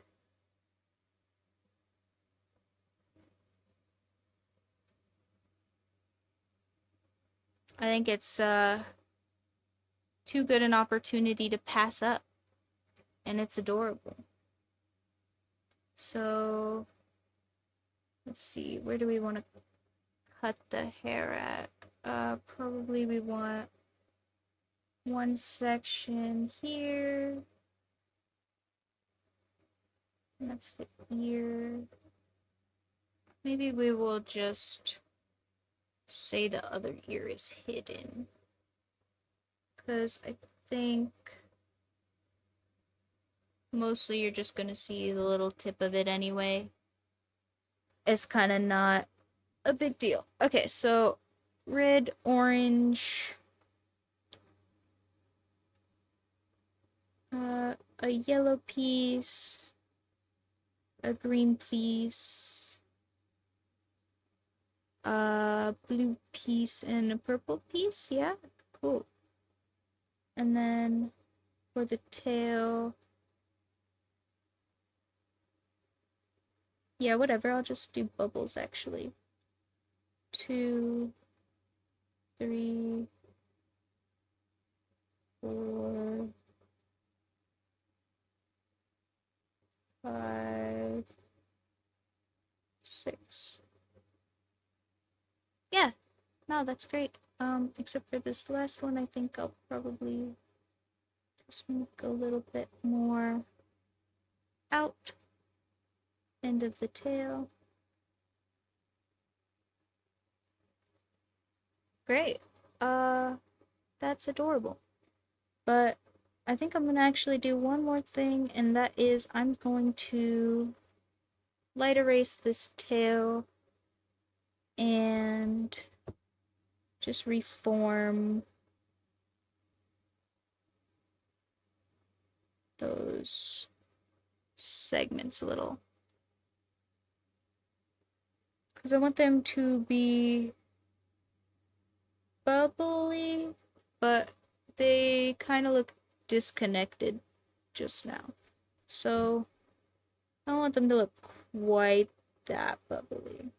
I think it's too good an opportunity to pass up, and it's adorable. So let's see, where do we want to cut the hair at? Probably we want one section here. And that's the ear. Maybe we will just say the other ear is hidden. Because I think mostly you're just gonna see the little tip of it anyway. It's kind of not a big deal. Okay, so red, orange, a yellow piece, a green piece, a blue piece, and a purple piece. Yeah, cool. And then for the tail, yeah, whatever. I'll just do bubbles actually. 2, 3, 4, 5, 6. Yeah, no, that's great. Except for this last one, I think I'll probably just make a little bit more out. End of the tail. Great. That's adorable. But I think I'm gonna actually do one more thing, and that is I'm going to light erase this tail and just reform those segments a little. Because I want them to be bubbly, but they kind of look disconnected just now. So I don't want them to look quite that bubbly.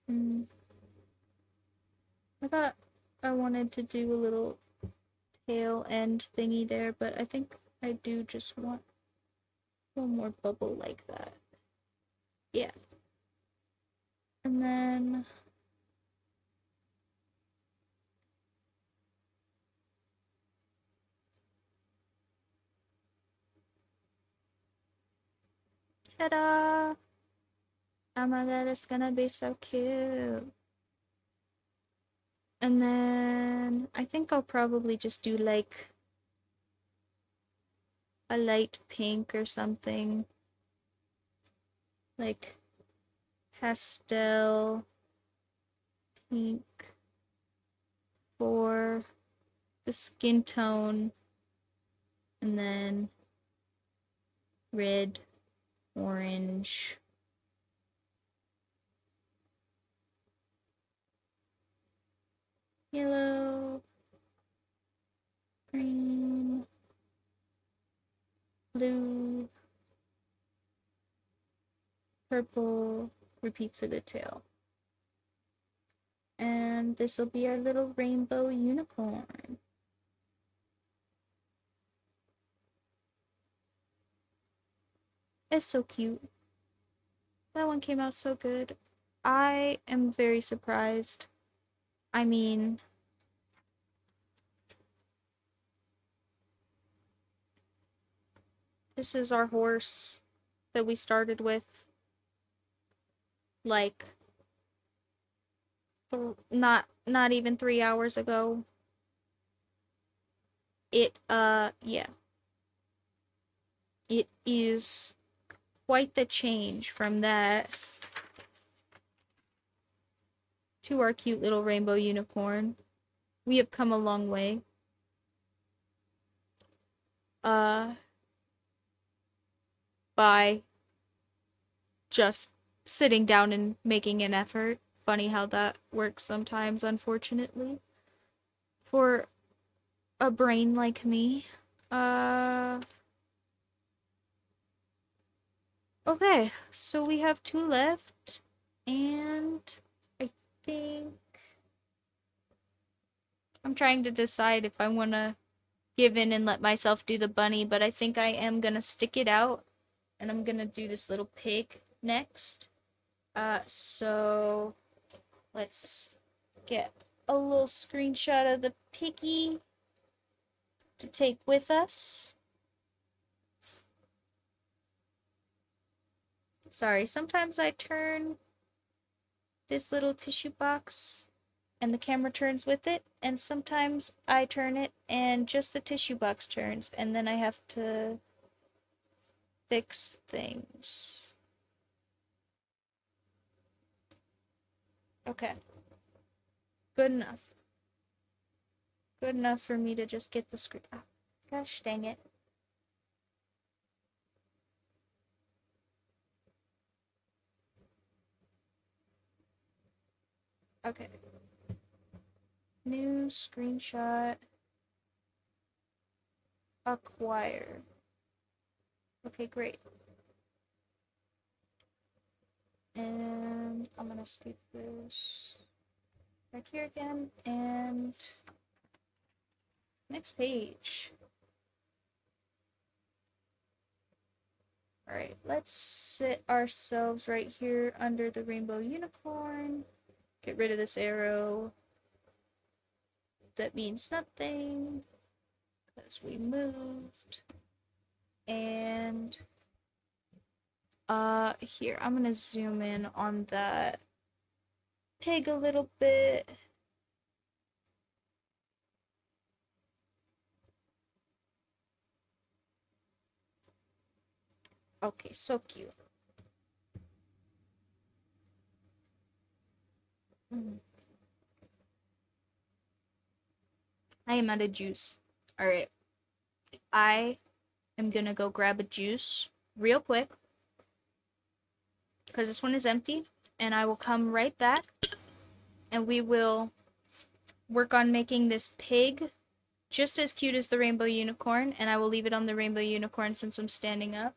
And I thought I wanted to do a little tail end thingy there, but I think I do just want one more bubble like that. Yeah. And then Ta-da! Oh my god, it's gonna be so cute. And then I think I'll probably just do like a light pink or something. Like pastel pink for the skin tone. And then red, orange, yellow, green, blue, purple, repeat for the tail. And this will be our little rainbow unicorn. It's so cute. That one came out so good. I am very surprised. I mean, this is our horse that we started with, like, not even 3 hours ago. Yeah. It is quite the change from that to our cute little rainbow unicorn. We have come a long way. By just sitting down and making an effort. Funny how that works sometimes, unfortunately. For a brain like me. Okay, so we have 2 left, and I think I'm trying to decide if I want to give in and let myself do the bunny, but I think I am gonna stick it out, and I'm gonna do this little pig next. So let's get a little screenshot of the piggy to take with us. Sorry, sometimes I turn this little tissue box and the camera turns with it, and sometimes I turn it and just the tissue box turns, and then I have to fix things. Okay. Good enough. Good enough for me to just get the screen. Oh, gosh dang it. Okay. New screenshot. Acquire. Okay, great. And I'm gonna scoop this back here again, and next page. Alright, let's sit ourselves right here under the rainbow unicorn. Get rid of this arrow. That means nothing, because we moved. And here, I'm gonna zoom in on that pig a little bit. Okay, so cute. I am out of juice. Alright, I am gonna go grab a juice real quick, because this one is empty, and I will come right back, and we will work on making this pig just as cute as the rainbow unicorn, and I will leave it on the rainbow unicorn since I'm standing up.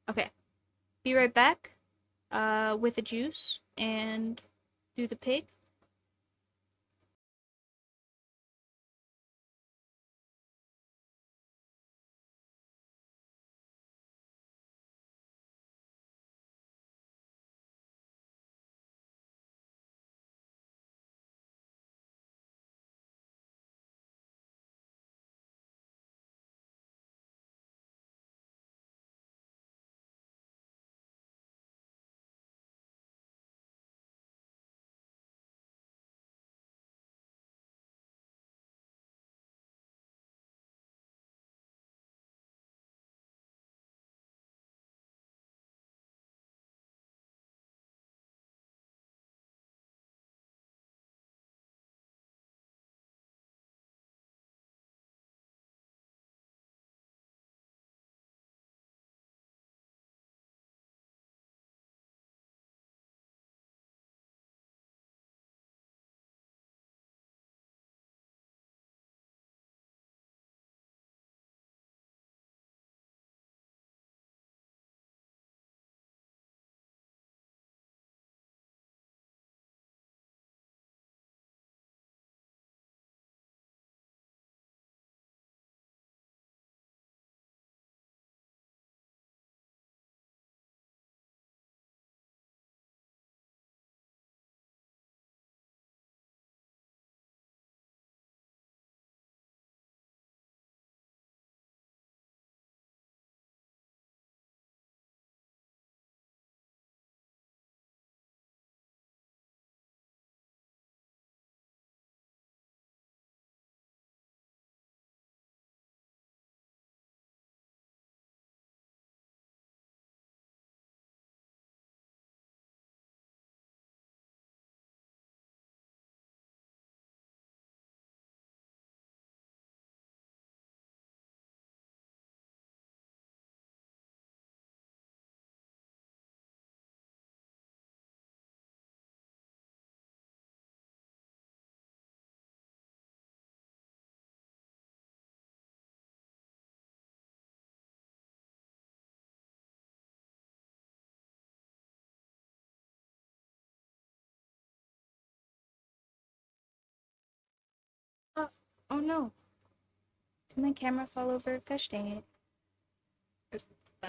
Okay. Be right back, with the juice and do the pig. Oh no. Did my camera fall over? Gosh dang it. Uh,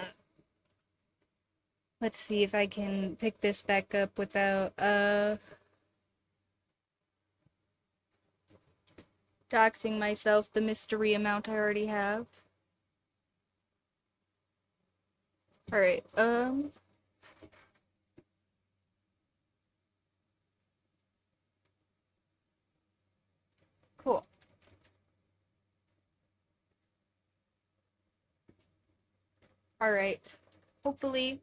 let's see if I can pick this back up without, doxing myself the mystery amount I already have. Alright, cool. Alright. Hopefully,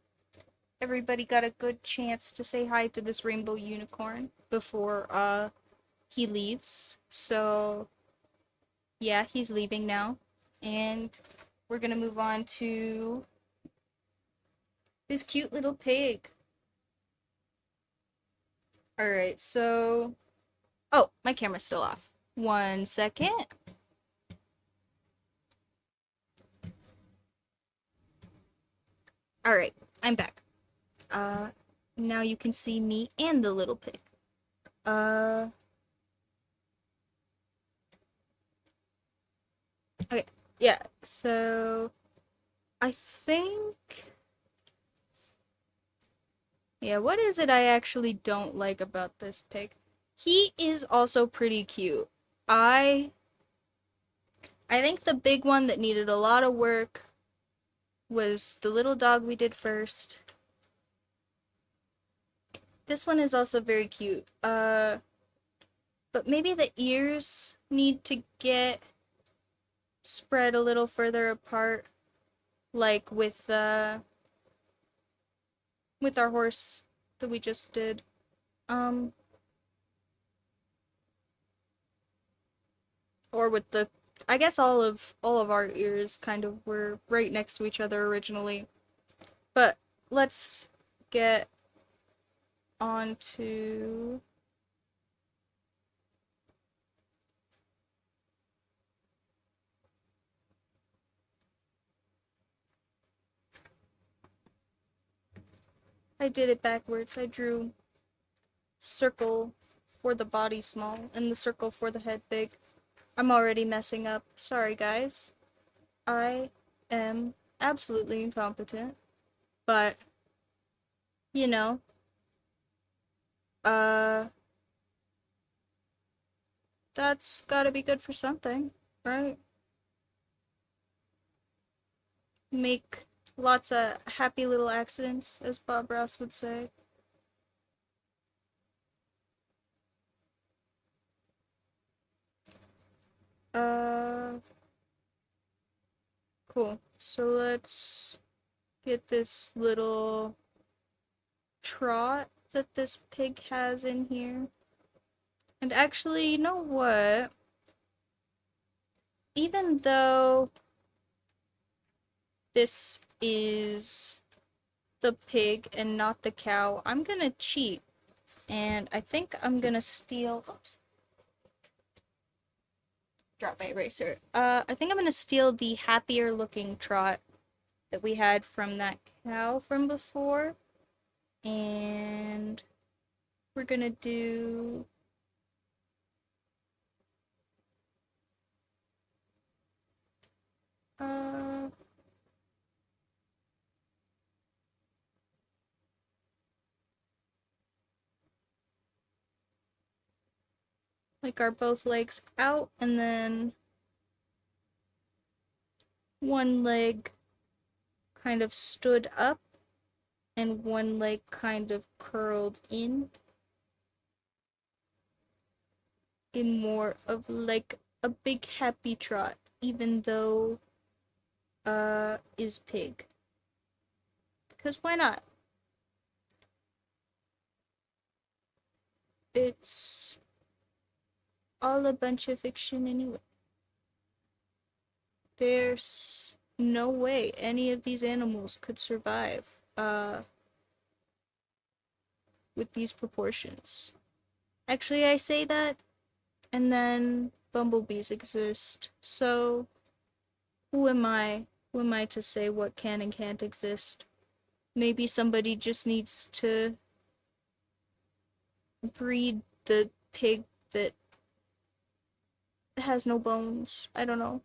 everybody got a good chance to say hi to this rainbow unicorn before, he leaves. So, yeah, he's leaving now. And we're gonna move on to this cute little pig. Alright, so... Oh, my camera's still off. 1 second. Alright, I'm back. Uh, now you can see me and the little pig. Okay, yeah, so... I think... Yeah, what is it I actually don't like about this pig? He is also pretty cute. I think the big one that needed a lot of work was the little dog we did first. This one is also very cute. But maybe the ears need to get spread a little further apart, like with our horse that we just did. Or with the, I guess all of our ears kind of were right next to each other originally. But let's get on to I did it backwards. I drew circle for the body small and the circle for the head big. I'm already messing up. Sorry, guys. I am absolutely incompetent. But, you know, uh, that's gotta be good for something, right? Make lots of happy little accidents, as Bob Ross would say. Uh, cool. So let's get this little trot that this pig has in here. And actually, you know what? Even though this is the pig and not the cow, I'm gonna cheat. And I think I'm gonna steal... Oops. Drop my eraser. I think I'm gonna steal the happier looking trot that we had from that cow from before. And we're gonna do... Uh... like our both legs out, and then one leg kind of stood up and one leg kind of curled in more of like a big happy trot, even though is pig. Because why not? It's all a bunch of fiction anyway. There's no way any of these animals could survive with these proportions. Actually, I say that, and then bumblebees exist. So, who am I? Who am I to say what can and can't exist? Maybe somebody just needs to breed the pig that has no bones. I don't know.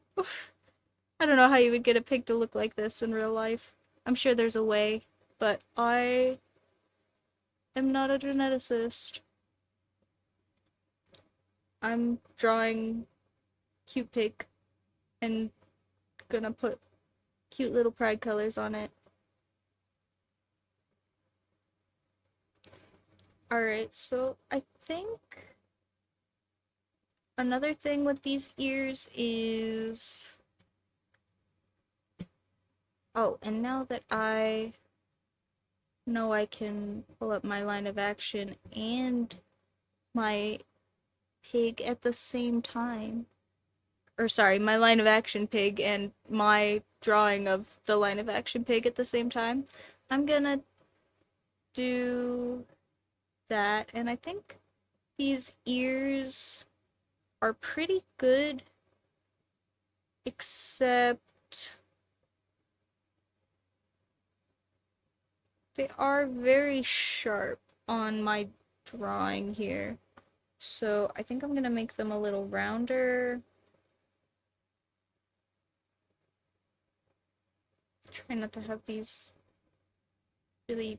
I don't know how you would get a pig to look like this in real life. I'm sure there's a way, but I am not a geneticist. I'm drawing cute pig and gonna put cute little pride colors on it. Alright, so I think another thing with these ears is... Oh, and now that I know I can pull up my line of action and my pig at the same time. Or sorry, my line of action pig and my drawing of the line of action pig at the same time. I'm gonna do that, and I think these ears are pretty good, except they are very sharp on my drawing here. So I think I'm gonna make them a little rounder. Try not to have these really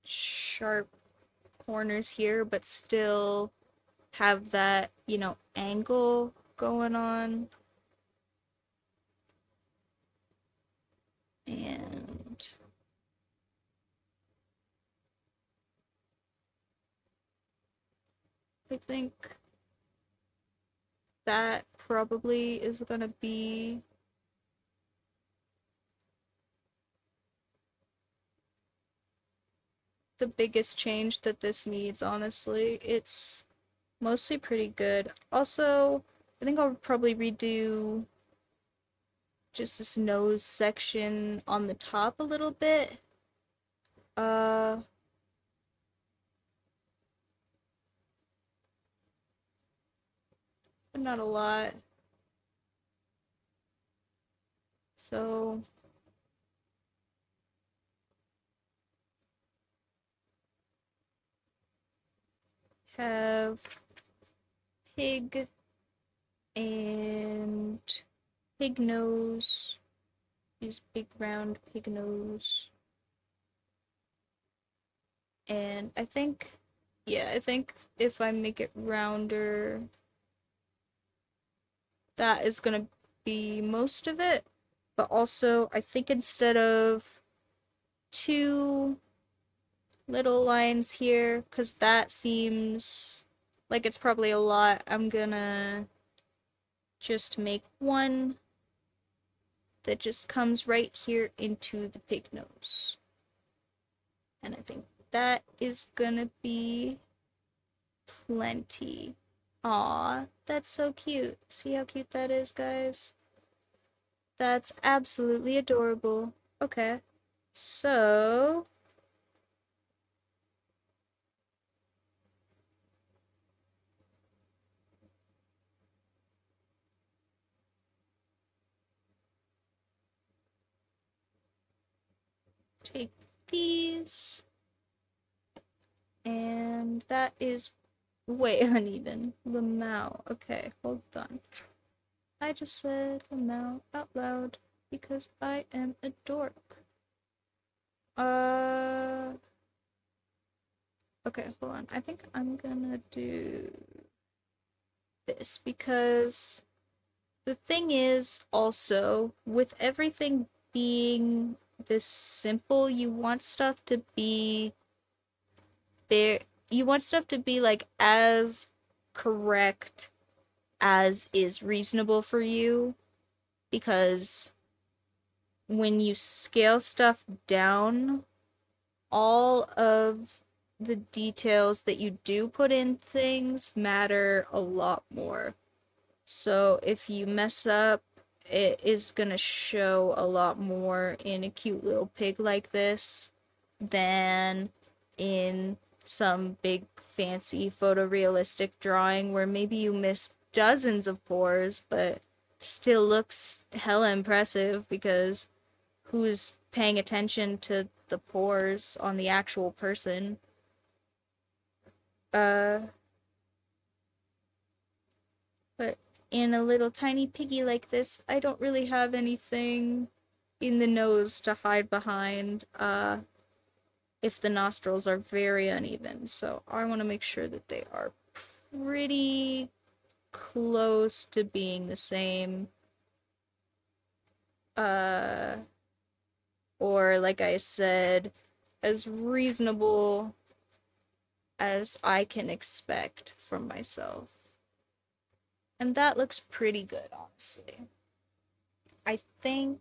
sharp corners here, but still have that, you know, angle going on. And I think that probably is gonna be the biggest change that this needs, honestly. It's mostly pretty good. Also, I think I'll probably redo just this nose section on the top a little bit. Uh, but not a lot. So, have pig and pig nose. These big round pig nose. And I think, yeah, I think if I make it rounder, that is gonna be most of it. But also, I think instead of two little lines here, because that seems like it's probably a lot, I'm gonna just make one that just comes right here into the pig nose. And I think that is gonna be plenty. Aw, that's so cute. See how cute that is, guys? That's absolutely adorable. Okay, so take these, and that is way uneven. Lamau. Okay, hold on. I just said Lamau out loud because I am a dork. Okay, hold on. I think I'm gonna do this because the thing is also with everything being this simple, you want stuff to be there. You want stuff to be like as correct as is reasonable for you, because when you scale stuff down, all of the details that you do put in things matter a lot more. So if you mess up, it is gonna show a lot more in a cute little pig like this than in some big fancy photorealistic drawing where maybe you missed dozens of pores, but still looks hella impressive because who's paying attention to the pores on the actual person? Uh, but in a little tiny piggy like this, I don't really have anything in the nose to hide behind, if the nostrils are very uneven. So I want to make sure that they are pretty close to being the same. Or like I said, as reasonable as I can expect from myself. And that looks pretty good, honestly. I think,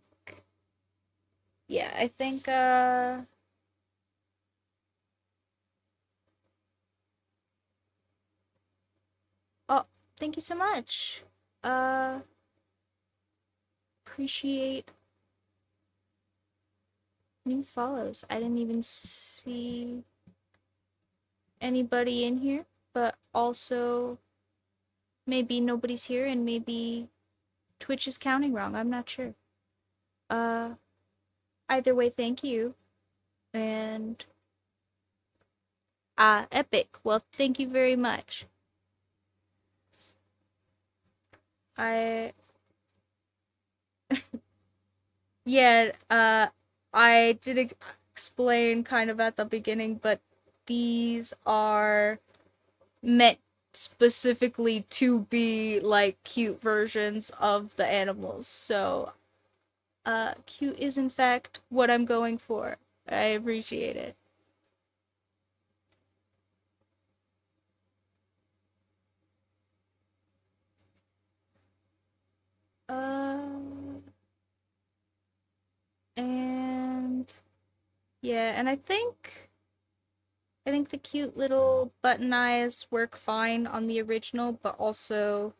yeah, I think, oh, thank you so much. Uh, appreciate new follows. I didn't even see anybody in here, but also maybe nobody's here and maybe Twitch is counting wrong. I'm not sure. Uh, either way, thank you. And epic. Well, thank you very much. I yeah, I did explain kind of at the beginning, but these are meant specifically to be like cute versions of the animals. So, cute is in fact what I'm going for. I appreciate it. Uh, and yeah, and I think the cute little button eyes work fine on the original, but also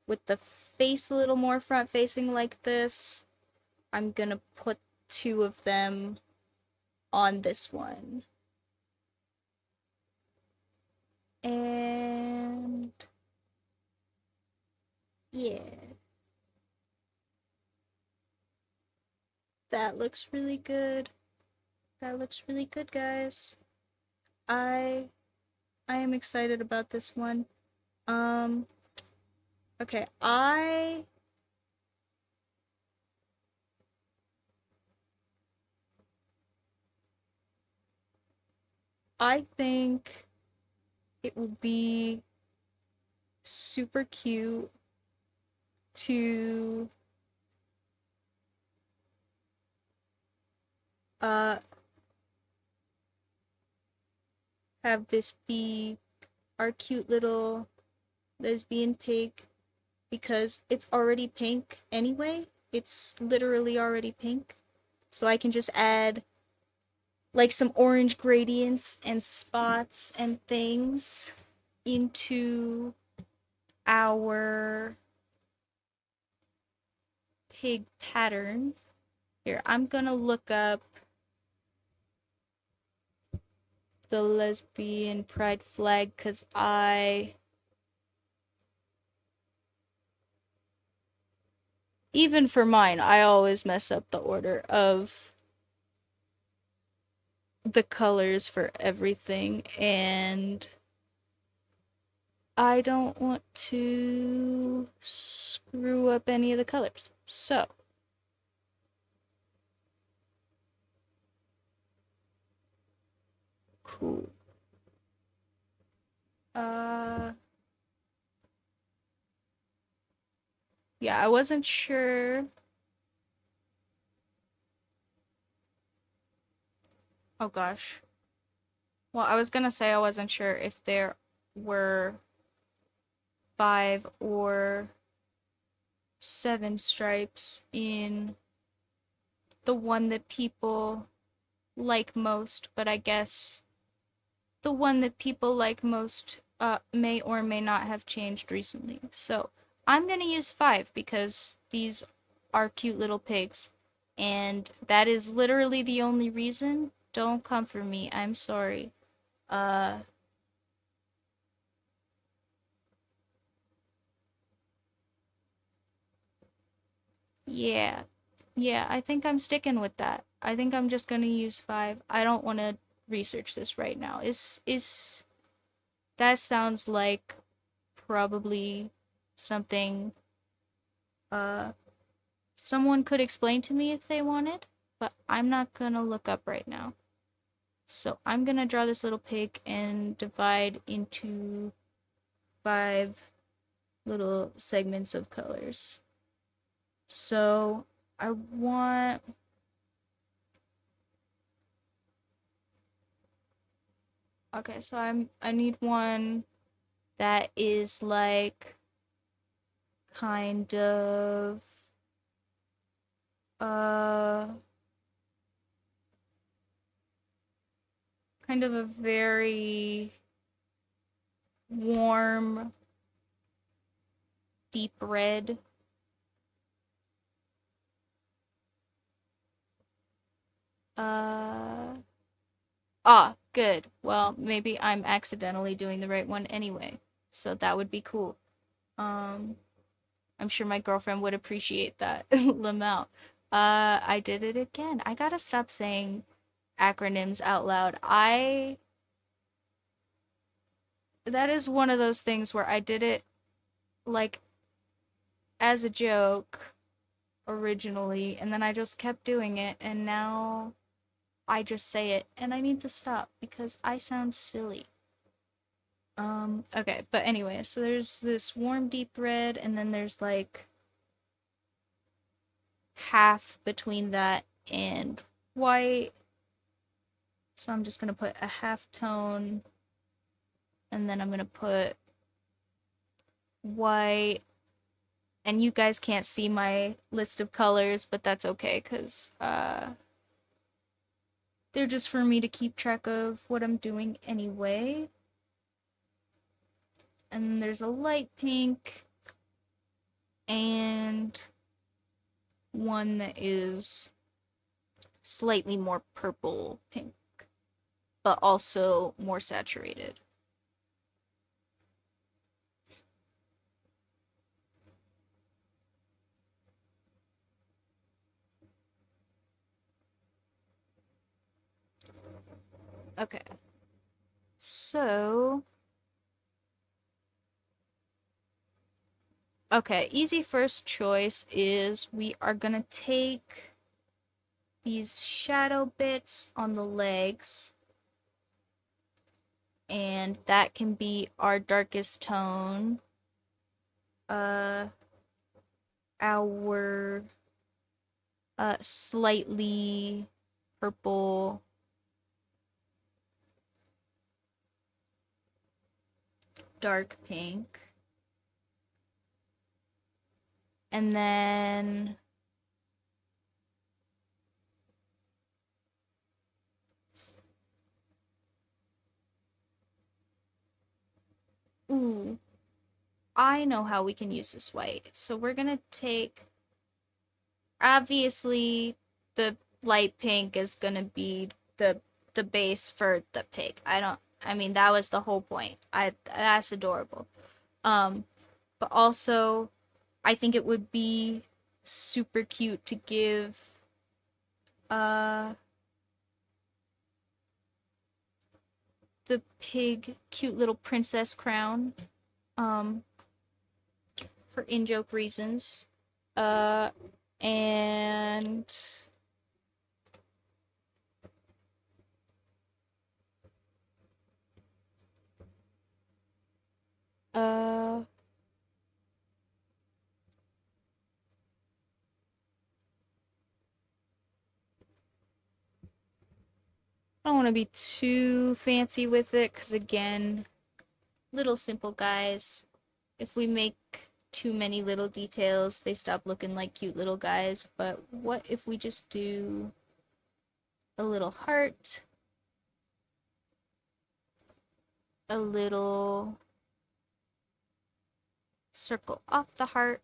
with the face a little more front facing like this, I'm gonna put two of them on this one. And yeah, that looks really good. That looks really good, guys. I I am excited about this one. Um okay, I think it would be super cute to uh have this be our cute little lesbian pig because it's already pink anyway. It's literally already pink. So I can just add like some orange gradients and spots and things into our pig pattern. Here, I'm gonna look up the lesbian pride flag because even for mine, I always mess up the order of the colors for everything, and I don't want to screw up any of the colors. So, cool. Uh, yeah, I wasn't sure. Oh gosh. Well, I was gonna say I wasn't sure if there were 5 or 7 stripes in the one that people like most, but I guess the one that people like most may or may not have changed recently. So I'm gonna use 5 because these are cute little pigs, and that is literally the only reason. Don't come for me. I'm sorry. Uh, yeah. Yeah, I think I'm sticking with that. I think I'm just gonna use 5. I don't want to research this right now. Is that sounds like probably something Uh, Someone could explain to me if they wanted, but I'm not gonna look up right now. So I'm gonna draw this little pig and divide into 5 little segments of colors. So I want okay, so I need one that is like kind of uh kind of a very warm deep red. uh Good. Well, maybe I'm accidentally doing the right one anyway. So that would be cool. Um, I'm sure my girlfriend would appreciate that. Lamau. I did it again. I gotta stop saying acronyms out loud. That is one of those things where I did it like as a joke originally, and then I just kept doing it, and now I just say it, and I need to stop because I sound silly. Okay, but anyway, so there's this warm deep red, and then there's like half between that and white. So I'm just gonna put a half tone, and then I'm gonna put white. And you guys can't see my list of colors, but that's okay, because they're just for me to keep track of what I'm doing anyway. And then there's a light pink, and one that is slightly more purple pink, but also more saturated. Okay. So, okay, easy first choice is we are gonna take these shadow bits on the legs, and that can be our darkest tone. Uh, our slightly purple dark pink. And then ooh, I know how we can use this white. So we're gonna take, obviously the light pink is gonna be the base for the pig. I mean that was the whole point. That's adorable. Um but also I think it would be super cute to give uh the pig cute little princess crown um for in-joke reasons. Uh and uh I don't want to be too fancy with it because again, little simple guys. If we make too many little details, they stop looking like cute little guys. But what if we just do a little heart, a little circle off the heart,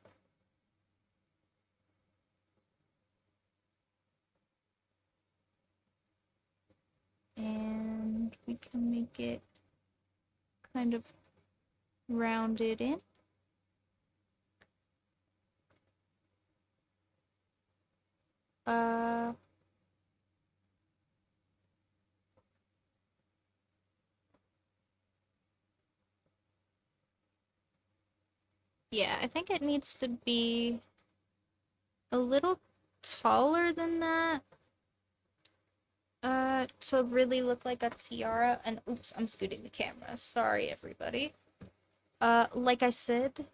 and we can make it kind of rounded in. Uh, yeah, I think it needs to be a little taller than that. To really look like a tiara. And oops, I'm scooting the camera. Sorry, everybody. Like I said,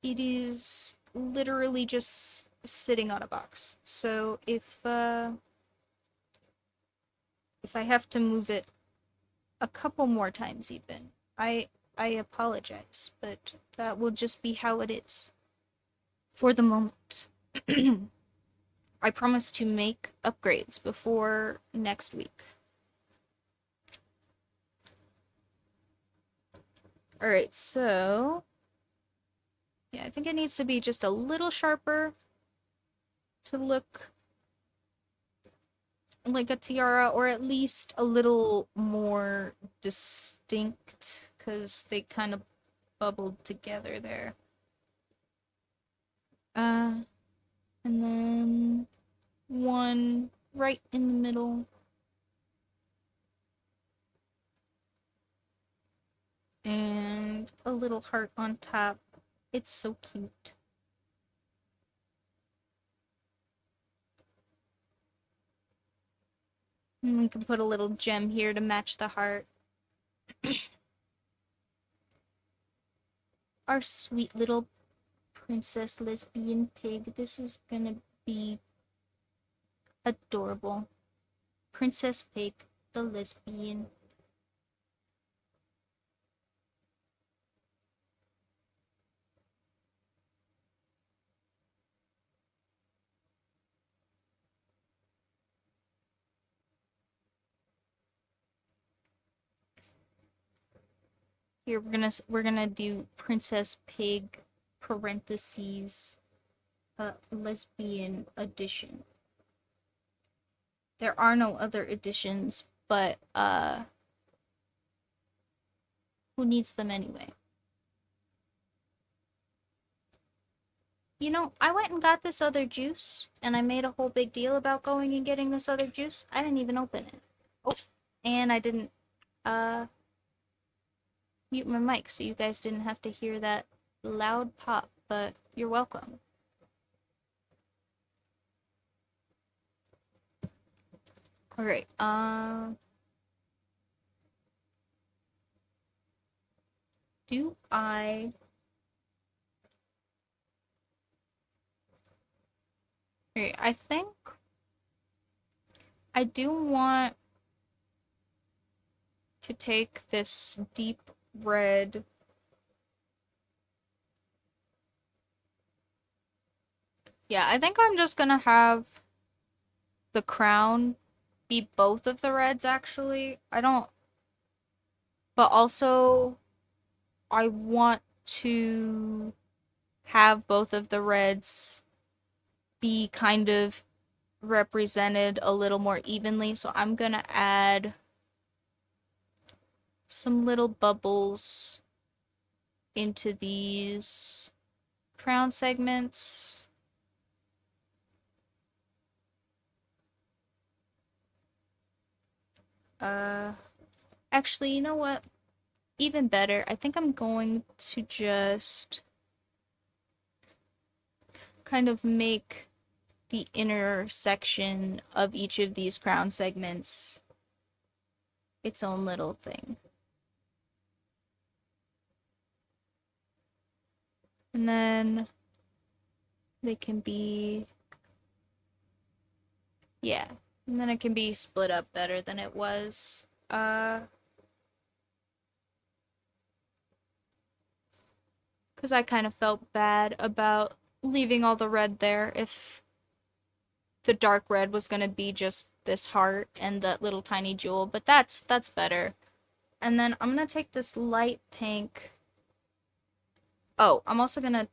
it is literally just sitting on a box. So if I have to move it a couple more times even, I apologize, but that will just be how it is for the moment. I promise to make upgrades before next week. Alright, so yeah, I think it needs to be just a little sharper to look like a tiara, or at least a little more distinct, because they kind of bubbled together there. And then one right in the middle. And a little heart on top. It's so cute. And we can put a little gem here to match the heart. Our sweet little princess lesbian pig. This is gonna be adorable. Princess Pig, the lesbian. Here we're gonna do Princess Pig parentheses lesbian edition. There are no other editions, but who needs them anyway? You know, I went and got this other juice, and I made a whole big deal about going and getting this other juice. I didn't even open it. Oh, and I didn't mute my mic, so you guys didn't have to hear that loud pop, but you're welcome. Alright, do I... Alright, I think I do want to take this deep red I think I'm just gonna have the crown be both of the reds, actually. I don't... But also, I want to have both of the reds be kind of represented a little more evenly, so I'm gonna add some little bubbles into these crown segments. Actually, you know what? Even better, I think I'm going to just kind of make the inner section of each of these crown segments its own little thing. And then they can be, yeah, and then it can be split up better than it was. Because I kind of felt bad about leaving all the red there if the dark red was gonna be just this heart and that little tiny jewel, but that's better. And then I'm gonna take this light pink. Oh, I'm also gonna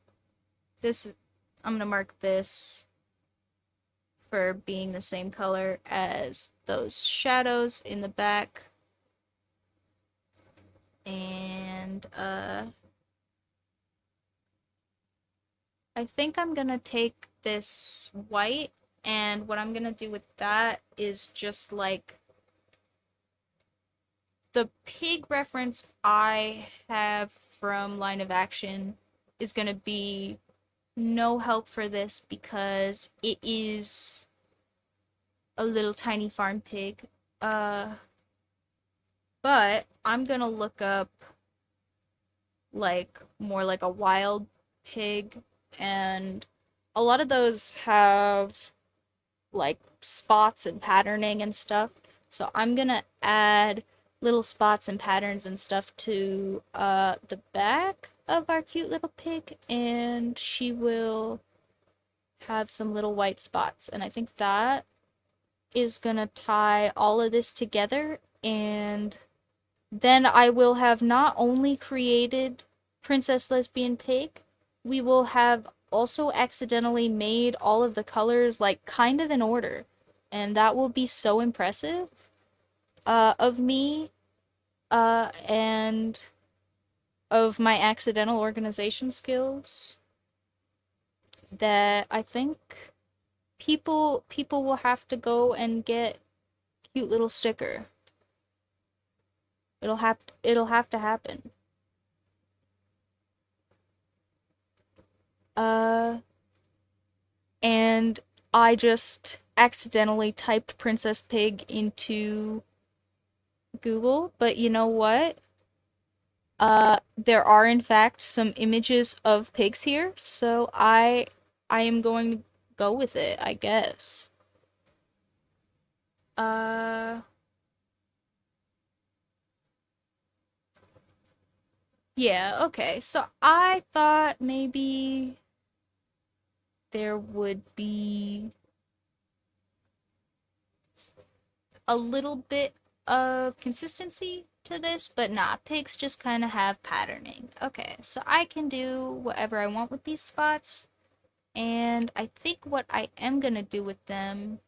I'm gonna mark this for being the same color as those shadows in the back. And I think I'm gonna take this white, and what I'm gonna do with that is just like the pig reference I have from Line of Action is gonna be no help for this because it is a little tiny farm pig. Uh, but I'm gonna look up like more like a wild pig, and a lot of those have like spots and patterning and stuff. So I'm gonna add little spots and patterns and stuff to the back of our cute little pig, and she will have some little white spots. And I think that is gonna tie all of this together, and then I will have not only created Princess Lesbian Pig, we will have also accidentally made all of the colors like kind of in order. And that will be so impressive of me and of my accidental organization skills that I think people will have to go and get cute little sticker. It'll have to happen. Uh and I just accidentally typed Princess Pig into Google, but you know what? There are in fact some images of pigs here, so I am going to go with it, I guess. Uh, yeah, okay. So I thought maybe there would be a little bit of consistency to this, but nah, pigs just kind of have patterning. Okay, so I can do whatever I want with these spots, and I think what I am gonna do with them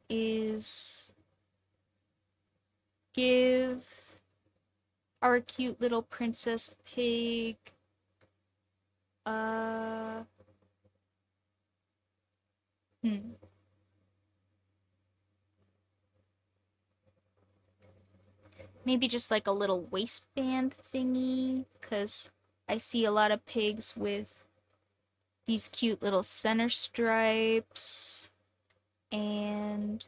is give our cute little princess pig uh hmm, maybe just like a little waistband thingy, because I see a lot of pigs with these cute little center stripes, and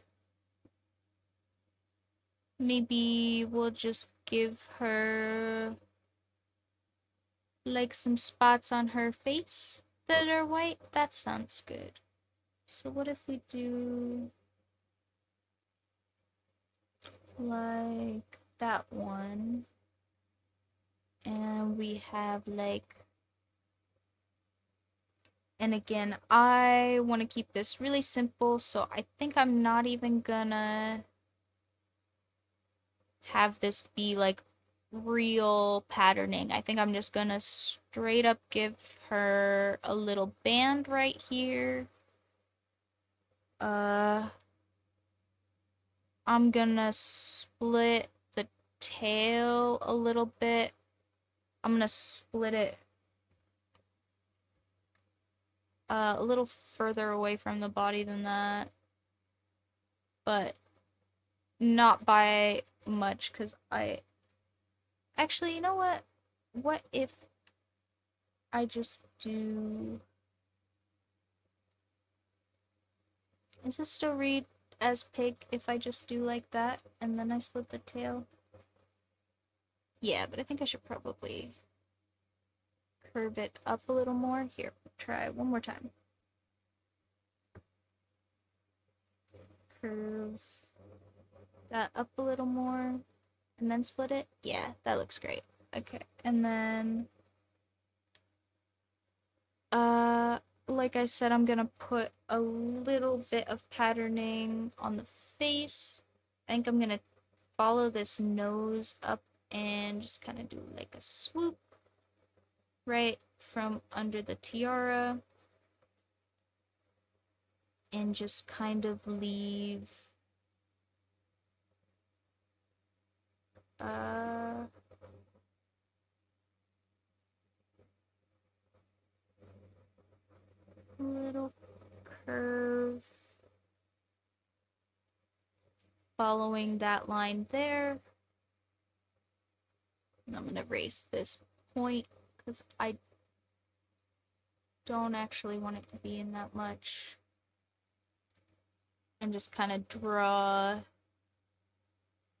maybe we'll just give her like some spots on her face that are white. That sounds good. So what if we do like that one, and we have like, and again, I want to keep this really simple, so I think I'm not even gonna have this be like real patterning. I think I'm just gonna straight up give her a little band right here. Uh, I'm gonna split the tail a little bit. I'm gonna split it a little further away from the body than that, but not by much, because I actually, you know what? What if I just do. Is this still read as pig if I just do like that and then I split the tail? Yeah, but I think I should probably curve it up a little more. Here, try one more time. Curve that up a little more and then split it. Yeah, that looks great. Okay, and then uh like I said, I'm gonna put a little bit of patterning on the face. I think I'm gonna follow this nose up and just kind of do like a swoop right from under the tiara, and just kind of leave a little curve following that line there. And I'm going to erase this point because I don't actually want it to be in that much. And just kind of draw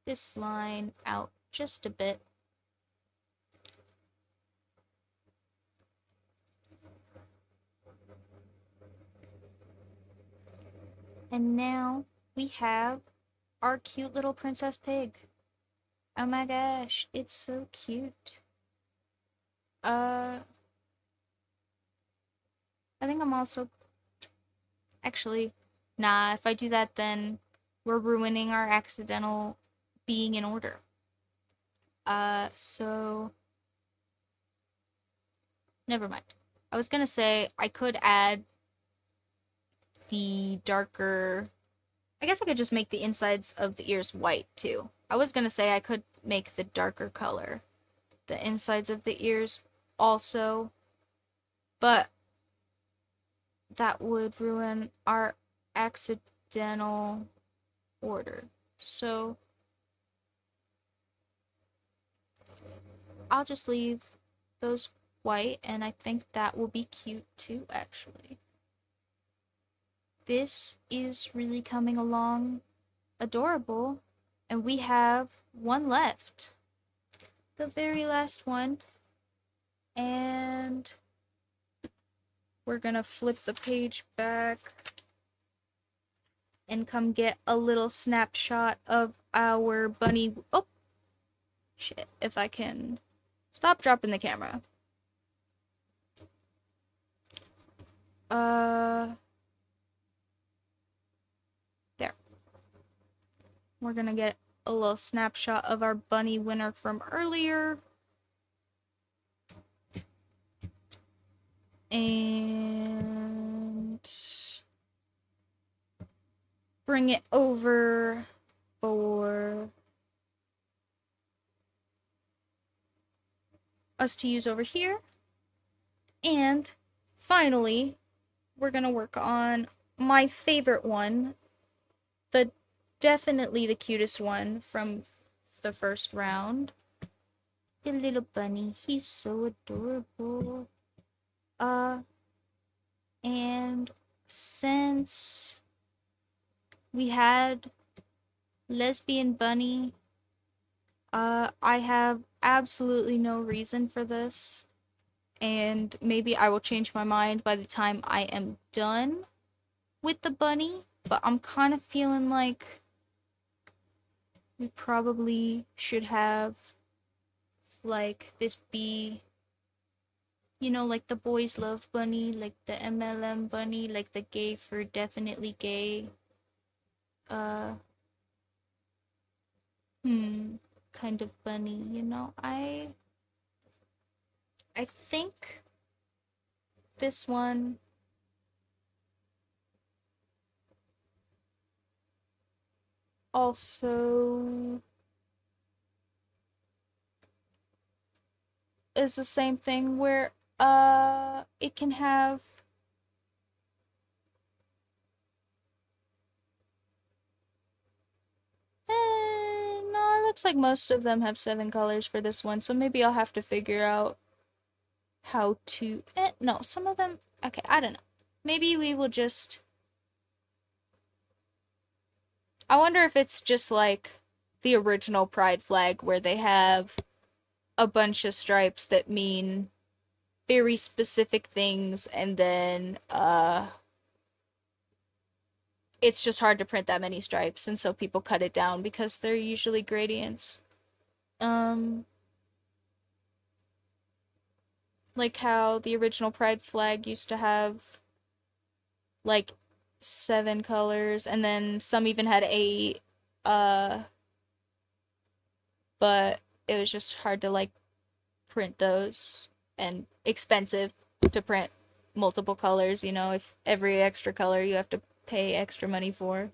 this line out just a bit. And now we have our cute little princess pig. Oh my gosh, it's so cute. I think I'm also... Actually, nah, if I do that, then we're ruining our accidental being in order. So... Never mind. I was gonna say I could add the darker... I guess I could just make the insides of the ears white, too. I was gonna say I could make the darker color the insides of the ears also, but that would ruin our accidental order. So I'll just leave those white, and I think that will be cute too, actually. This is really coming along adorable, and we have one left. The very last one. And we're gonna flip the page back and come get a little snapshot of our bunny. Oh, shit. If I can stop dropping the camera. There. We're gonna get a little snapshot of our bunny winner from earlier. And bring it over for us to use over here. And finally, we're gonna work on my favorite one, definitely the cutest one from the first round. The little bunny, he's so adorable. And since we had lesbian bunny, I have absolutely no reason for this, and maybe I will change my mind by the time I am done with the bunny, but I'm kind of feeling like we probably should have, like, this be, you know, like the boys love bunny, like the MLM bunny, like the gay for definitely gay, kind of bunny, you know. I think this one also is the same thing where it can have no, it looks like most of them have 7 colors for this one, so maybe I'll have to figure out how to no, some of them, okay, I don't know. Maybe we will just, I wonder if it's just like the original pride flag where they have a bunch of stripes that mean very specific things, and then it's just hard to print that many stripes, and so people cut it down because they're usually gradients. Like how the original pride flag used to have like 7 colors, and then some even had 8, but it was just hard to like print those, and expensive to print multiple colors, you know, if every extra color you have to pay extra money for.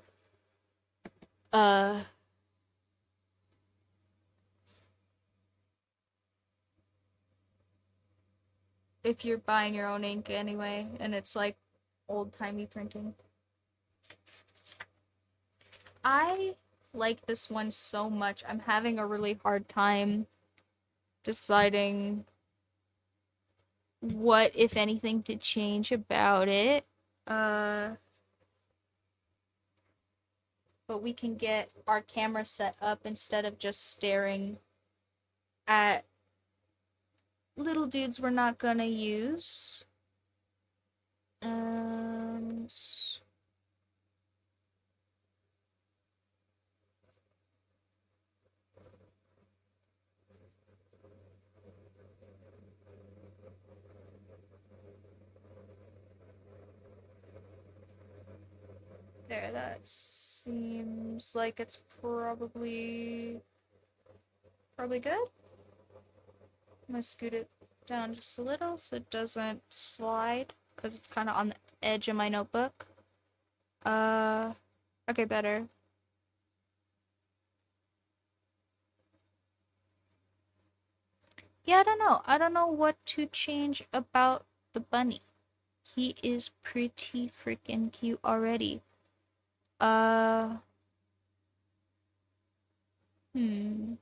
If you're buying your own ink anyway, and it's like old-timey printing. I like this one so much. I'm having a really hard time deciding what, if anything, to change about it. Uh, but we can get our camera set up instead of just staring at little dudes we're not gonna use. And there, that seems like it's probably good. I'm gonna scoot it down just a little so it doesn't slide because it's kind of on the edge of my notebook. Uh, okay, better. Yeah, I don't know. I don't know what to change about the bunny. He is pretty freaking cute already. Uh, hmm.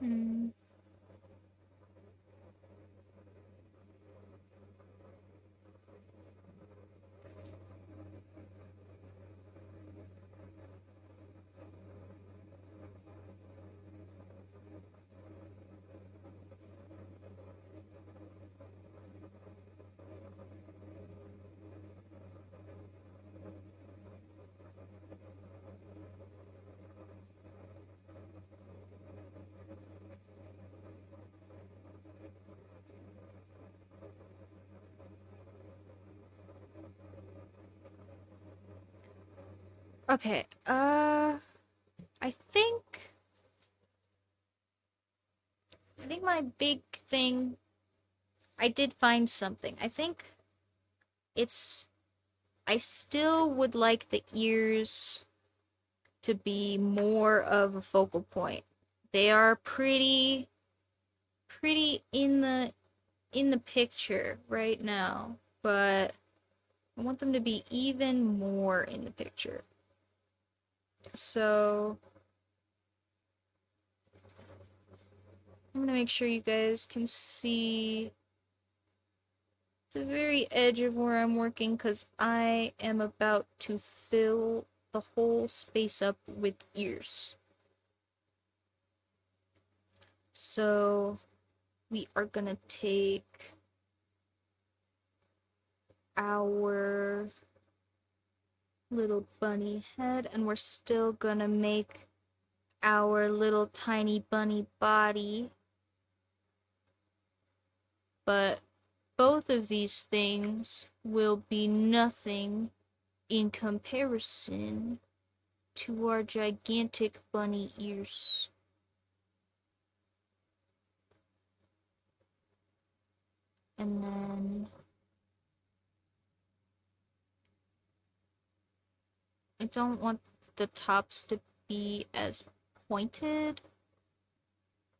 Hmm. Okay, I think my big thing, I did find something. I think it's I still would like the ears to be more of a focal point. They are pretty in the picture right now, but I want them to be even more in the picture. So I'm gonna make sure you guys can see the very edge of where I'm working because I am about to fill the whole space up with ears. So we are gonna take our little bunny head and we're still gonna make our little tiny bunny body, but both of these things will be nothing in comparison to our gigantic bunny ears. And then I don't want the tops to be as pointed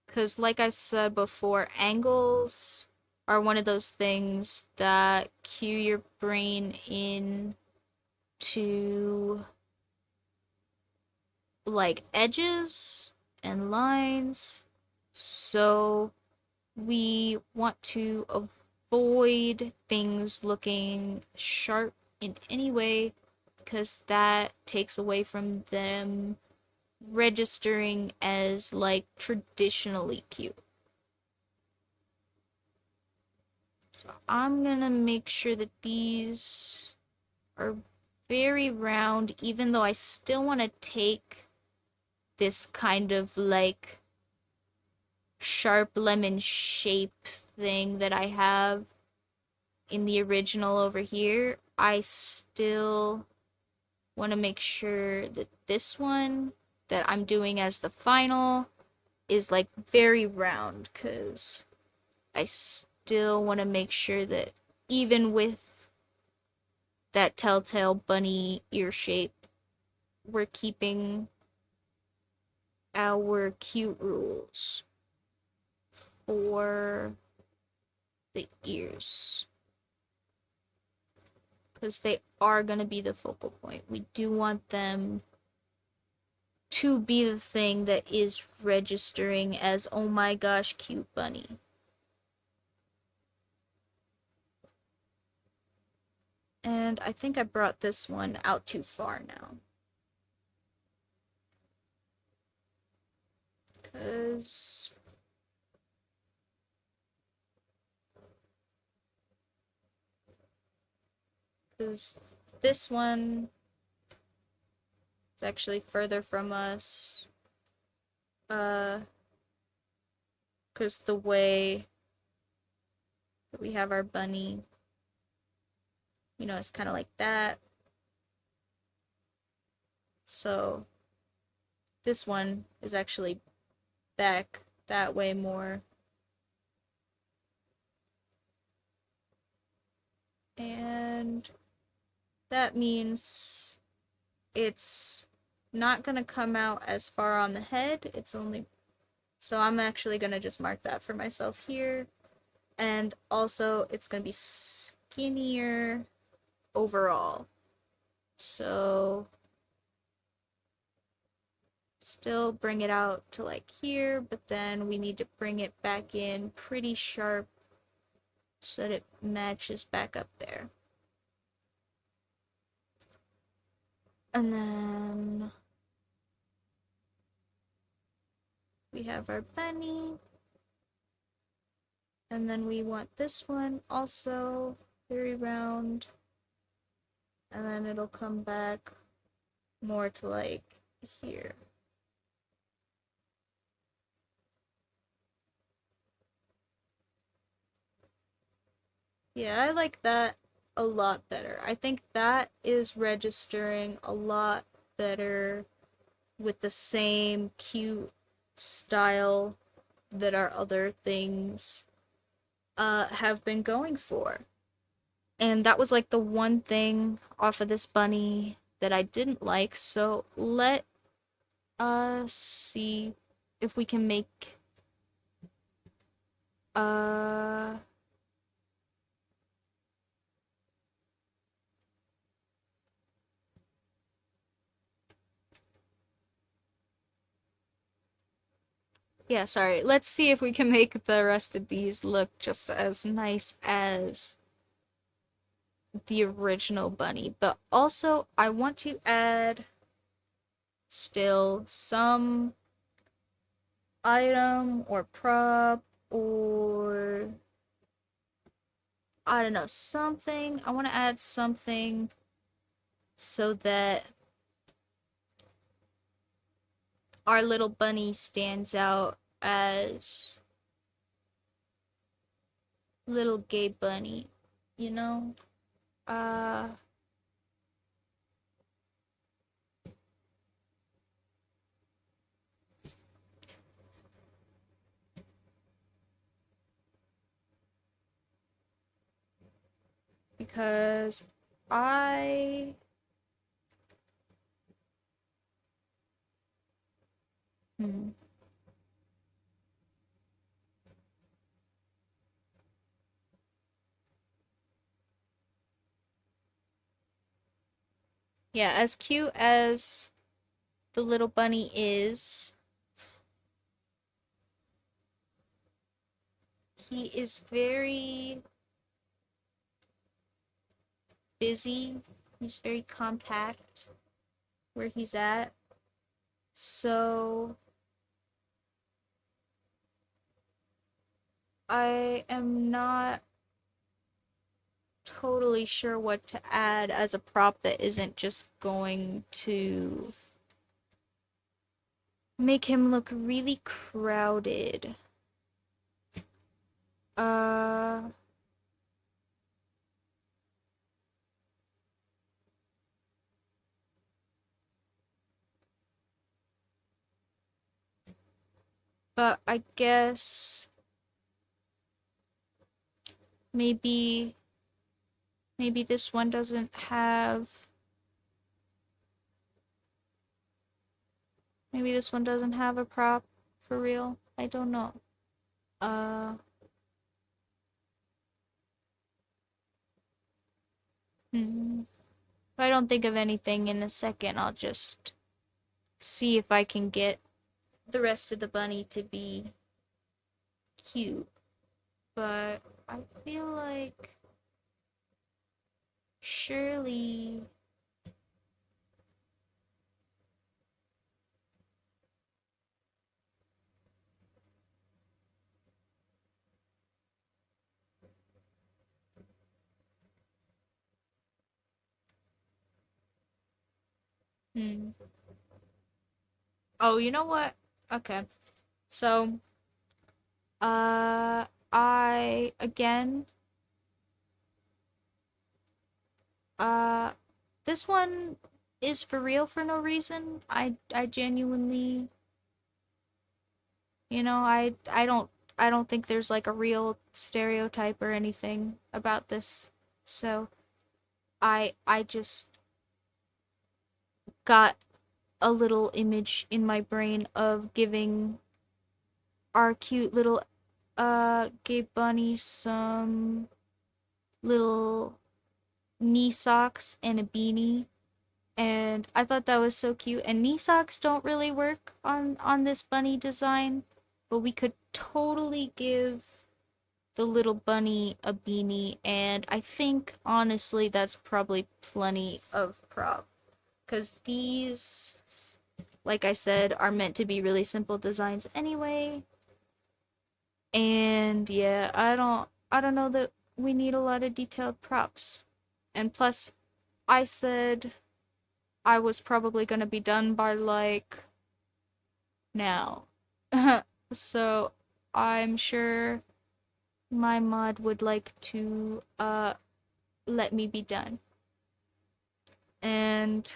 because like I said before, angles are one of those things that cue your brain in to like edges and lines. So we want to avoid things looking sharp in any way because that takes away from them registering as like traditionally cute. So I'm gonna make sure that these are very round, even though I still want to take this kind of like sharp lemon shape thing that I have in the original over here, I still want to make sure that this one that I'm doing as the final is like very round, because I still want to make sure that even with that telltale bunny ear shape, we're keeping our cute rules for the ears, because they are going to be the focal point. We do want them to be the thing that is registering as, oh my gosh, cute bunny. And I think I brought this one out too far now. Because this one is actually further from us. Because the way that we have our bunny, you know, it's kind of like that. So this one is actually back that way more. And that means it's not going to come out as far on the head. It's only... So I'm actually going to just mark that for myself here. And also, it's going to be skinnier overall. So still bring it out to like here, but then we need to bring it back in pretty sharp so that it matches back up there. And then we have our bunny. And then we want this one also very round. And then it'll come back more to like here. Yeah, I like that a lot better. I think that is registering a lot better with the same cute style that our other things have been going for. And that was like the one thing off of this bunny that I didn't like. So let us see if we can make yeah, sorry. Let's see if we can make the rest of these look just as nice as the original bunny. But also, I want to add still some item or prop or I don't know, something. I want to add something so that our little bunny stands out as little gay bunny, you know? Uh because I hmm. Yeah, as cute as the little bunny is, he is very busy. He's very compact where he's at. So I am not totally sure what to add as a prop that isn't just going to make him look really crowded. Uh, but I guess maybe maybe this one doesn't have maybe this one doesn't have a prop for real. I don't know. Uh, If I don't think of anything in a second, I'll just see if I can get the rest of the bunny to be cute. But I feel like surely. Hmm. Oh, you know what? Okay. So, uh, I again, uh, this one is for real for no reason. I genuinely, I don't think there's like a real stereotype or anything about this. So, I just got a little image in my brain of giving our cute little gay bunny some little knee socks and a beanie, and I thought that was so cute. And knee socks don't really work on this bunny design, but we could totally give the little bunny a beanie, and I think honestly that's probably plenty of prop, because these, like I said, are meant to be really simple designs anyway. And yeah, I don't know that we need a lot of detailed props. And plus, I said I was probably gonna be done by like now. So I'm sure my mod would like to let me be done. And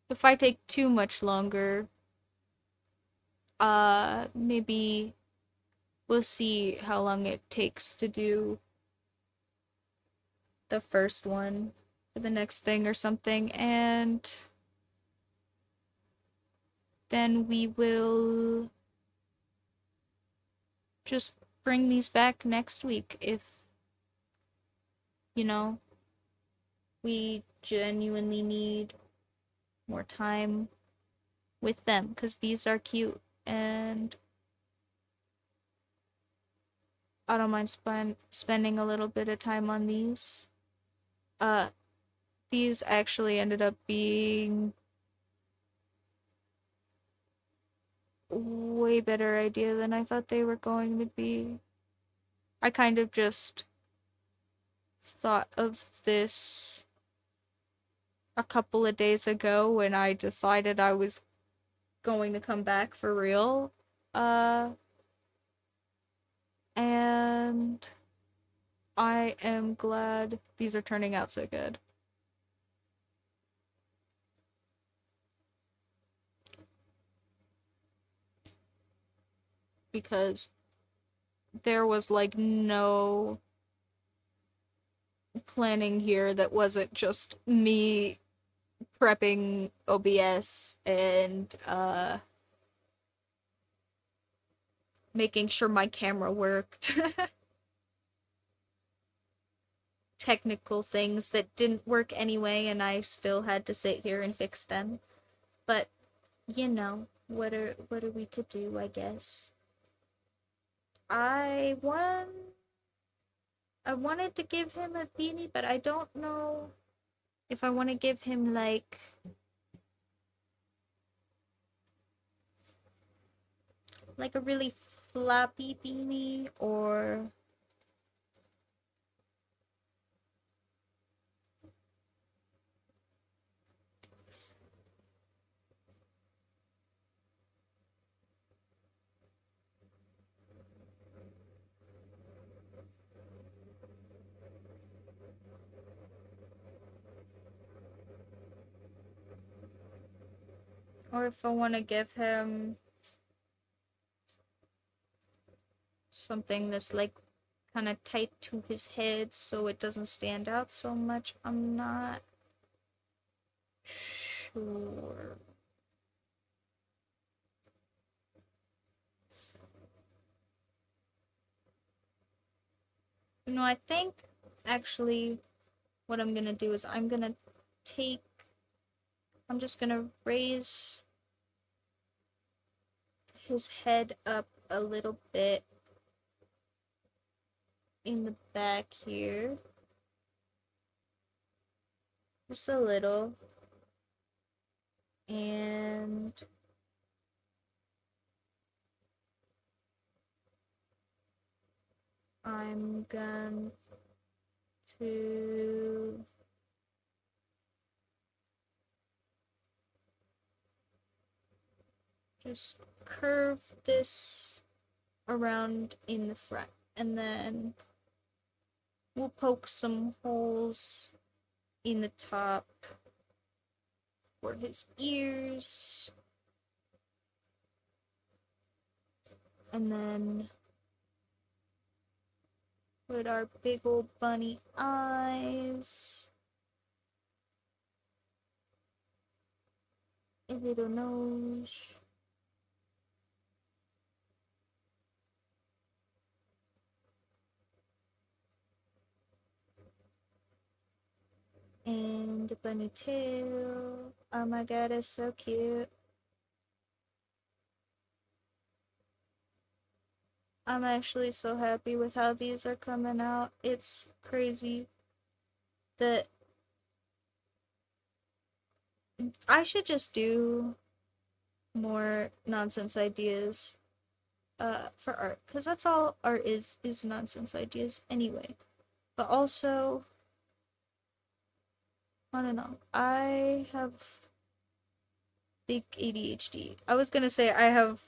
if I take too much longer, maybe we'll see how long it takes to do the first one for the next thing or something, and then we will just bring these back next week if, you know, we genuinely need more time with them, because these are cute and I don't mind spending a little bit of time on these. Uh, these actually ended up being way better idea than I thought they were going to be. I kind of just thought of this a couple of days ago when I decided I was going to come back for real. Uh, and I am glad these are turning out so good. Because there was like no planning here that wasn't just me prepping OBS and making sure my camera worked. Technical things that didn't work anyway, and I still had to sit here and fix them. But what are we to do, I guess. I want I wanted to give him a beanie, but I don't know if I want to give him like a really floppy beanie, or Or if I want to give him something that's like kind of tight to his head so it doesn't stand out so much. I'm not sure. No, I think actually what I'm gonna do is I'm just gonna raise his head up a little bit in the back here. Just a little. And I'm going to just curve this around in the front, and then we'll poke some holes in the top for his ears, and then put our big old bunny eyes, a little nose, and a bunny tail. Oh my god, it's so cute. I'm actually so happy with how these are coming out. It's crazy that I should just do more nonsense ideas for art, because that's all art is nonsense ideas anyway. But also, I don't know, I have big ADHD. I was gonna say I have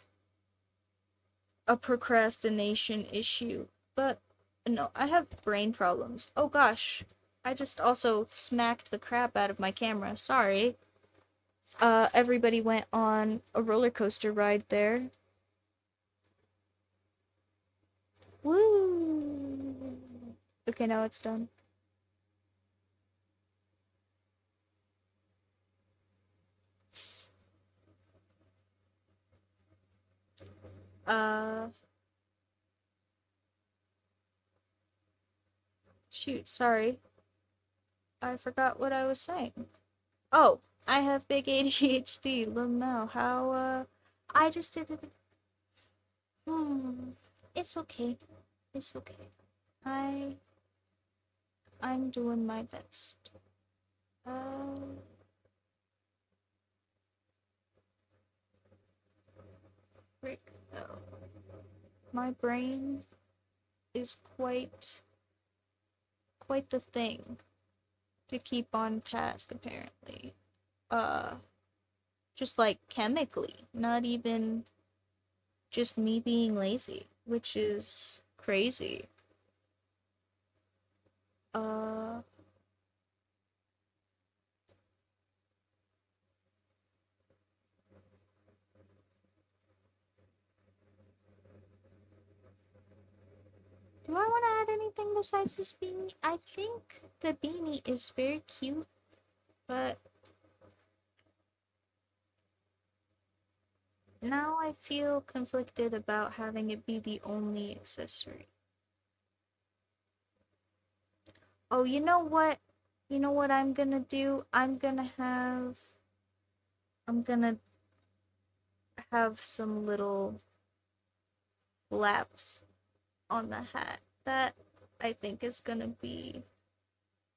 a procrastination issue, but no, I have brain problems. Oh gosh, I just also smacked the crap out of my camera. Sorry. Everybody went on a roller coaster ride there. Woo! Okay, now it's done. Uh, shoot, sorry. I forgot what I was saying. Oh, I have big ADHD. Now, how, I just did it. Hmm. It's okay. It's okay. I, I'm doing my best. Uh, frick. Oh. My brain is quite the thing to keep on task, apparently. Uh, just like chemically, not even just me being lazy, which is crazy. Uh, do I want to add anything besides this beanie? I think the beanie is very cute, but now I feel conflicted about having it be the only accessory. Oh, you know what? You know what I'm gonna do? I'm gonna have some little flaps on the hat. That I think is gonna be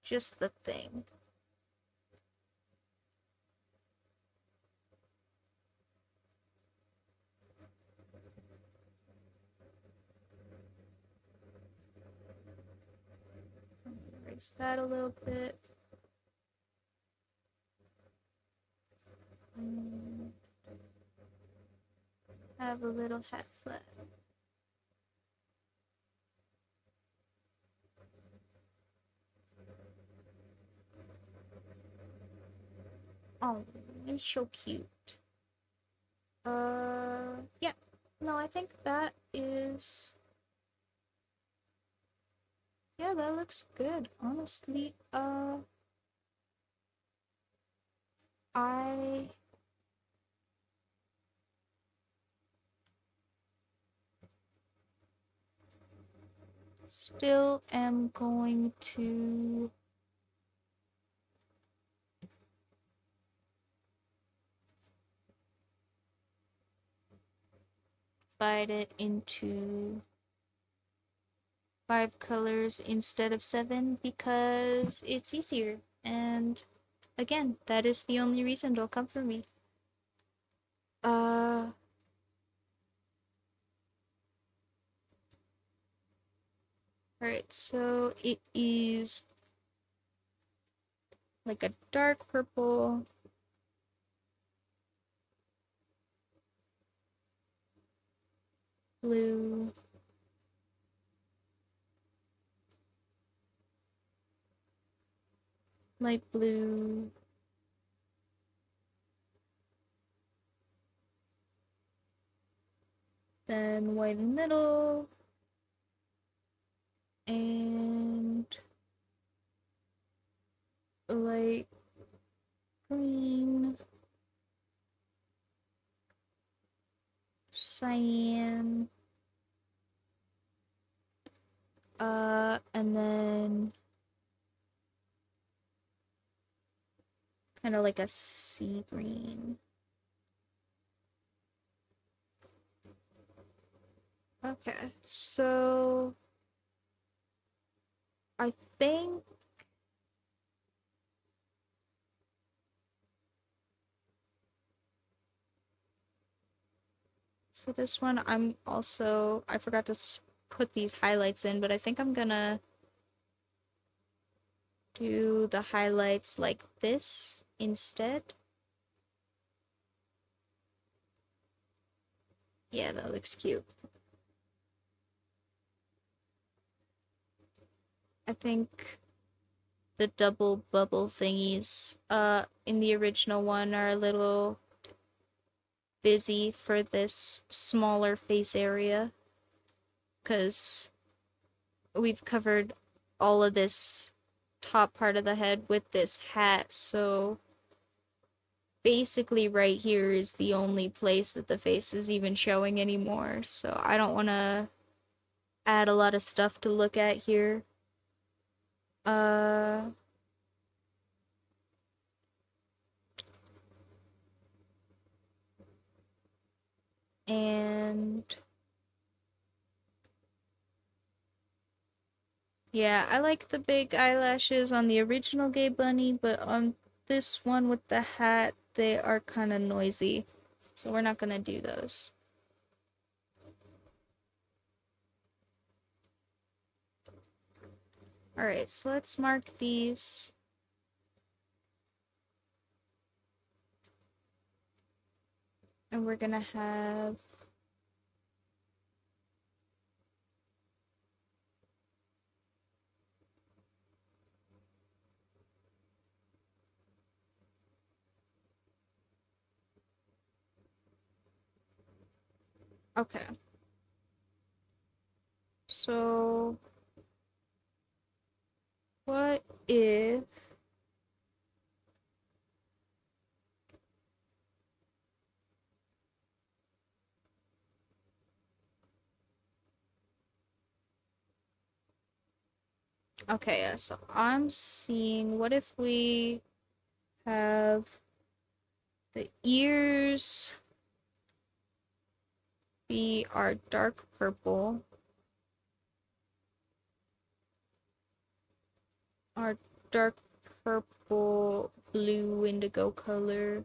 just the thing. Raise that a little bit. And have a little hat flap. Oh, it's so cute. Yeah. No, I think that is. Yeah, that looks good, honestly. I still am going to divide it into 5 colors instead of 7 because it's easier. And again, that is the only reason it'll come for me. Uh, Alright, so it is like a dark purple, blue, light blue, then white in the middle, and light green, cyan, and then kind of like a sea green. Okay, so I think for this one, I forgot to put these highlights in, but I think I'm gonna do the highlights like this instead. Yeah, that looks cute. I think the double bubble thingies in the original one are a little busy for this smaller face area because we've covered all of this top part of the head with this hat, so basically right here is the only place that the face is even showing anymore, so I don't want to add a lot of stuff to look at here. Uh, and yeah, I like the big eyelashes on the original Gay Bunny, but on this one with the hat, they are kind of noisy, so we're not gonna do those. Alright, so let's mark these. And we're gonna have okay. So what if okay, yeah, so I'm seeing what if we have the ears be our dark purple, our dark purple blue indigo color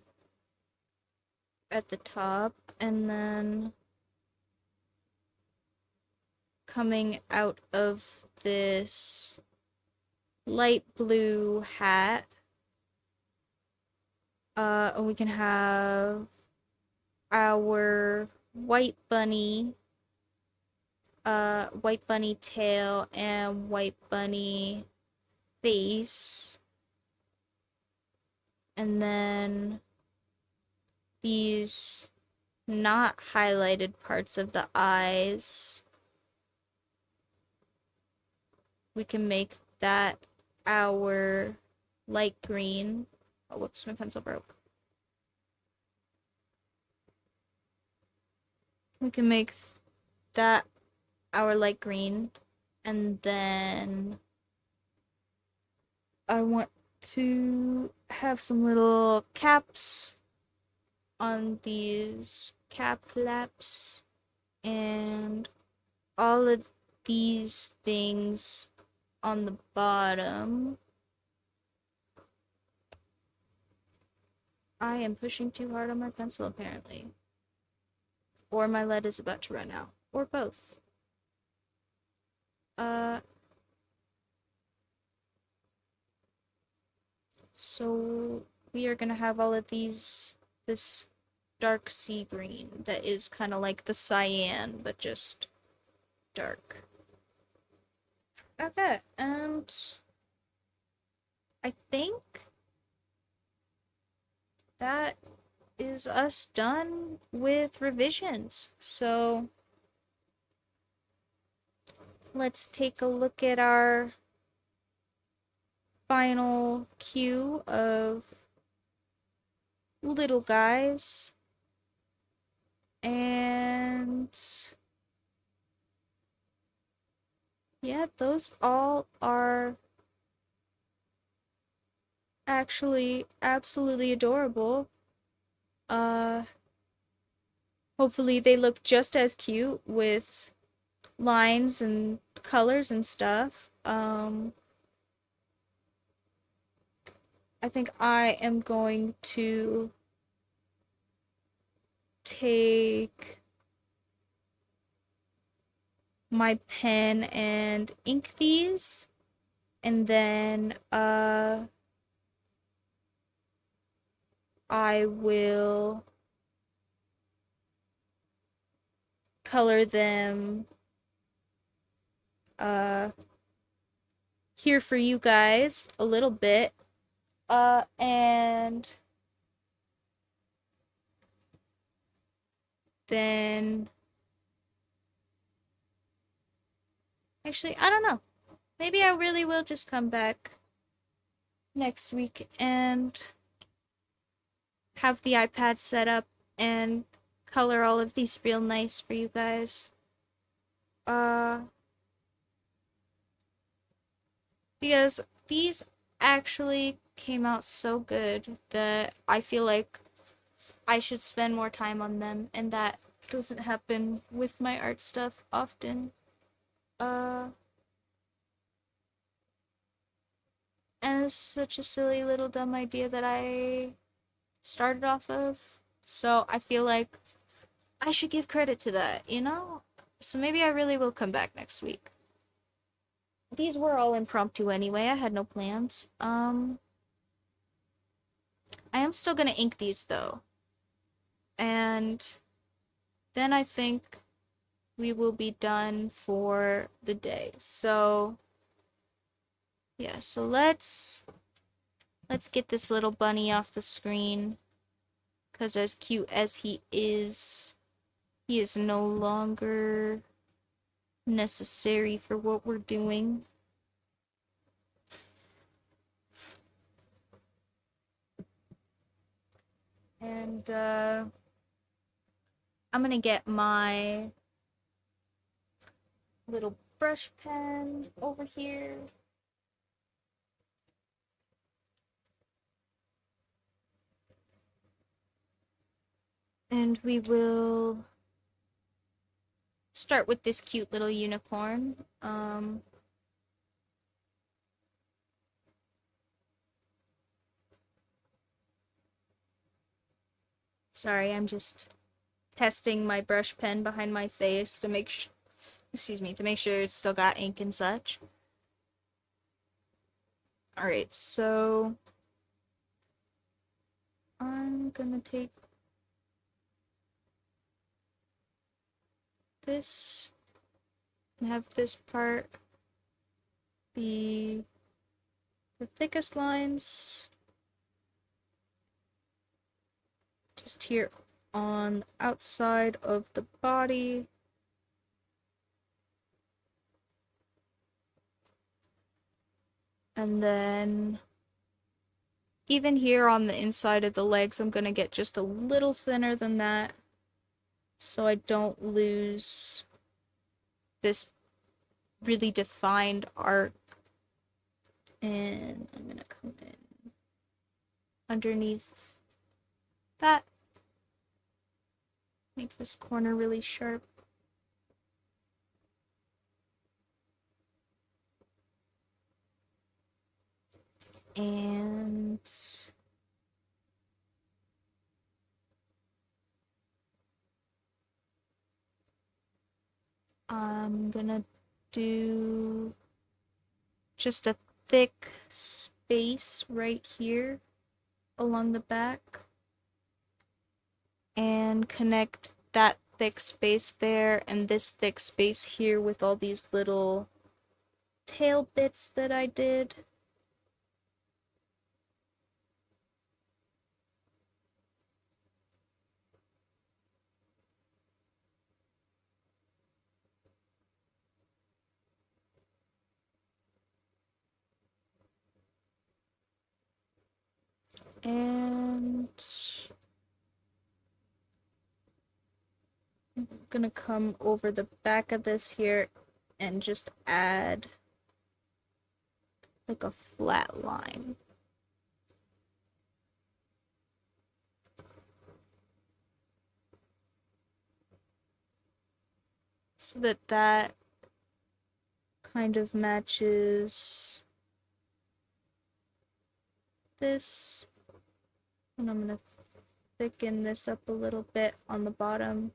at the top, and then coming out of this light blue hat, we can have our white bunny tail and white bunny face, and then these not highlighted parts of the eyes. We can make that our light green. Oh, whoops, my pencil broke. We can make that our light green, and then I want to have some little caps on these cap flaps, and all of these things on the bottom. I am pushing too hard on my pencil, apparently. Or my lead is about to run out. Or both. So we are gonna have all of this dark sea green that is kind of like the cyan, but just dark. Okay, and I think that is us done with revisions. So let's take a look at our final queue of little guys. And yeah, those all are actually absolutely adorable. Hopefully they look just as cute with lines and colors and stuff. I think I am going to take my pen and ink these, and then I will color them here for you guys a little bit, and then actually I don't know, maybe I really will just come back next week and have the iPad set up and color all of these real nice for you guys. Because these actually came out so good that I feel like I should spend more time on them, and that doesn't happen with my art stuff often. And it's such a silly little dumb idea that I started off of. So I feel like I should give credit to that, you know? So maybe I really will come back next week. These were all impromptu anyway. I had no plans. I am still gonna ink these though. And then I think we will be done for the day. So yeah, so let's get this little bunny off the screen, because as cute as he is no longer necessary for what we're doing. And I'm gonna get my little brush pen over here. And we will start with this cute little unicorn. Sorry, I'm just testing my brush pen behind my face to make to make sure it's still got ink and such. Alright, so I'm gonna take this and have this part be the thickest lines. Just here on the outside of the body. And then even here on the inside of the legs, I'm gonna get just a little thinner than that so I don't lose this really defined arc. And I'm gonna come in underneath that, make this corner really sharp. And I'm gonna do just a thick space right here along the back and connect that thick space there and this thick space here with all these little tail bits that I did. And I'm gonna come over the back of this here and just add like a flat line. So that that kind of matches this. And I'm gonna thicken this up a little bit on the bottom.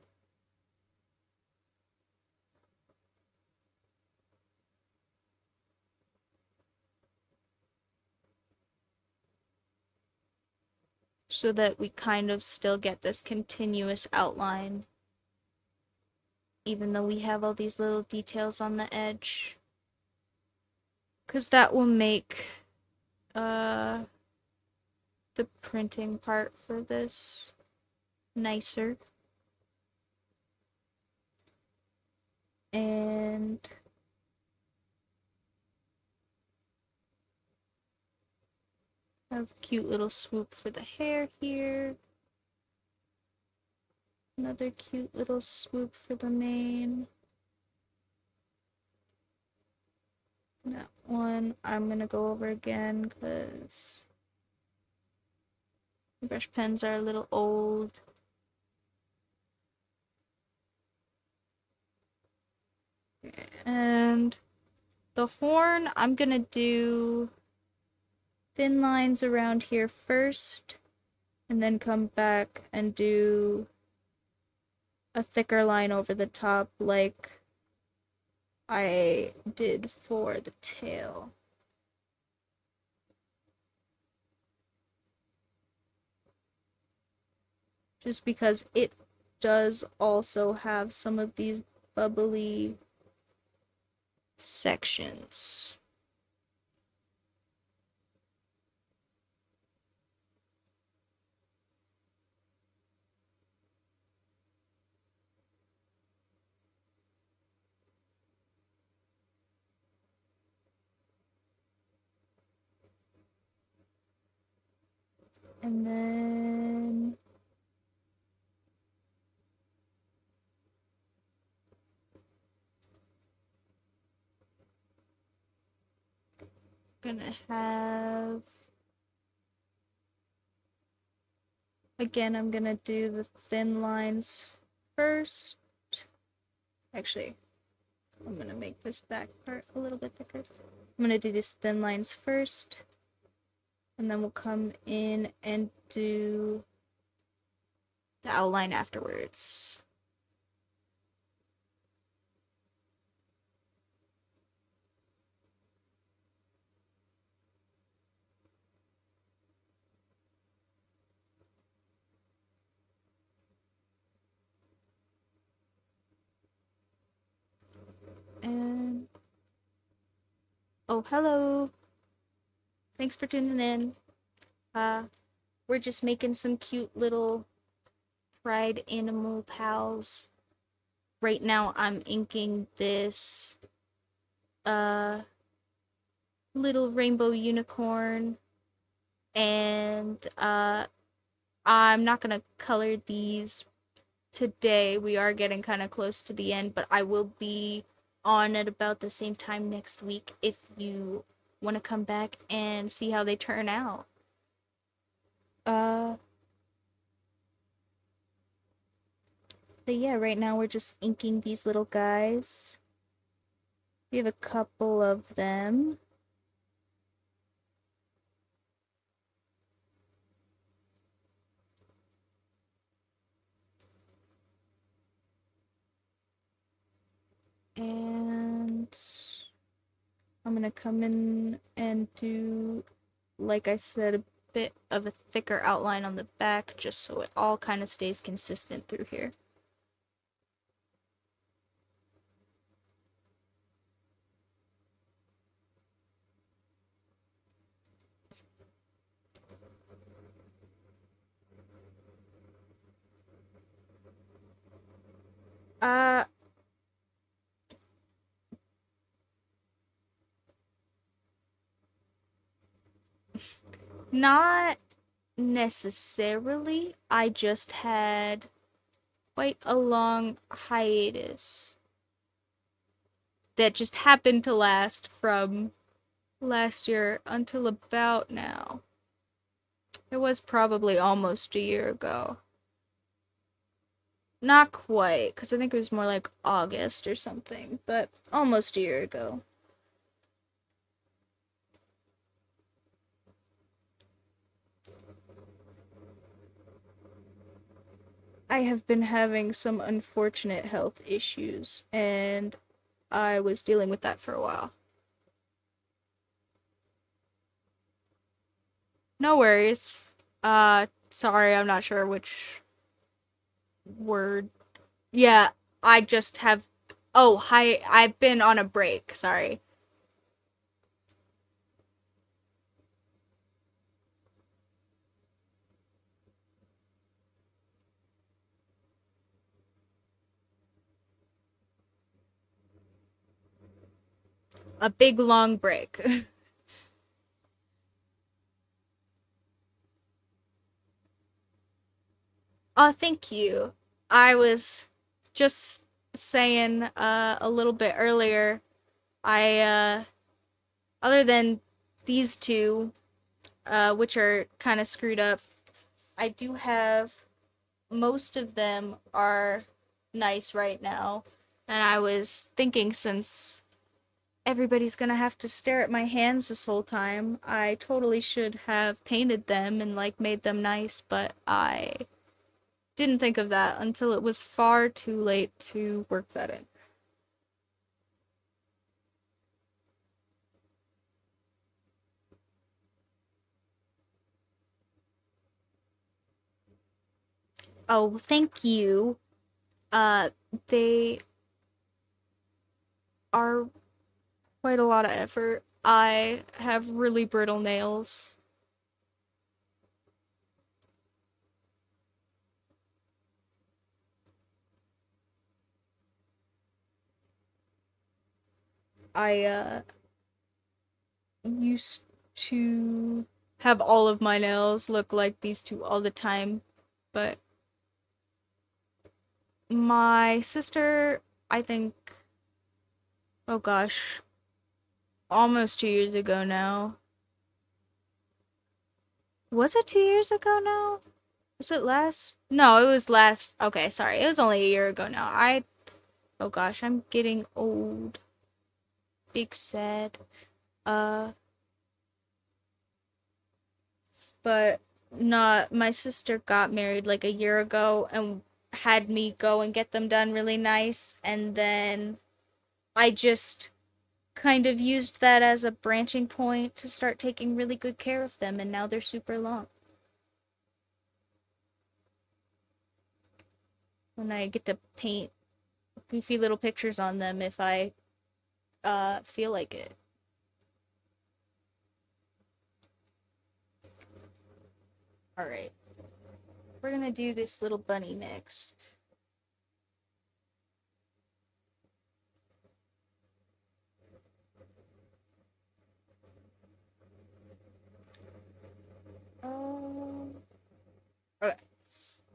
So that we kind of still get this continuous outline, even though we have all these little details on the edge. Because that will make the printing part for this nicer. And have a cute little swoop for the hair here. Another cute little swoop for the mane. That one I'm gonna go over again because brush pens are a little old. And the horn, I'm gonna do thin lines around here first, and then come back and do a thicker line over the top like I did for the tail. Just because it does also have some of these bubbly sections. And then gonna have, again, I'm gonna do the thin lines first. Actually, I'm gonna make this back part a little bit thicker. I'm gonna do these thin lines first, and then we'll come in and do the outline afterwards. And oh, hello. Thanks for tuning in. We're just making some cute little Fried Animal Pals. Right now I'm inking this uh little rainbow unicorn, and I'm not gonna color these today. We are getting kind of close to the end, but I will be on at about the same time next week if you want to come back and see how they turn out. Uh but yeah, right now we're just inking these little guys. We have a couple of them. And I'm gonna come in and do, like I said, a bit of a thicker outline on the back just so it all kind of stays consistent through here. Uh, Not necessarily. I just had quite a long hiatus that just happened to last from last year until about now. It was probably almost a year ago. Not quite, because I think it was more like August or something, but almost a year ago. I have been having some unfortunate health issues, and I was dealing with that for a while. No worries. Sorry, I'm not sure which word. Yeah, I just have. Oh, hi. I've been on a break. Sorry. A big long break. Oh, thank you. I was just saying a little bit earlier. I other than these two, which are kind of screwed up, I do have most of them are nice right now. And I was thinking, since everybody's gonna have to stare at my hands this whole time, I totally should have painted them and like made them nice, but I didn't think of that until it was far too late to work that in. Oh, thank you. Uh, they are quite a lot of effort. I have really brittle nails. I used to have all of my nails look like these two all the time, but my sister, I think, oh gosh, almost 2 years ago now. Was it 2 years ago now? Was it last? No, it was last. Okay, sorry. It was only a year ago now. Oh gosh, I'm getting old. Big sad. Uh, but not, my sister got married like a year ago and had me go and get them done really nice, and then I just kind of used that as a branching point to start taking really good care of them, and now they're super long. And I get to paint goofy little pictures on them if I feel like it. All right. we're gonna do this little bunny next. Okay,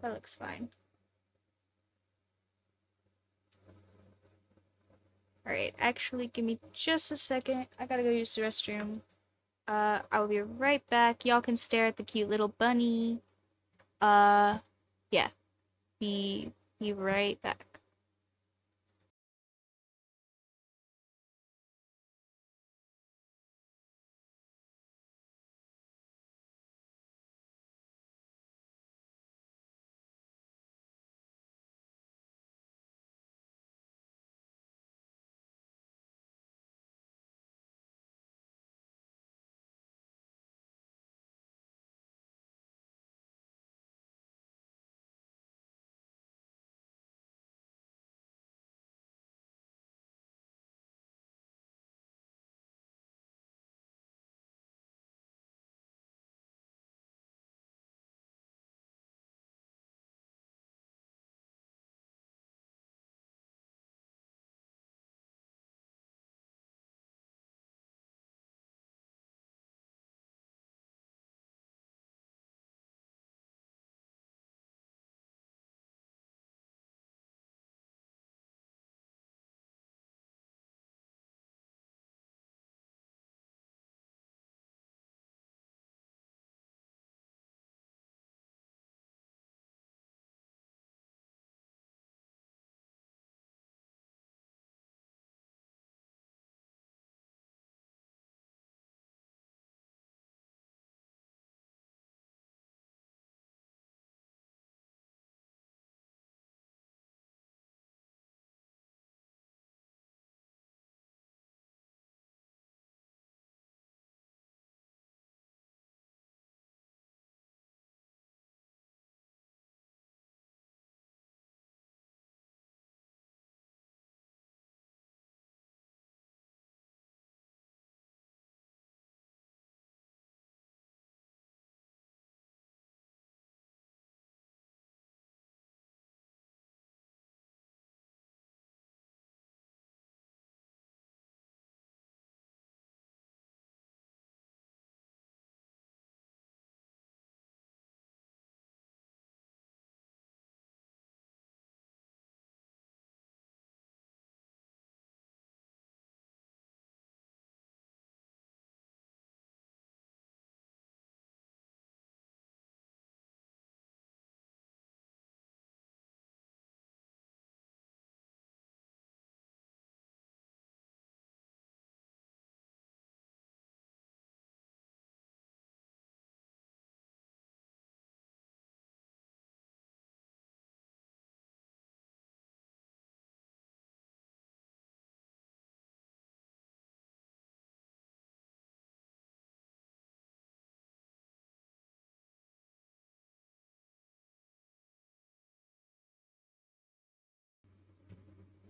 that looks fine. Alright, actually, give me just a second. I gotta go use the restroom. I'll be right back. Y'all can stare at the cute little bunny. Yeah. Be right back.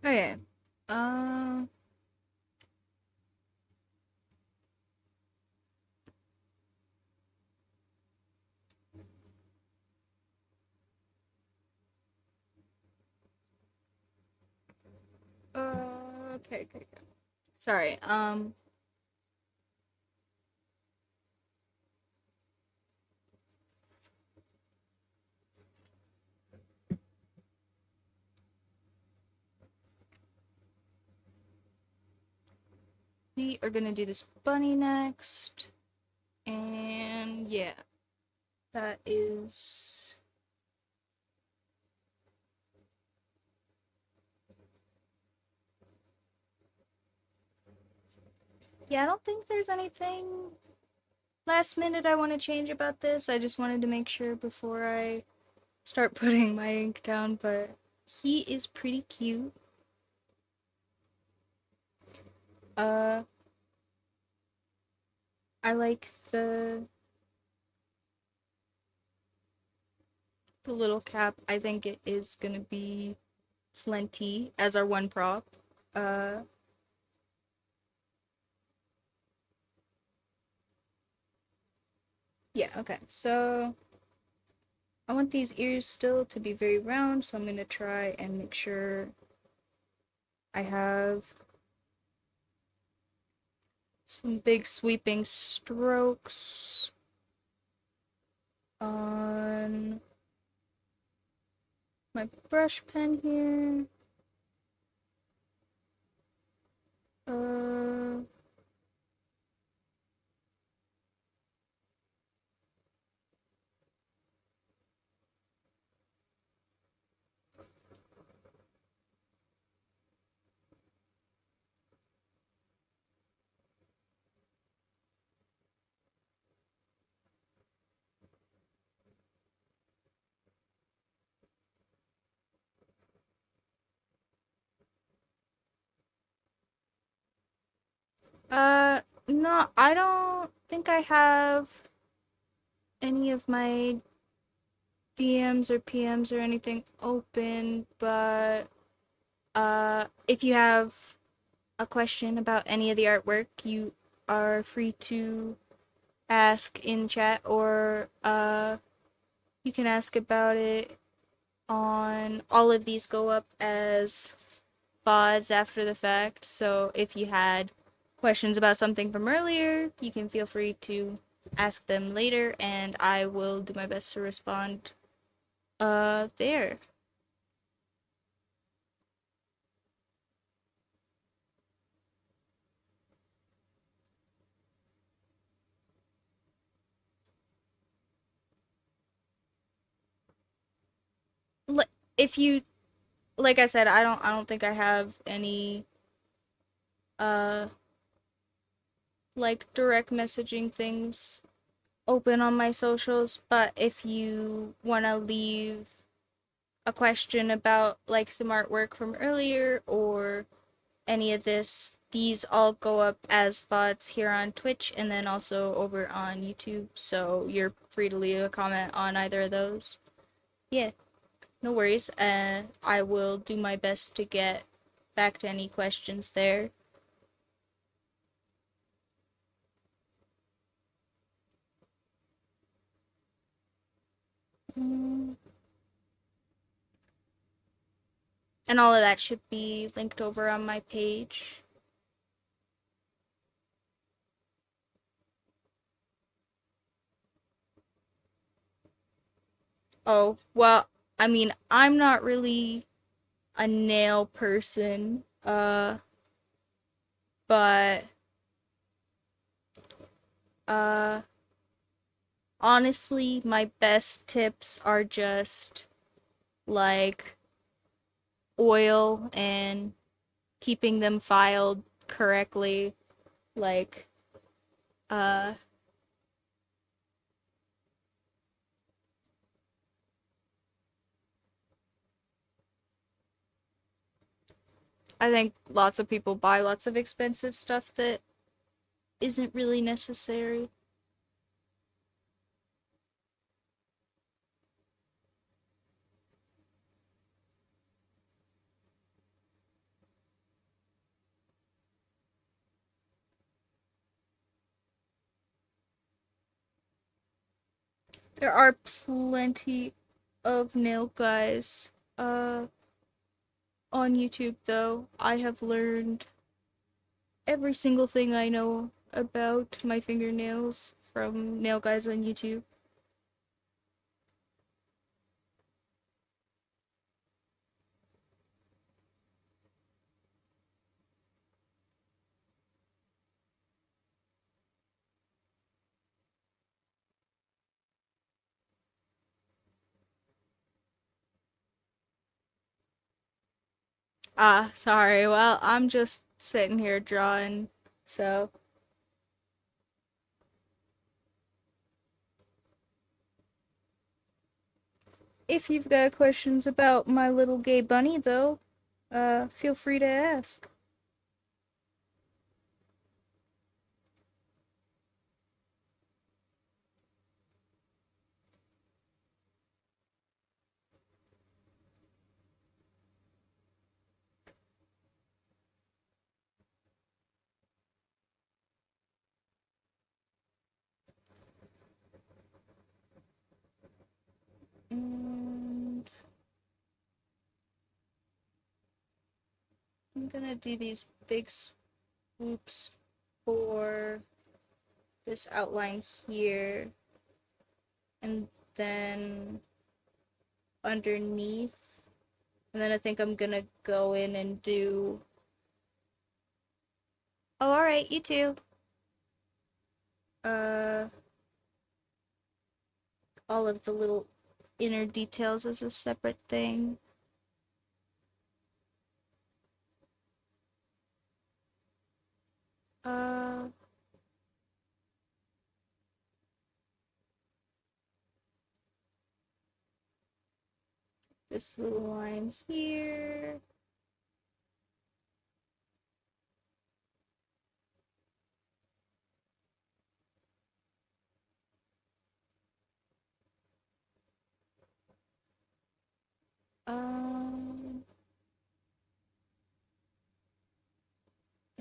Okay. Uh, okay. Sorry. We are gonna do this bunny next. And yeah, that is. Yeah, I don't think there's anything last minute I want to change about this. I just wanted to make sure before I start putting my ink down, but he is pretty cute. Uh, I like the little cap. I think it is gonna be plenty as our one prop. Uh, yeah, okay. So I want these ears still to be very round, so I'm gonna try and make sure I have some big sweeping strokes on my brush pen here. Uh, uh, no, I don't think I have any of my DMs or PMs or anything open, but if you have a question about any of the artwork, you are free to ask in chat, or you can ask about it on all of these go up as VODs after the fact. So if you had questions about something from earlier, you can feel free to ask them later, and I will do my best to respond there. If you, like I said, I don't think I have any uh like direct messaging things open on my socials, but if you want to leave a question about like some artwork from earlier or any of this, these all go up as VODs here on Twitch and then also over on YouTube, so you're free to leave a comment on either of those. Yeah, no worries. I will do my best to get back to any questions there. Mm. And all of that should be linked over on my page. Oh, well, I mean, I'm not really a nail person, but uh honestly, my best tips are just like oil and keeping them filed correctly. Like, uh, I think lots of people buy lots of expensive stuff that isn't really necessary. There are plenty of nail guys on YouTube, though. I have learned every single thing I know about my fingernails from nail guys on YouTube. Ah, sorry. Well, I'm just sitting here drawing, so if you've got questions about my little gay bunny, though, feel free to ask. And I'm gonna do these big swoops for this outline here, and then underneath, and then I think I'm gonna go in and do, oh, all right, you too, uh all of the little inner details as a separate thing. uh this little line here. um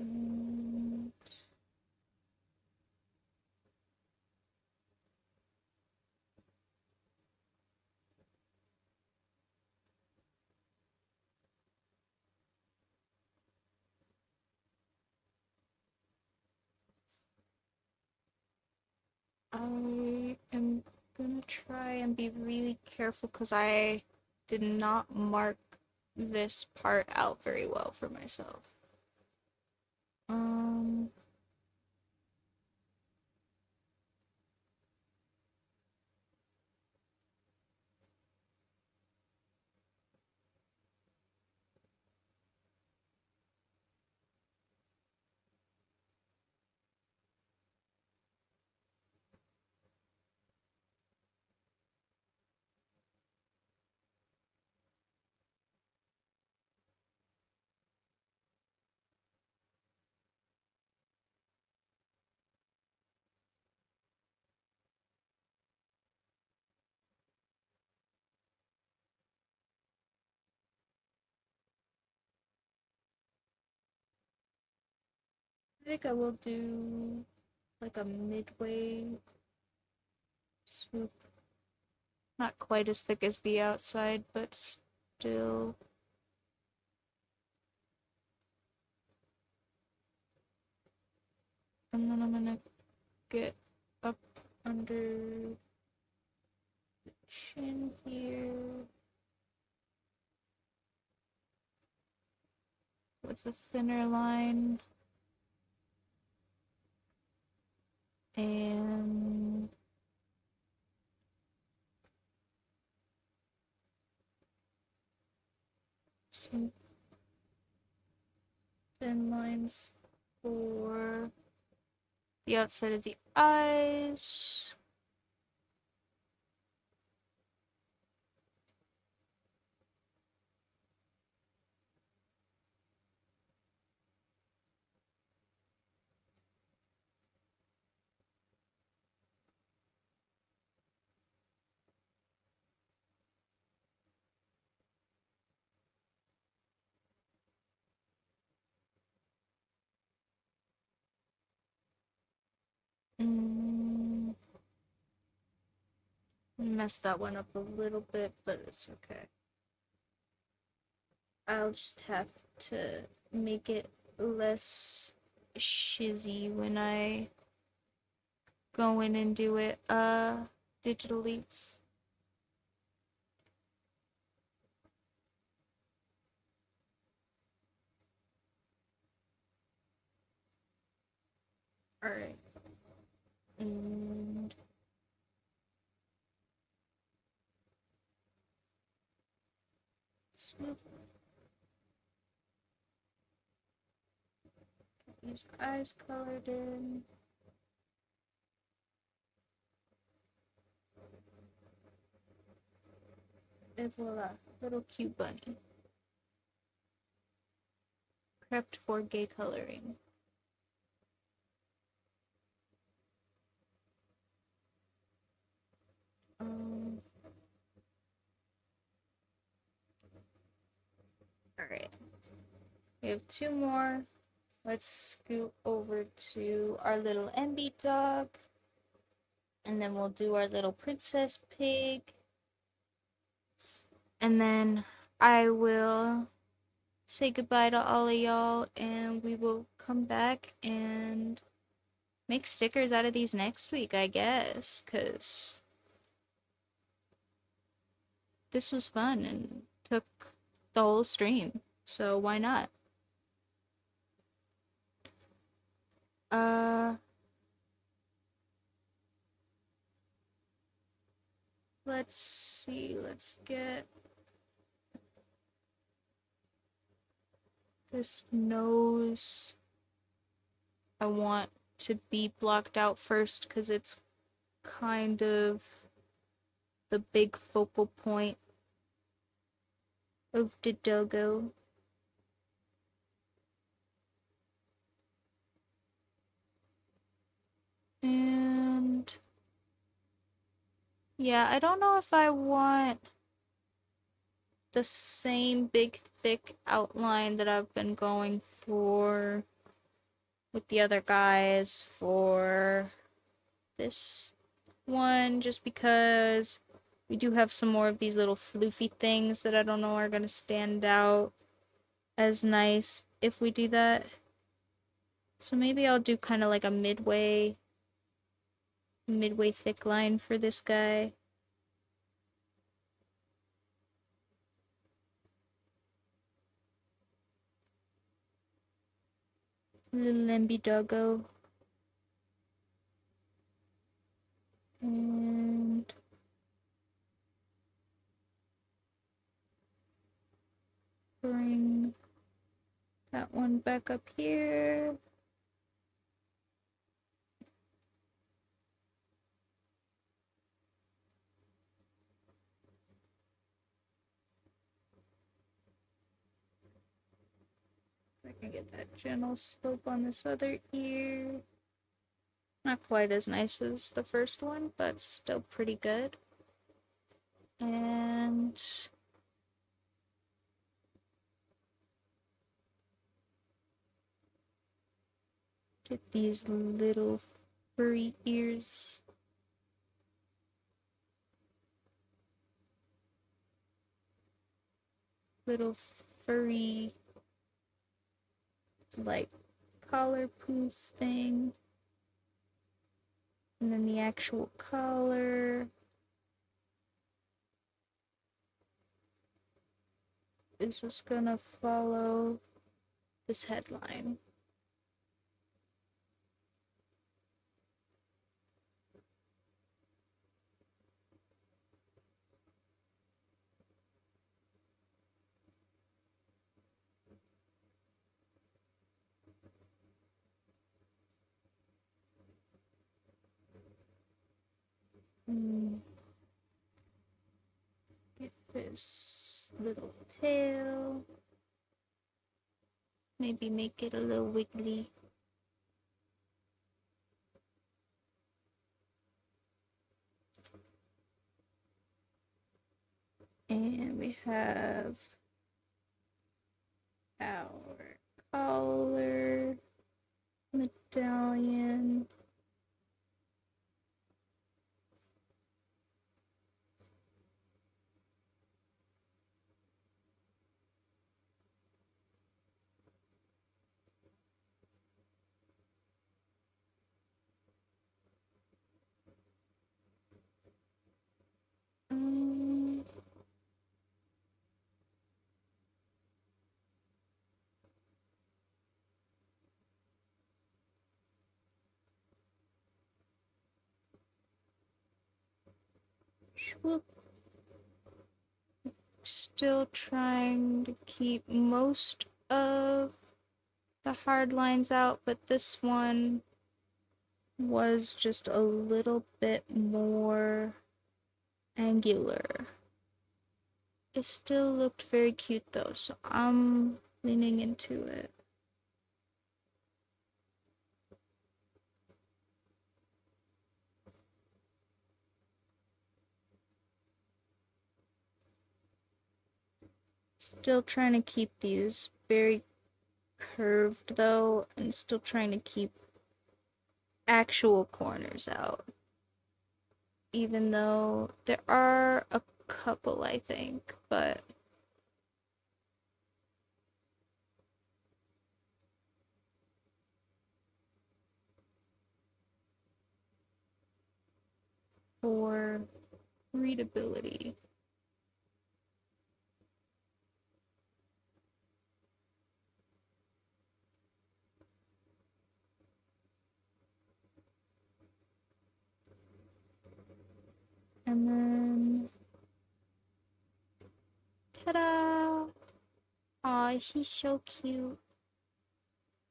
mm, I am gonna try and be really careful because I did not mark this part out very well for myself. Um, I think I will do like a midway swoop. Not quite as thick as the outside, but still. And then I'm gonna get up under the chin here with a thinner line. And some thin lines for the outside of the eyes. Mm, messed that one up a little bit, but it's okay. I'll just have to make it less shizzy when I go in and do it digitally. Alright. And swoop. Get these eyes colored in. And voila, little cute bunny. Prepped for gay coloring. Um, Alright. We have two more. Let's scoot over to our little MB dog. And then we'll do our little princess pig. And then I will say goodbye to all of y'all, and we will come back and make stickers out of these next week, I guess, because this was fun and took the whole stream, so why not? Uh, let's see, let's get this nose. I want to be blocked out first because it's kind of the big focal point of the doggo. And yeah, I don't know if I want the same big thick outline that I've been going for with the other guys for this one, just because we do have some more of these little floofy things that I don't know are gonna stand out as nice if we do that. So maybe I'll do kind of like a midway thick line for this guy. Little Lemby doggo. And bring that one back up here. I can get that gentle slope on this other ear. Not quite as nice as the first one, but still pretty good. And get these little furry ears. Little furry, like, collar poof thing. And then the actual collar is just gonna follow this headline. Get this little tail. Maybe make it a little wiggly. And we have our collar, medallion. Um, Still trying to keep most of the hard lines out, but this one was just a little bit more angular. It still looked very cute though, so I'm leaning into it. Still trying to keep these very curved though, and still trying to keep actual corners out. Even though there are a couple, I think, but for readability. And then, ta-da! Aw, he's so cute.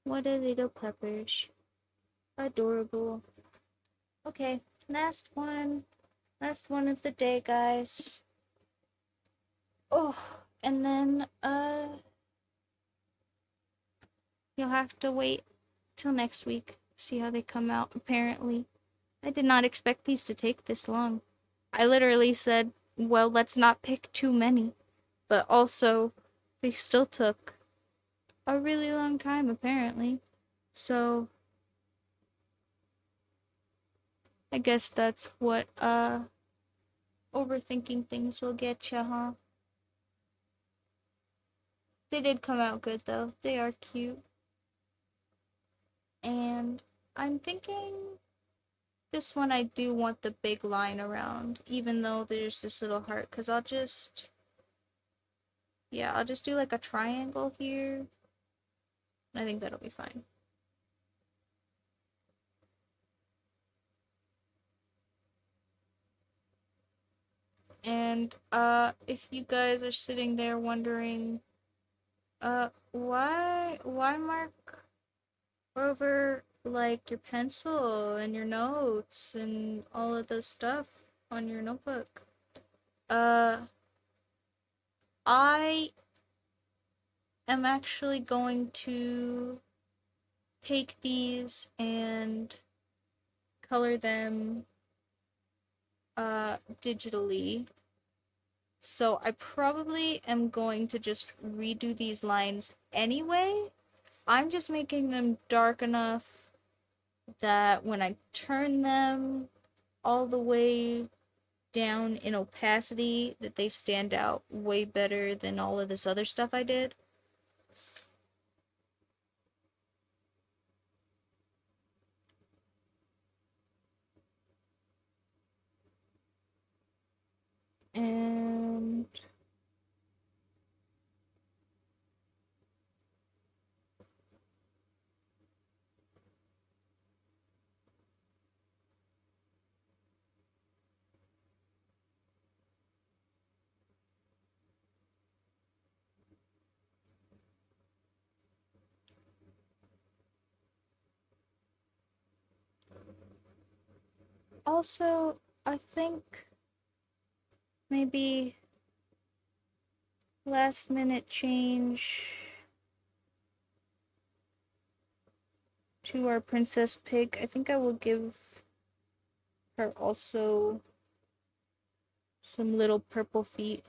What a little puppish. Adorable. Okay, last one. Last one of the day, guys. Oh, and then, you'll have to wait till next week. See how they come out, apparently. I did not expect these to take this long. I literally said, well, let's not pick too many. But also, they still took a really long time, apparently. So, I guess that's what, overthinking things will get ya, huh? They did come out good, though. They are cute. And I'm thinking this one I do want the big line around, even though there's this little heart, because I'll just do like a triangle here. I think that'll be fine. And if you guys are sitting there wondering why mark over like your pencil and your notes and all of the stuff on your notebook? I am actually going to take these and color them digitally. So I probably am going to just redo these lines anyway. I'm just making them dark enough that when I turn them all the way down in opacity, that they stand out way better than all of this other stuff I did. And also, I think maybe last minute change to our princess pig. I think I will give her also some little purple feet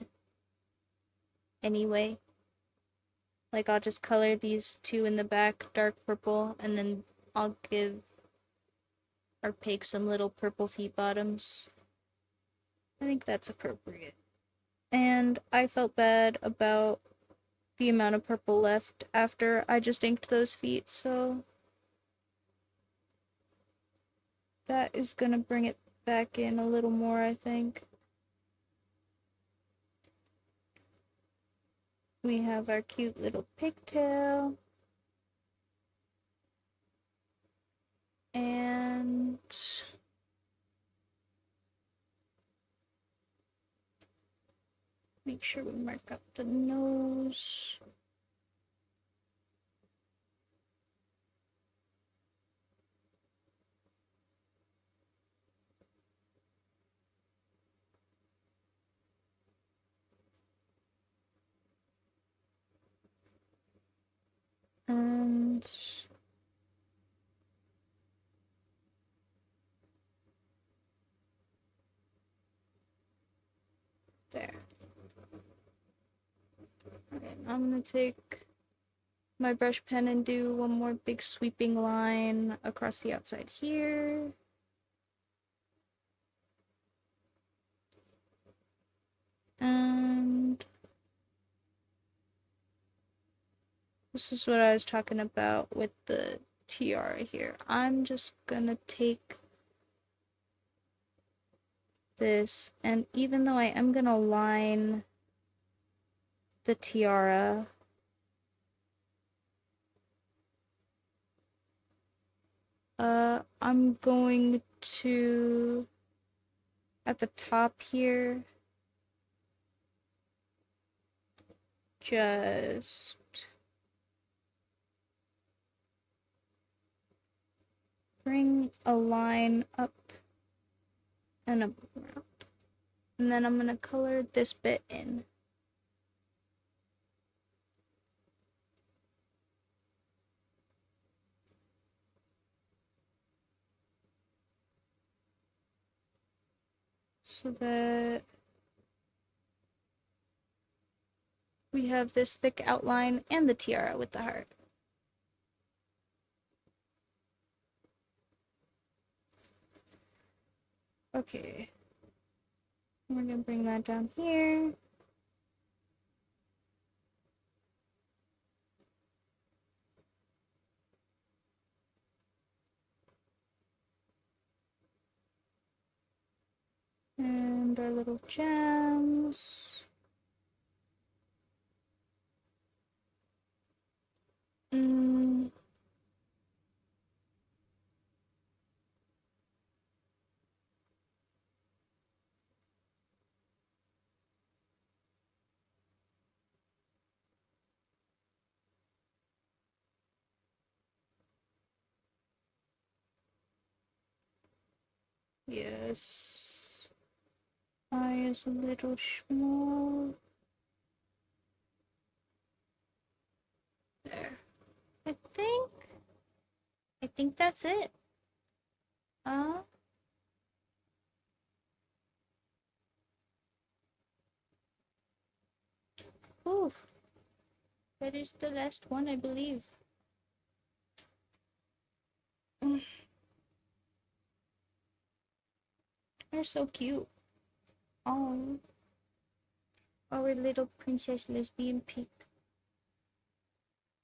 anyway. Like, I'll just color these two in the back dark purple, and then I'll give our pig some little purple feet bottoms. I think that's appropriate. And I felt bad about the amount of purple left after I just inked those feet, so that is gonna bring it back in a little more, I think. We have our cute little pigtail. And make sure we mark up the nose. And there. Okay, I'm gonna take my brush pen and do one more big sweeping line across the outside here. This is what I was talking about with the tiara here. I'm just gonna take this, and even though I am gonna line the tiara, I'm going to, at the top here, just bring a line up and up around. And then I'm gonna color this bit in. So that we have this thick outline and the tiara with the heart. Okay. We're gonna bring that down here. And our little gems. Yes. Eye is a little small. There. I think that's it. Uh, Oof. That is the last one, I believe. They're so cute. Oh. Our little princess lesbian pig.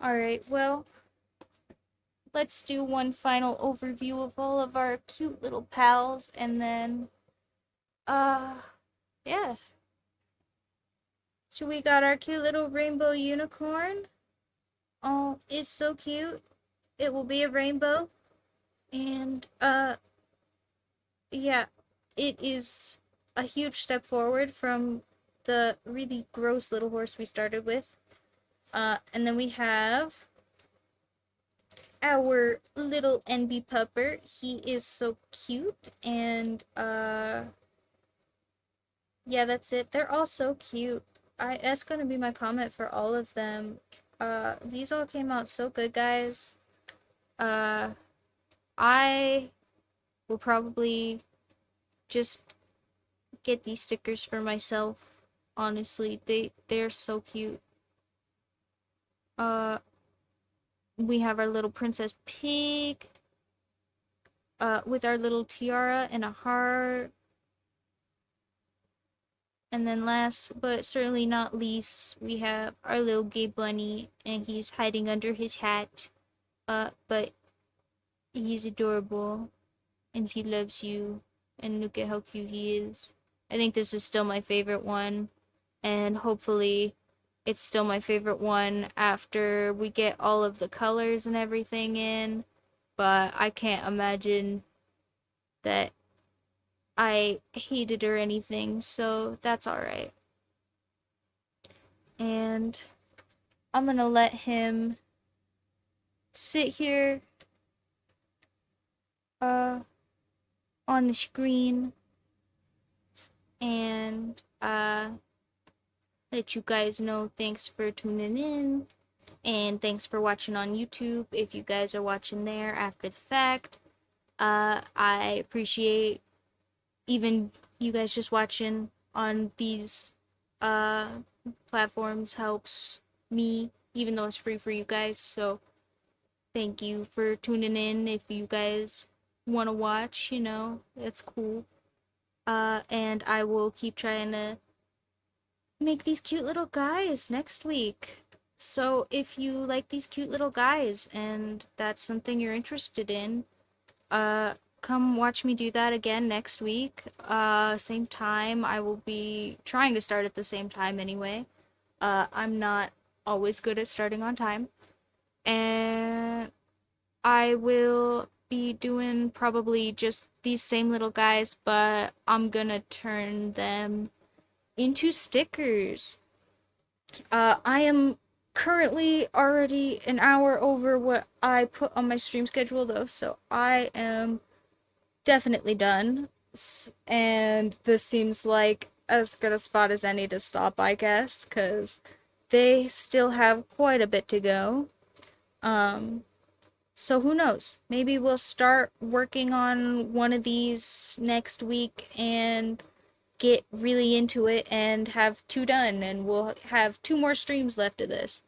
Alright, well, let's do one final overview of all of our cute little pals, and then, yeah. So we got our cute little rainbow unicorn. Oh, it's so cute. It will be a rainbow. And, yeah, it is a huge step forward from the really gross little horse we started with. And then we have our little NB pupper. He is so cute, and, yeah, that's it. They're all so cute. That's gonna be my comment for all of them. These all came out so good, guys. I will probably just get these stickers for myself. Honestly, they're so cute. We have our little princess pig, with our little tiara and a heart. And then last but certainly not least, we have our little gay bunny, and he's hiding under his hat. But he's adorable, and he loves you, and look at how cute he is. I think this is still my favorite one, and hopefully it's still my favorite one after we get all of the colors and everything in, but I can't imagine that I hate it or anything, so that's alright. And I'm gonna let him sit here on the screen and let you guys know thanks for tuning in, and thanks for watching on YouTube if you guys are watching there after the fact. I appreciate even you guys just watching on these platforms helps me, even though it's free for you guys. So thank you for tuning in. If you guys want to watch, that's cool. And I will keep trying to make these cute little guys next week. So if you like these cute little guys and that's something you're interested in, uh, come watch me do that again next week. Same time. I will be trying to start at the same time anyway. I'm not always good at starting on time. And I will be doing probably just these same little guys, but I'm gonna turn them into stickers. I am currently already an hour over what I put on my stream schedule though, so I am definitely done. And this seems like as good a spot as any to stop, I guess, because they still have quite a bit to go. Um, so who knows? Maybe we'll start working on one of these next week and get really into it and have two done, and we'll have two more streams left of this.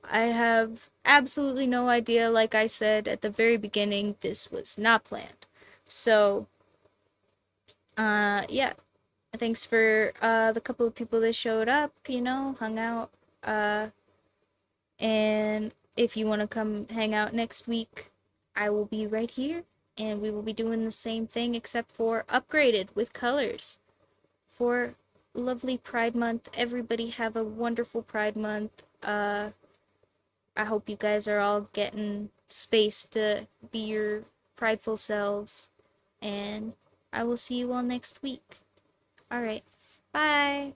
I have absolutely no idea. Like I said at the very beginning, this was not planned. So, yeah. Thanks for the couple of people that showed up, hung out. Uh, and if you want to come hang out next week, I will be right here, and we will be doing the same thing except for upgraded with colors for lovely Pride Month. Everybody have a wonderful Pride Month. I hope you guys are all getting space to be your prideful selves, and I will see you all next week. All right. Bye.